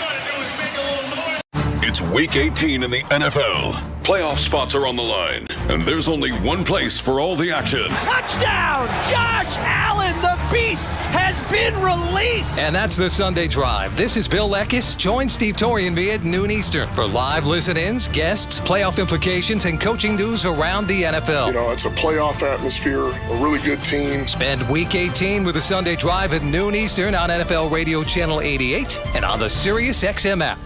It's Week 18 in the NFL. Playoff spots are on the line, and there's only one place for all the action. Touchdown! Josh Allen, the beast, has been released! And that's the Sunday Drive. This is Bill Eckes. Join Steve Torianby at noon Eastern for live listen-ins, guests, playoff implications, and coaching news around the NFL. You know, it's a playoff atmosphere, a really good team. Spend Week 18 with the Sunday Drive at noon Eastern on NFL Radio Channel 88 and on the SiriusXM app.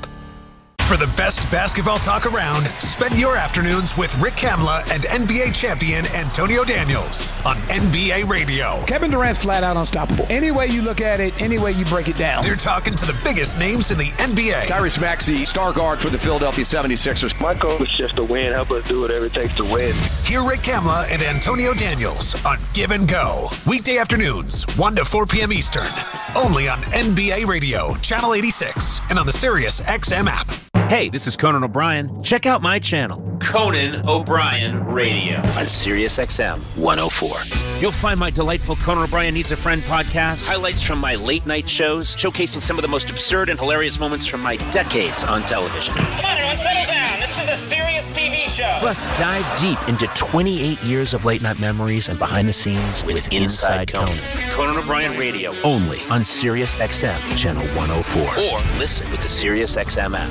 For the best basketball talk around, spend your afternoons with Rick Kamla and NBA champion Antonio Daniels on NBA Radio. Kevin Durant's flat out unstoppable. Any way you look at it, any way you break it down. They're talking to the biggest names in the NBA. Tyrese Maxey, star guard for the Philadelphia 76ers. My goal is just to win. Help us do whatever it takes to win. Hear Rick Kamla and Antonio Daniels on Give and Go. Weekday afternoons, 1 to 4 p.m. Eastern. Only on NBA Radio, Channel 86, and on the SiriusXM app. Hey, this is Conan O'Brien. Check out my channel, Conan O'Brien Radio, on SiriusXM 104. You'll find my delightful Conan O'Brien Needs a Friend podcast, highlights from my late night shows, showcasing some of the most absurd and hilarious moments from my decades on television. Come on, everyone, settle down. This is a serious TV show. Plus, dive deep into 28 years of late night memories and behind the scenes with Inside Conan. Conan O'Brien Radio, only on SiriusXM Channel 104. Or listen with the SiriusXM app.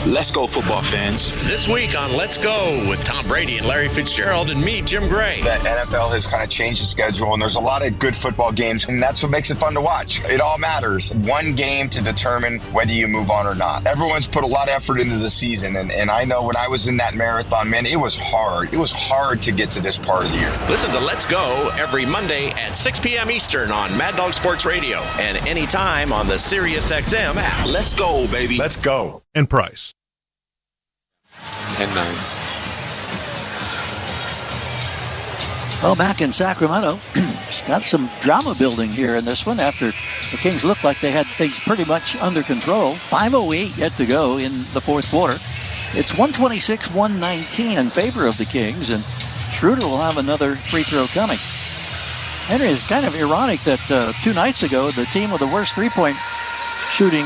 Let's go, football fans. This week on Let's Go with Tom Brady and Larry Fitzgerald and me, Jim Gray. The NFL has kind of changed the schedule, and there's a lot of good football games, and that's what makes it fun to watch. It all matters. One game to determine whether you move on or not. Everyone's put a lot of effort into the season, and I know when I was in that marathon, man, it was hard. It was hard to get to this part of the year. Listen to Let's Go every Monday at 6 p.m. Eastern on Mad Dog Sports Radio and anytime on the SiriusXM app. Let's go, baby. Let's go. And price. 10-9. Well, back in Sacramento, it's got some drama building here in this one after the Kings looked like they had things pretty much under control. 5:08 yet to go in the fourth quarter. It's 126-119 in favor of the Kings, and Schroeder will have another free throw coming. Henry, is kind of ironic that 2 nights ago, the team with the worst three-point shooting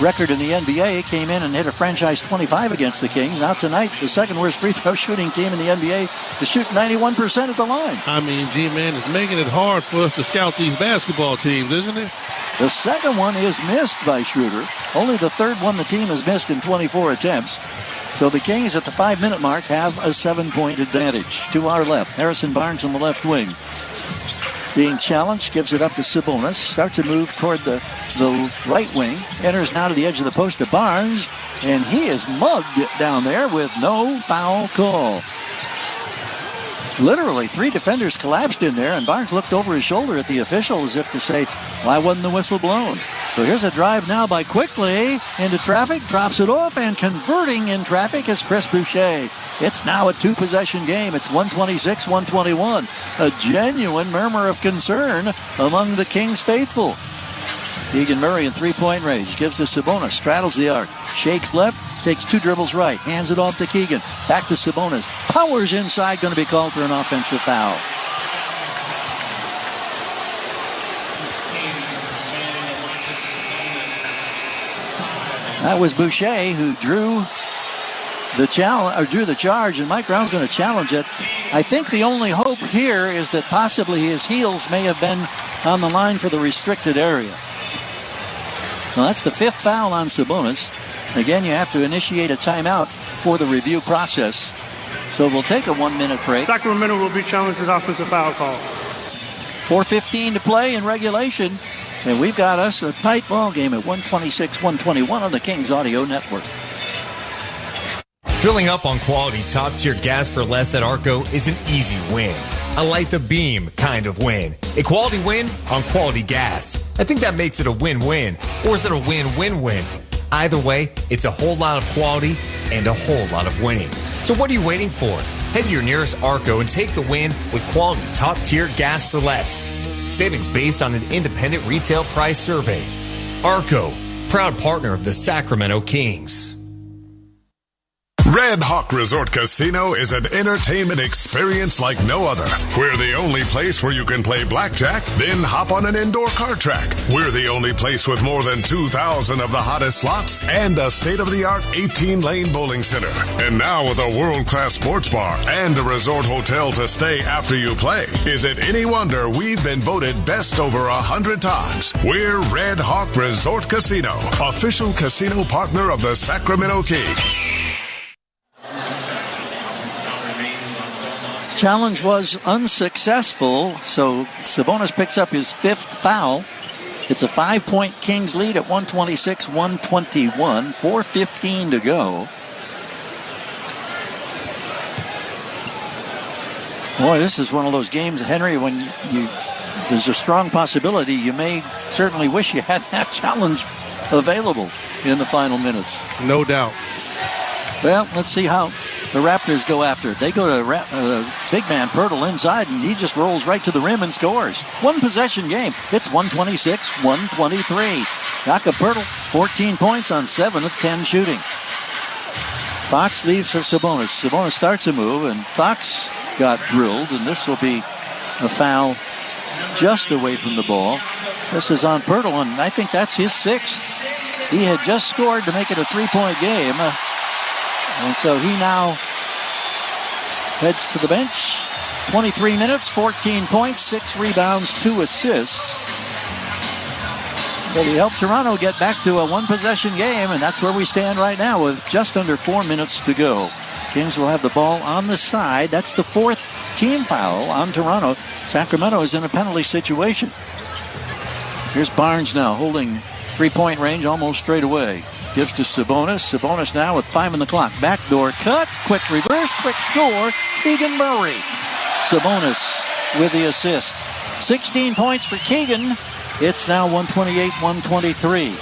record in the NBA came in and hit a franchise 25 against the Kings. Now tonight, the second worst free throw shooting team in the NBA to shoot 91% at the line. I mean, G-Man, is making it hard for us to scout these basketball teams, isn't it? The second one is missed by Schroeder. Only the third one the team has missed in 24 attempts. So the Kings at the 5-minute mark have a 7-point advantage. To our left, Harrison Barnes on the left wing. Being challenged, gives it up to Sabonis. Starts a move toward the right wing. Enters now to the edge of the post to Barnes. And he is mugged down there with no foul call. Literally, 3 defenders collapsed in there, and Barnes looked over his shoulder at the official as if to say, why wasn't the whistle blown? So here's a drive now by Quickly into traffic, drops it off, and converting in traffic is Chris Boucher. It's now a 2-possession game. It's 126-121. A genuine murmur of concern among the Kings faithful. Keegan Murray in three-point range. Gives to Sabonis. Straddles the arc. Shakes left. Takes two dribbles right. Hands it off to Keegan. Back to Sabonis. Powers inside. Going to be called for an offensive foul. That was Boucher who drew the charge, and Mike Brown's going to challenge it. I think the only hope here is that possibly his heels may have been on the line for the restricted area. So that's the fifth foul on Sabonis. Again, you have to initiate a timeout for the review process. So we'll take a 1-minute break. Sacramento will be challenged with offensive foul call. 4:15 to play in regulation. And we've got us a tight ball game at 126-121 on the Kings Audio Network. Filling up on quality top-tier gas for less at Arco is an easy win. A light the beam kind of win. A quality win on quality gas. I think that makes it a win-win. Or is it a win-win-win? Either way, it's a whole lot of quality and a whole lot of winning. So what are you waiting for? Head to your nearest Arco and take the win with quality top-tier gas for less. Savings based on an independent retail price survey. Arco, proud partner of the Sacramento Kings. Red Hawk Resort Casino is an entertainment experience like no other. We're the only place where you can play blackjack, then hop on an indoor card track. We're the only place with more than 2,000 of the hottest slots and a state-of-the-art 18-lane bowling center. And now with a world-class sports bar and a resort hotel to stay after you play. Is it any wonder we've been voted best over 100 times? We're Red Hawk Resort Casino, official casino partner of the Sacramento Kings. Challenge was unsuccessful, so Sabonis picks up his fifth foul. It's a 5-point Kings lead at 126-121, 4:15 to go. Boy, this is one of those games, Henry, when there's a strong possibility you may certainly wish you had that challenge available in the final minutes. No doubt. Well, let's see how the Raptors go after it. They go to big man Pirtle inside, and he just rolls right to the rim and scores. One possession game. It's 126-123. Jakob Pirtle, 14 points on 7 of 10 shooting. Fox leaves for Sabonis. Sabonis starts a move, and Fox got drilled, and this will be a foul just away from the ball. This is on Pirtle, and I think that's his sixth. He had just scored to make it a 3-point game. And so he now heads to the bench. 23 minutes, 14 points, 6 rebounds, 2 assists. But he helped Toronto get back to a one-possession game, and that's where we stand right now with just under 4 minutes to go. Kings will have the ball on the side. That's the fourth team foul on Toronto. Sacramento is in a penalty situation. Here's Barnes now holding three-point range almost straight away. Gives to Sabonis. Sabonis now with 5 on the clock. Backdoor cut. Quick reverse. Quick score. Keegan Murray. Sabonis with the assist. 16 points for Keegan. It's now 128-123.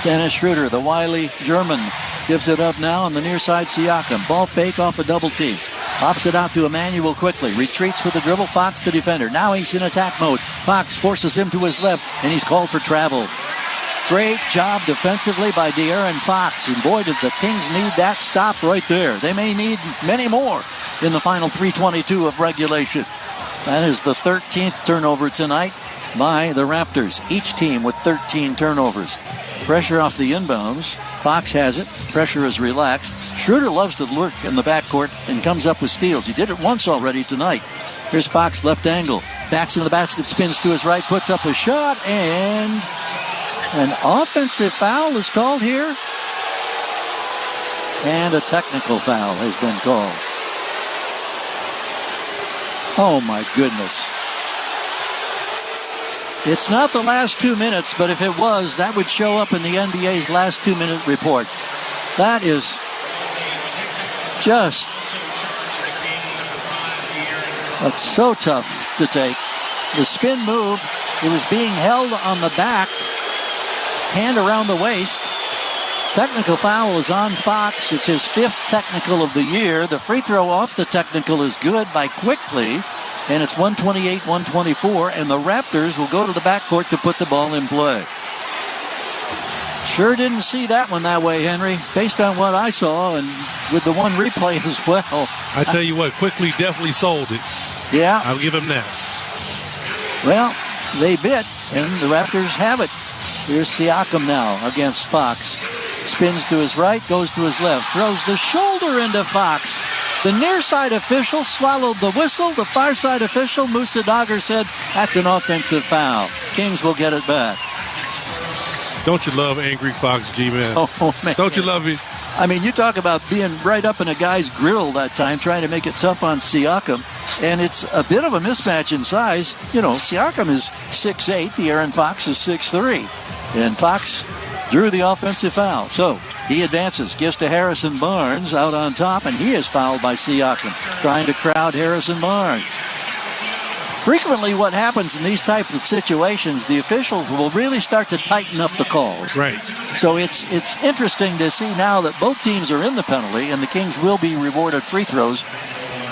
Dennis Schroeder, the wily German, gives it up now on the near side. Siakam. Ball fake off a double team. Pops it out to Emmanuel quickly. Retreats with the dribble. Fox the defender. Now he's in attack mode. Fox forces him to his left, and he's called for travel. Great job defensively by De'Aaron Fox. And boy, did the Kings need that stop right there. They may need many more in the final 3:22 of regulation. That is the 13th turnover tonight by the Raptors. Each team with 13 turnovers. Pressure off the inbounds. Fox has it. Pressure is relaxed. Schroeder loves to lurk in the backcourt and comes up with steals. He did it once already tonight. Here's Fox, left angle. Backs into the basket, spins to his right, puts up a shot, and an offensive foul is called here. And a technical foul has been called. Oh my goodness. It's not the last 2 minutes, but if it was, that would show up in the NBA's last 2-minute report. That is just, that's so tough to take. The spin move, it was being held on the back, hand around the waist. Technical foul is on Fox. It's his 5th technical of the year. The free throw off the technical is good by Quickly. And it's 128-124, and the Raptors will go to the backcourt to put the ball in play. Sure didn't see that one that way, Henry, based on what I saw and with the one replay as well. I tell you what, quickly definitely sold it. Yeah. I'll give him that. Well, they bit, and the Raptors have it. Here's Siakam now against Fox. Spins to his right, goes to his left, throws the shoulder into Fox. The near side official swallowed the whistle. The far side official, Musa Dagger, said that's an offensive foul. Kings will get it back. Don't you love angry Fox, G-Man? Oh, man. Don't you love it? I mean, you talk about being right up in a guy's grill that time, trying to make it tough on Siakam. And it's a bit of a mismatch in size. You know, Siakam is 6'8", De'Aaron Fox is 6'3". And Fox drew the offensive foul. So he advances, gives to Harrison Barnes out on top, and he is fouled by Siakam, trying to crowd Harrison Barnes. Frequently what happens in these types of situations, the officials will really start to tighten up the calls. Right. So it's interesting to see now that both teams are in the penalty, and the Kings will be rewarded free throws.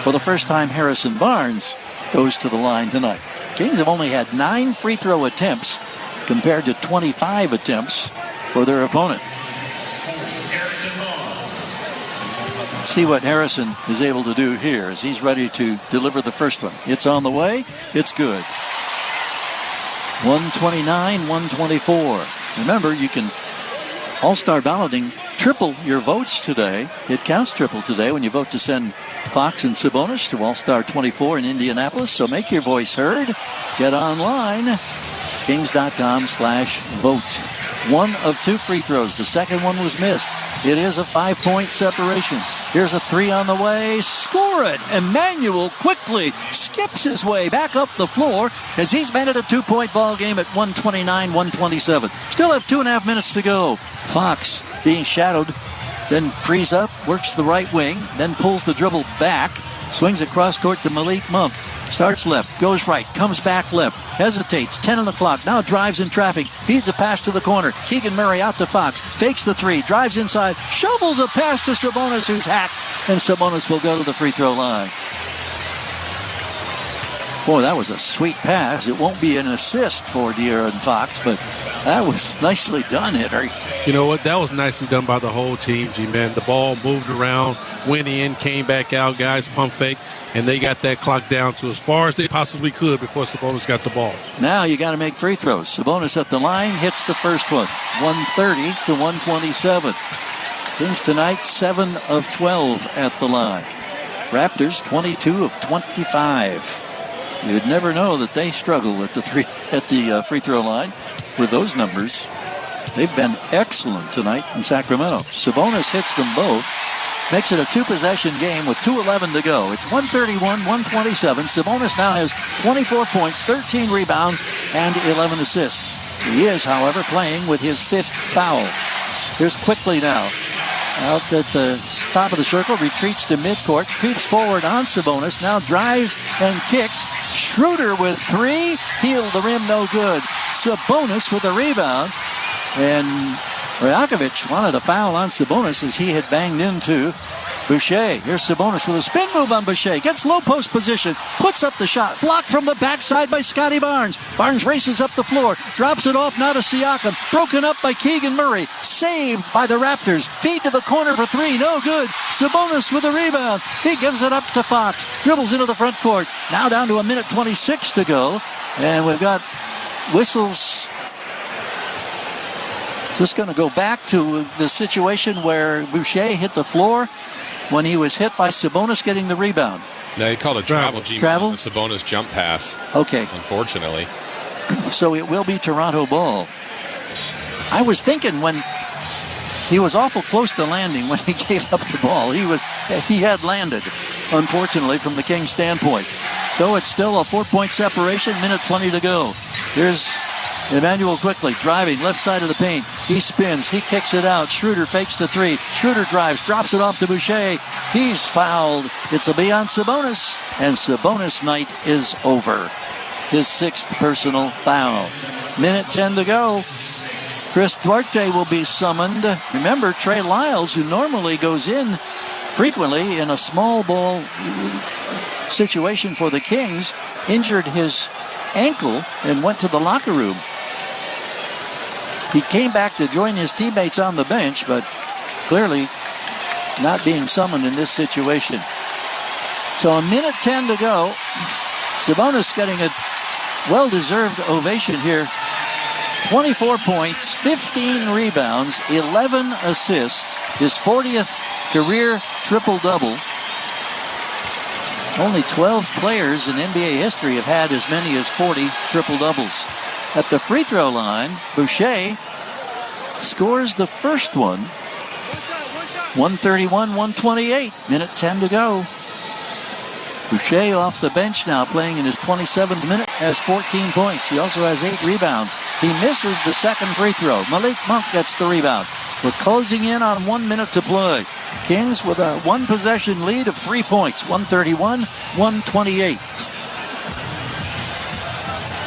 For the first time, Harrison Barnes goes to the line tonight. Kings have only had 9 free throw attempts compared to 25 attempts for their opponent. See what Harrison is able to do here as he's ready to deliver the first one. It's on the way. It's good. 129-124. Remember, you can all-star balloting triple your votes today. It counts triple today when you vote to send Fox and Sabonis to All-Star 24 in Indianapolis. So make your voice heard. Get online. Kings.com/vote. 1 of 2 free throws. The second one was missed. It is a 5-point separation. Here's a 3 on the way. Score it. Emmanuel quickly skips his way back up the floor as he's made it a 2-point ball game at 129-127. Still have 2.5 minutes to go. Fox being shadowed, then frees up, works the right wing, then pulls the dribble back, swings across court to Malik Monk. Starts left, goes right, comes back left, hesitates, 10 on the clock, now drives in traffic, feeds a pass to the corner. Keegan Murray out to Fox, fakes the 3, drives inside, shovels a pass to Sabonis, who's hacked, and Sabonis will go to the free throw line. Boy, that was a sweet pass. It won't be an assist for De'Aaron Fox, but that was nicely done, Henry. You know what? That was nicely done by the whole team, G-Man. The ball moved around, went in, came back out, guys pump fake, and they got that clock down to as far as they possibly could before Sabonis got the ball. Now you got to make free throws. Sabonis at the line, hits the first one. 130-127. Kings tonight, 7 of 12 at the line. Raptors, 22 of 25. You'd never know that they struggle at the free throw line with those numbers. They've been excellent tonight in Sacramento. Sabonis hits them both. Makes it a 2-possession game with 2:11 to go. It's 131-127. Sabonis now has 24 points, 13 rebounds, and 11 assists. He is, however, playing with his 5th foul. Here's Quickly now. Out at the top of the circle, retreats to midcourt, creeps forward on Sabonis, now drives and kicks. Schroeder with 3, healed the rim, no good. Sabonis with a rebound, and Rajakovic wanted a foul on Sabonis as he had banged into Boucher. Here's Sabonis with a spin move on Boucher. Gets low post position. Puts up the shot. Blocked from the backside by Scotty Barnes. Barnes races up the floor. Drops it off now to Siakam. Broken up by Keegan Murray. Saved by the Raptors. Feed to the corner for 3. No good. Sabonis with a rebound. He gives it up to Fox. Dribbles into the front court. Now down to 1:26 to go. And we've got whistles. Just going to go back to the situation where Boucher hit the floor when he was hit by Sabonis getting the rebound. No, he called a travel. Travel? On the Sabonis jump pass. Okay. Unfortunately. So it will be Toronto ball. I was thinking when he was awful close to landing when he gave up the ball. He had landed, unfortunately, from the Kings' standpoint. So it's still a 4-point separation, 1:20 to go. Here's Emmanuel Quickly driving left side of the paint. He spins. He kicks it out. Schroeder fakes the 3. Schroeder drives. Drops it off to Boucher. He's fouled. It's a be on Sabonis. And Sabonis night is over. His 6th personal foul. 1:10 to go. Chris Duarte will be summoned. Remember, Trey Lyles, who normally goes in frequently in a small ball situation for the Kings, injured his ankle and went to the locker room. He came back to join his teammates on the bench, but clearly not being summoned in this situation. So a minute 10 to go. Sabonis getting a well-deserved ovation here. 24 points, 15 rebounds, 11 assists, his 40th career triple-double. Only 12 players in NBA history have had as many as 40 triple-doubles. At the free throw line, Boucher scores the first one. 131-128, minute 10 to go. Boucher off the bench now, playing in his 27th minute, has 14 points. He also has 8 rebounds. He misses the second free throw. Malik Monk gets the rebound. We're closing in on 1 minute to play. Kings with a one-possession lead of 3 points, 131-128.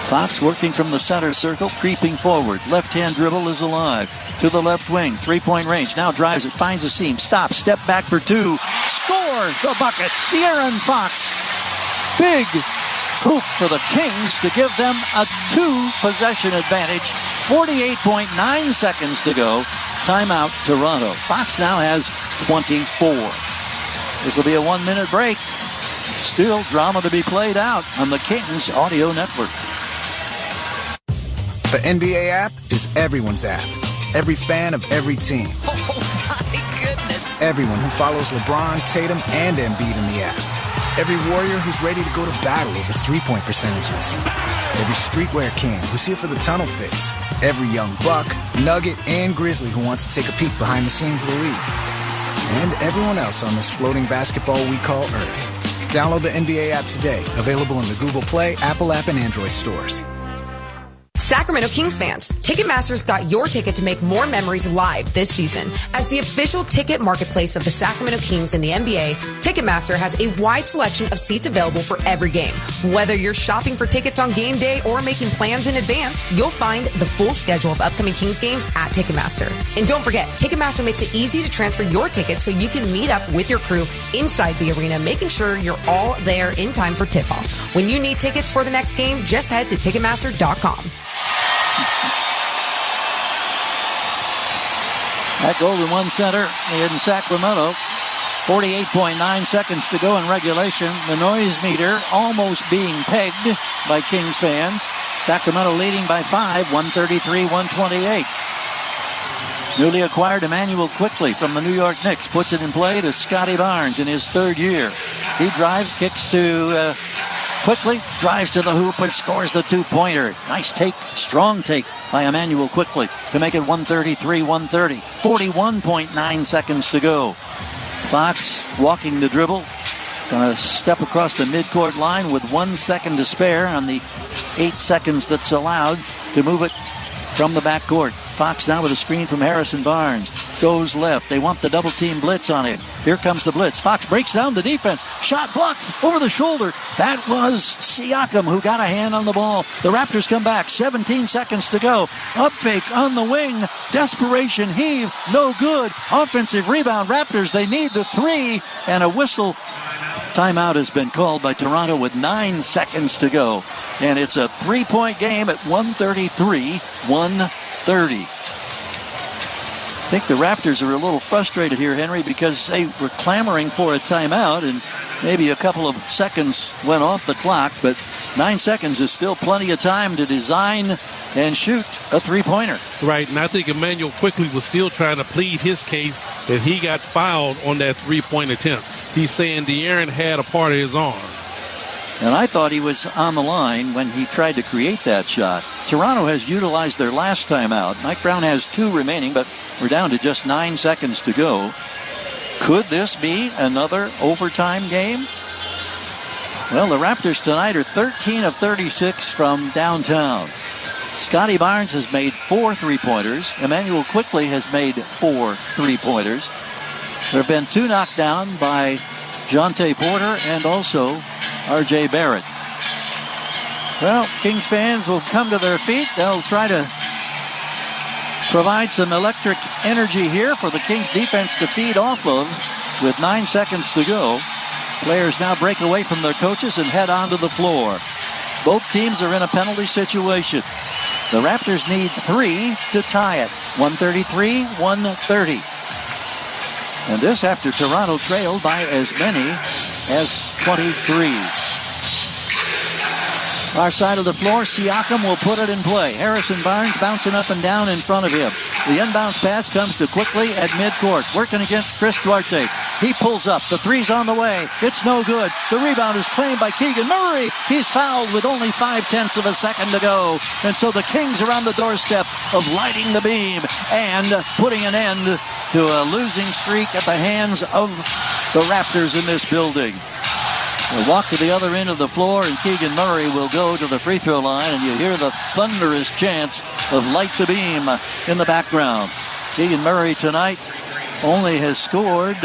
Fox working from the center circle, creeping forward. Left-hand dribble is alive. To the left wing, three-point range. Now drives it, finds a seam, stops, step back for two. Score the bucket. De'Aaron Fox. Big hoop for the Kings to give them a 2-possession advantage. 48.9 seconds to go. Timeout, Toronto. Fox now has 24. This will be a 1-minute break. Still drama to be played out on the Kings Audio Network. The NBA app is everyone's app. Every fan of every team. Oh, my goodness. Everyone who follows LeBron, Tatum, and Embiid in the app. Every warrior who's ready to go to battle over three-point percentages. Every streetwear king who's here for the tunnel fits. Every young buck, nugget, and grizzly who wants to take a peek behind the scenes of the league. And everyone else on this floating basketball we call Earth. Download the NBA app today. Available in the Google Play, Apple app, and Android stores. Sacramento Kings fans, Ticketmaster's got your ticket to make more memories live this season. As the official ticket marketplace of the Sacramento Kings in the NBA, Ticketmaster has a wide selection of seats available for every game. Whether you're shopping for tickets on game day or making plans in advance, you'll find the full schedule of upcoming Kings games at Ticketmaster. And don't forget, Ticketmaster makes it easy to transfer your tickets so you can meet up with your crew inside the arena, making sure you're all there in time for tip-off. When you need tickets for the next game, just head to Ticketmaster.com. At Golden One Center in Sacramento, 48.9 seconds to go in regulation. The noise meter almost being pegged by Kings fans. Sacramento leading by 5, 133-128. Newly acquired Emmanuel Quickley from the New York Knicks puts it in play to Scotty Barnes in his third year. He drives, kicks to Quickley, drives to the hoop and scores the two-pointer. Nice take, strong take by Emmanuel Quickley to make it 133-130. 41.9 seconds to go. Fox walking the dribble. Gonna step across the midcourt line with 1 second to spare on the 8 seconds that's allowed to move it from the backcourt. Fox now with a screen from Harrison Barnes. Goes left. They want the double team blitz on him. Here comes the blitz. Fox breaks down the defense. Shot blocked over the shoulder. That was Siakam who got a hand on the ball. The Raptors come back. 17 seconds to go. Up fake on the wing. Desperation heave. No good. Offensive rebound. Raptors, they need the three. And a whistle. Timeout has been called by Toronto with 9 seconds to go. And it's a 3-point game at 133-130. I think the Raptors are a little frustrated here, Henry, because they were clamoring for a timeout and maybe a couple of seconds went off the clock, but 9 seconds is still plenty of time to design and shoot a three-pointer. Right, and I think Emmanuel Quickley was still trying to plead his case that he got fouled on that three-point attempt. He's saying De'Aaron had a part of his arm. And I thought he was on the line when he tried to create that shot. Toronto has utilized their last timeout. Mike Brown has 2 remaining, but we're down to just 9 seconds to go. Could this be another overtime game? Well, the Raptors tonight are 13 of 36 from downtown. Scotty Barnes has made 4 three-pointers. Emmanuel Quickley has made 4 three-pointers. There have been 2 knocked down by Jonte Porter and also R.J. Barrett. Well, Kings fans will come to their feet. They'll try to provide some electric energy here for the Kings defense to feed off of with 9 seconds to go. Players now break away from their coaches and head onto the floor. Both teams are in a penalty situation. The Raptors need 3 to tie it. 133-130. And this after Toronto trailed by as many as 23. Far side of the floor, Siakam will put it in play. Harrison Barnes bouncing up and down in front of him. The inbounds pass comes to Quickly at midcourt, working against Chris Duarte. He pulls up. The three's on the way. It's no good. The rebound is claimed by Keegan Murray. He's fouled with only 0.5 of a second to go. And so the Kings are on the doorstep of lighting the beam and putting an end to a losing streak at the hands of the Raptors in this building. We'll walk to the other end of the floor, and Keegan Murray will go to the free throw line, and you hear the thunderous chants of Light the Beam in the background. Keegan Murray tonight only has scored,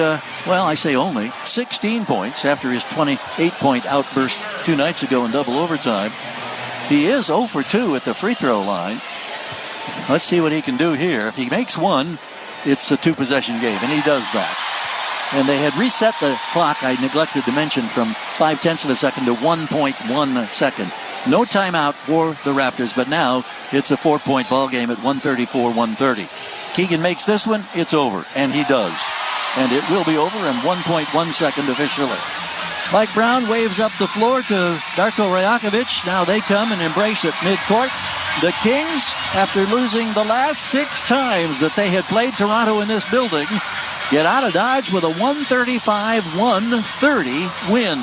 16 points after his 28-point outburst 2 nights ago in double overtime. He is 0 for 2 at the free throw line. Let's see what he can do here. If he makes one, it's a 2-possession game, and he does that. And they had reset the clock, I neglected to mention, from 0.5 of a second to 1.1 second. No timeout for the Raptors, but now it's a 4-point ball game at 134-130. Keegan makes this one, it's over, and he does. And it will be over in 1.1 second officially. Mike Brown waves up the floor to Darko Rajakovic. Now they come and embrace at midcourt. The Kings, after losing the last 6 times that they had played Toronto in this building, get out of Dodge with a 135-130 win.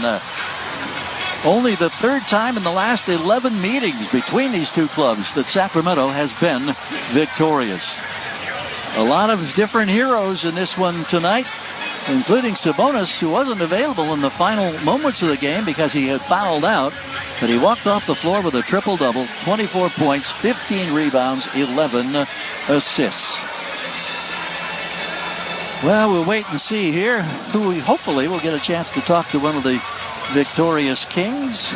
Only the 3rd time in the last 11 meetings between these two clubs that Sacramento has been victorious. A lot of different heroes in this one tonight, including Sabonis, who wasn't available in the final moments of the game because he had fouled out. But he walked off the floor with a triple-double, 24 points, 15 rebounds, 11 assists. Well, we'll wait and see here who we hopefully will get a chance to talk to one of the victorious Kings.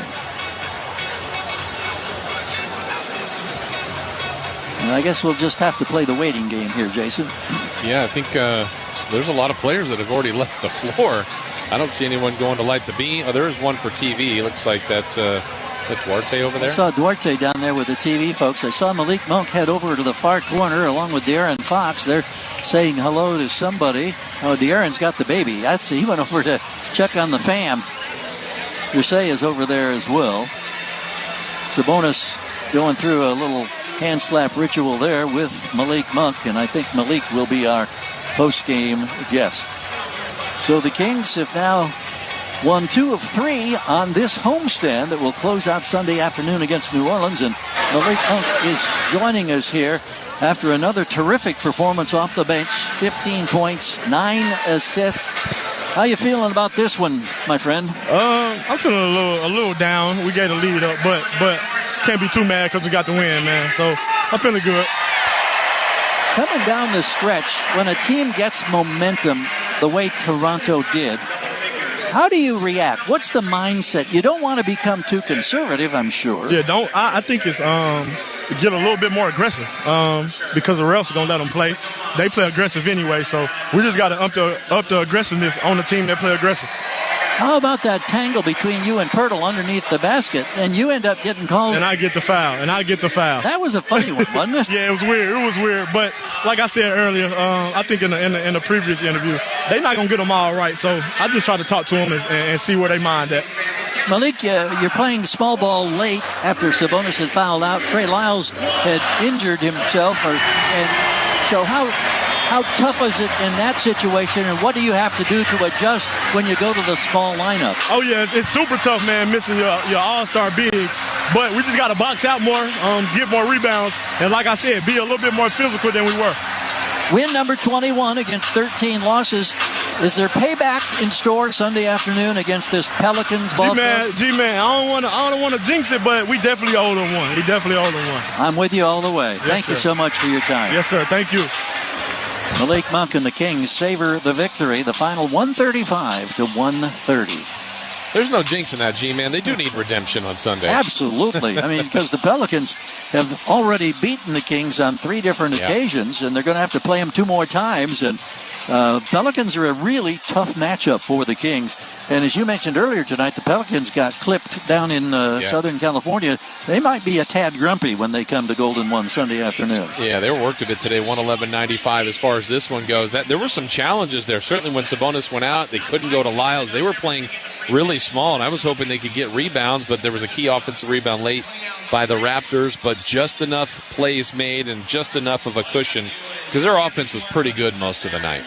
And I guess we'll just have to play the waiting game here, Jason. Yeah, I think there's a lot of players that have already left the floor. I don't see anyone going to light the beam. Oh, there is one for TV. It looks like that's Duarte over there. I saw Duarte down there with the TV folks. I saw Malik Monk head over to the far corner along with De'Aaron Fox. They're saying hello to somebody. Oh, De'Aaron's got the baby. He went over to check on the fam. Dursey is over there as well. Sabonis going through a little hand slap ritual there with Malik Monk, and I think Malik will be our post-game guest. So the Kings have now won 2 of 3 on this homestand that will close out Sunday afternoon against New Orleans. And Malik Monk is joining us here after another terrific performance off the bench. 15 points, 9 assists. How you feeling about this one, my friend? I'm feeling a little down. We gave the lead up, but can't be too mad because we got the win, man. So I'm feeling good. Coming down the stretch, when a team gets momentum the way Toronto did, how do you react? What's the mindset? You don't want to become too conservative, I'm sure. Yeah, I think it's get a little bit more aggressive because the refs are going to let them play. They play aggressive anyway, so we just got to up the aggressiveness on the team that play aggressive. How about that tangle between you and Pirtle underneath the basket, and you end up getting called? And I get the foul. That was a funny one, wasn't it? Yeah, it was weird. But like I said earlier, I think in the previous interview, they're not going to get them all right. So I just try to talk to them and see where they mind at. Malik, you're playing small ball late after Sabonis had fouled out. Trey Lyles had injured himself. So how tough is it in that situation, and what do you have to do to adjust when you go to the small lineup? Oh, yeah, it's super tough, man, missing your all-star big. But we just got to box out more, get more rebounds, and like I said, be a little bit more physical than we were. Win number 21 against 13 losses. Is there payback in store Sunday afternoon against this Pelicans ball? G-Man, I don't want to jinx it, but we definitely owe them one. I'm with you all the way. Yes, Thank you so much for your time. Yes, sir. Thank you. Malik Monk and the Kings savor the victory. The final 135-130. There's no jinx in that, G-Man. They do need redemption on Sunday. Absolutely. I mean, because the Pelicans have already beaten the Kings on 3 different occasions, and they're going to have to play them 2 more times. And Pelicans are a really tough matchup for the Kings. And as you mentioned earlier tonight, the Pelicans got clipped down in Southern California. They might be a tad grumpy when they come to Golden One Sunday afternoon. Yeah, they were worked a bit today, 111-95 as far as this one goes. There were some challenges there. Certainly when Sabonis went out, they couldn't go to Lyles. They were playing really small, and I was hoping they could get rebounds, but there was a key offensive rebound late by the Raptors, but just enough plays made and just enough of a cushion because their offense was pretty good most of the night.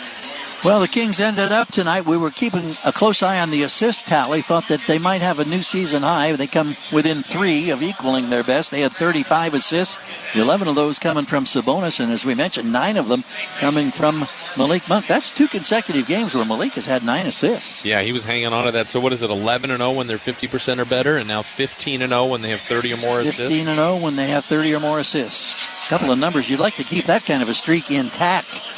Well, the Kings ended up tonight. We were keeping a close eye on the assist tally. Thought that they might have a new season high. They come within 3 of equaling their best. They had 35 assists, 11 of those coming from Sabonis, and as we mentioned, 9 of them coming from Malik Monk. That's 2 consecutive games where Malik has had 9 assists. Yeah, he was hanging on to that. So what is it, 11-0 when they're 50% or better, and now 15-0 when they have 30 or more assists? 15-0 when they have 30 or more assists. A couple of numbers. You'd like to keep that kind of a streak intact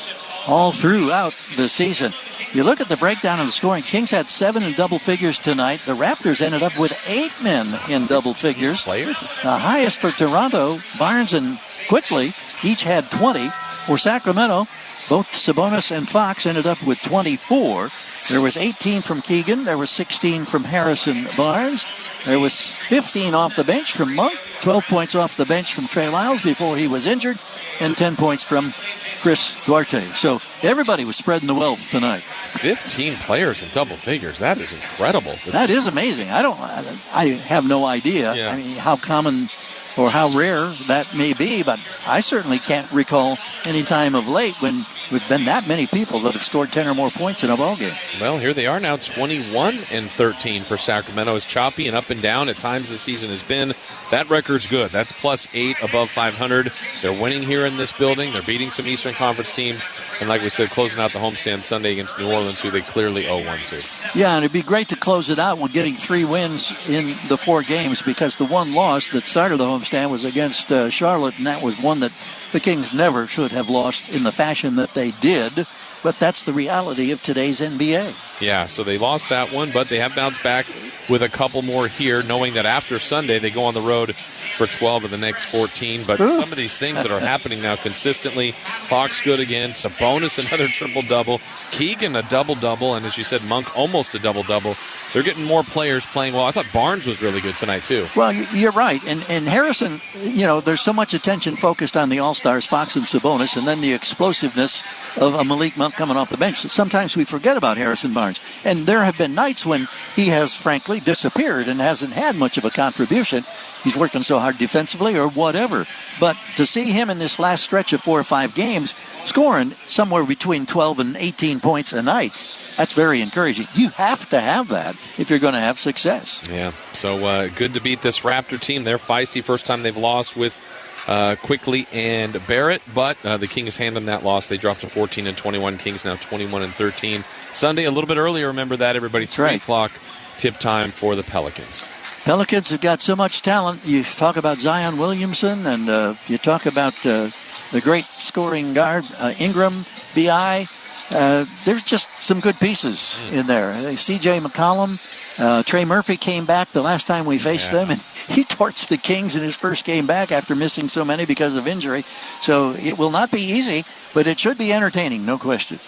all throughout the season. You look at the breakdown of the scoring. Kings had 7 in double figures tonight. The Raptors ended up with 8 men in double figures. Players? The highest for Toronto, Barnes and Quickly each had 20. For Sacramento, both Sabonis and Fox ended up with 24. There was 18 from Keegan. There was 16 from Harrison Barnes. There was 15 off the bench from Monk. 12 points off the bench from Trey Lyles before he was injured. And 10 points from Chris Duarte. So everybody was spreading the wealth tonight. 15 players in double figures. That is incredible. That is amazing. I have no idea. Yeah. I mean, how common or how rare that may be, but I certainly can't recall any time of late when there's been that many people that have scored 10 or more points in a ballgame. Well, here they are now, 21-13 for Sacramento. As choppy and up and down at times this season has been, that record's good. That's +8 above 500. They're winning here in this building. They're beating some Eastern Conference teams. And like we said, closing out the homestand Sunday against New Orleans, who they clearly owe one to. Yeah, and it'd be great to close it out with getting 3 wins in the 4 games, because the one loss that started the homestand was against Charlotte, and that was one that the Kings never should have lost in the fashion that they did. But that's the reality of today's NBA. Yeah, so they lost that one, but they have bounced back with a couple more here, knowing that after Sunday they go on the road for 12 of the next 14. But some of these things that are happening now consistently, Fox good again, Sabonis another triple-double, Keegan a double-double, and as you said, Monk almost a double-double. They're getting more players playing well. I thought Barnes was really good tonight, too. Well, you're right. And Harrison, there's so much attention focused on the All-Stars, Fox and Sabonis, and then the explosiveness of a Malik Monk coming off the bench. Sometimes we forget about Harrison Barnes. And there have been nights when he has, frankly, disappeared and hasn't had much of a contribution. He's working so hard defensively or whatever. But to see him in this last stretch of 4 or 5 games scoring somewhere between 12 and 18 points a night, that's very encouraging. You have to have that if you're going to have success. Yeah, so good to beat this Raptor team. They're feisty. First time they've lost with Quickly and Barrett, but the Kings hand them that loss. They dropped to 14-21. Kings now 21-13. Sunday a little bit earlier. Remember that, everybody. 3 o'clock tip time for the Pelicans. Pelicans have got so much talent. You talk about Zion Williamson, and you talk about the great scoring guard Ingram, B.I. There's just some good pieces in there. C.J. McCollum, Trey Murphy came back the last time we faced them, and he torched the Kings in his first game back after missing so many because of injury. So it will not be easy, but it should be entertaining, no question.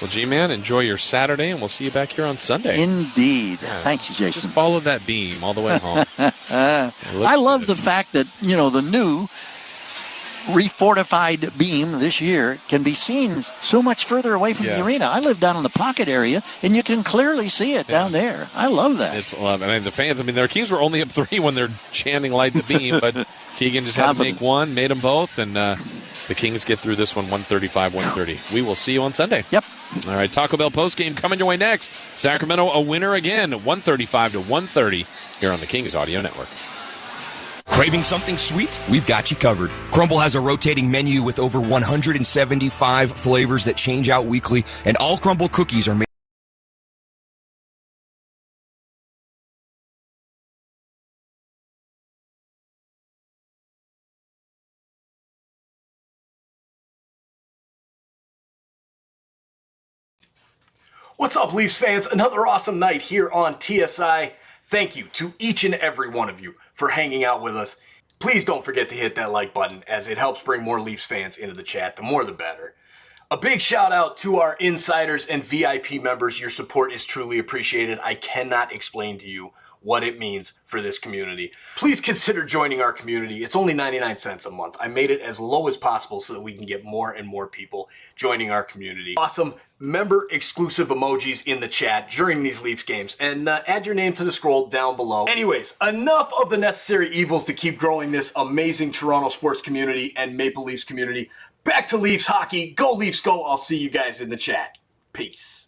Well, G-Man, enjoy your Saturday, and we'll see you back here on Sunday. Indeed. Yeah. Thank you, Jason. Just follow that beam all the way home. I love the fact that, the new refortified beam this year can be seen so much further away from the arena. I live down in the pocket area, and you can clearly see it down there. I love that. It's love. I mean, the fans, their Kings were only up 3 when they're chanting light the beam, but Keegan just had to make one, made them both, and the Kings get through this one 135-130. We will see you on Sunday. Yep. All right, Taco Bell postgame coming your way next. Sacramento a winner again, 135-130 here on the Kings Audio Network. Craving something sweet? We've got you covered. Crumble has a rotating menu with over 175 flavors that change out weekly, and all Crumble cookies are made. What's up, Leafs fans? Another awesome night here on TSI. Thank you to each and every one of you for hanging out with us. Please don't forget to hit that like button, as it helps bring more Leafs fans into the chat. The more the better. A big shout out to our insiders and VIP members. Your support is truly appreciated. I cannot explain to you what it means for this community. Please consider joining our community. It's only 99 cents a month. I made it as low as possible so that we can get more and more people joining our community. Awesome member exclusive emojis in the chat during these Leafs games, and add your name to the scroll down below. Anyways, enough of the necessary evils to keep growing this amazing Toronto sports community and Maple Leafs community. Back to Leafs hockey. Go Leafs go. I'll see you guys in the chat. Peace.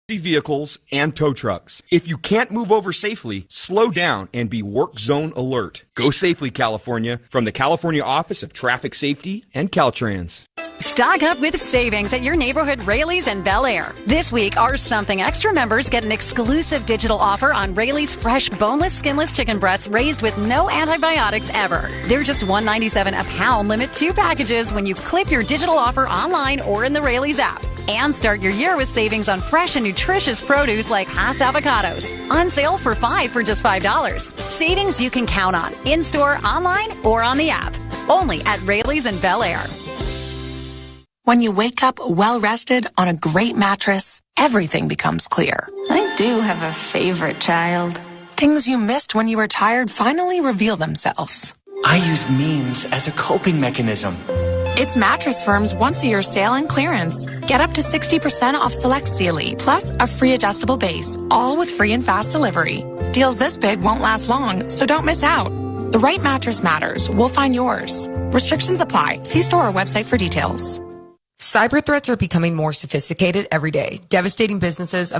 Vehicles and tow trucks. If you can't move over safely, slow down and be work zone alert. Go safely, California, from the California Office of Traffic Safety and Caltrans. Stock up with savings at your neighborhood Raley's and Bel Air. This week, our Something Extra members get an exclusive digital offer on Raley's fresh, boneless, skinless chicken breasts raised with no antibiotics ever. They're just $1.97 a pound, limit 2 packages when you click your digital offer online or in the Raley's app. And start your year with savings on fresh and nutritious produce like Hass avocados. On sale for 5 for just $5. Savings you can count on, in-store, online, or on the app. Only at Raley's and Bel Air. When you wake up well-rested on a great mattress, everything becomes clear. I do have a favorite child. Things you missed when you were tired finally reveal themselves. I use memes as a coping mechanism. It's Mattress Firm's once-a-year sale and clearance. Get up to 60% off select Sealy, plus a free adjustable base, all with free and fast delivery. Deals this big won't last long, so don't miss out. The right mattress matters. We'll find yours. Restrictions apply. See store or website for details. Cyber threats are becoming more sophisticated every day, devastating businesses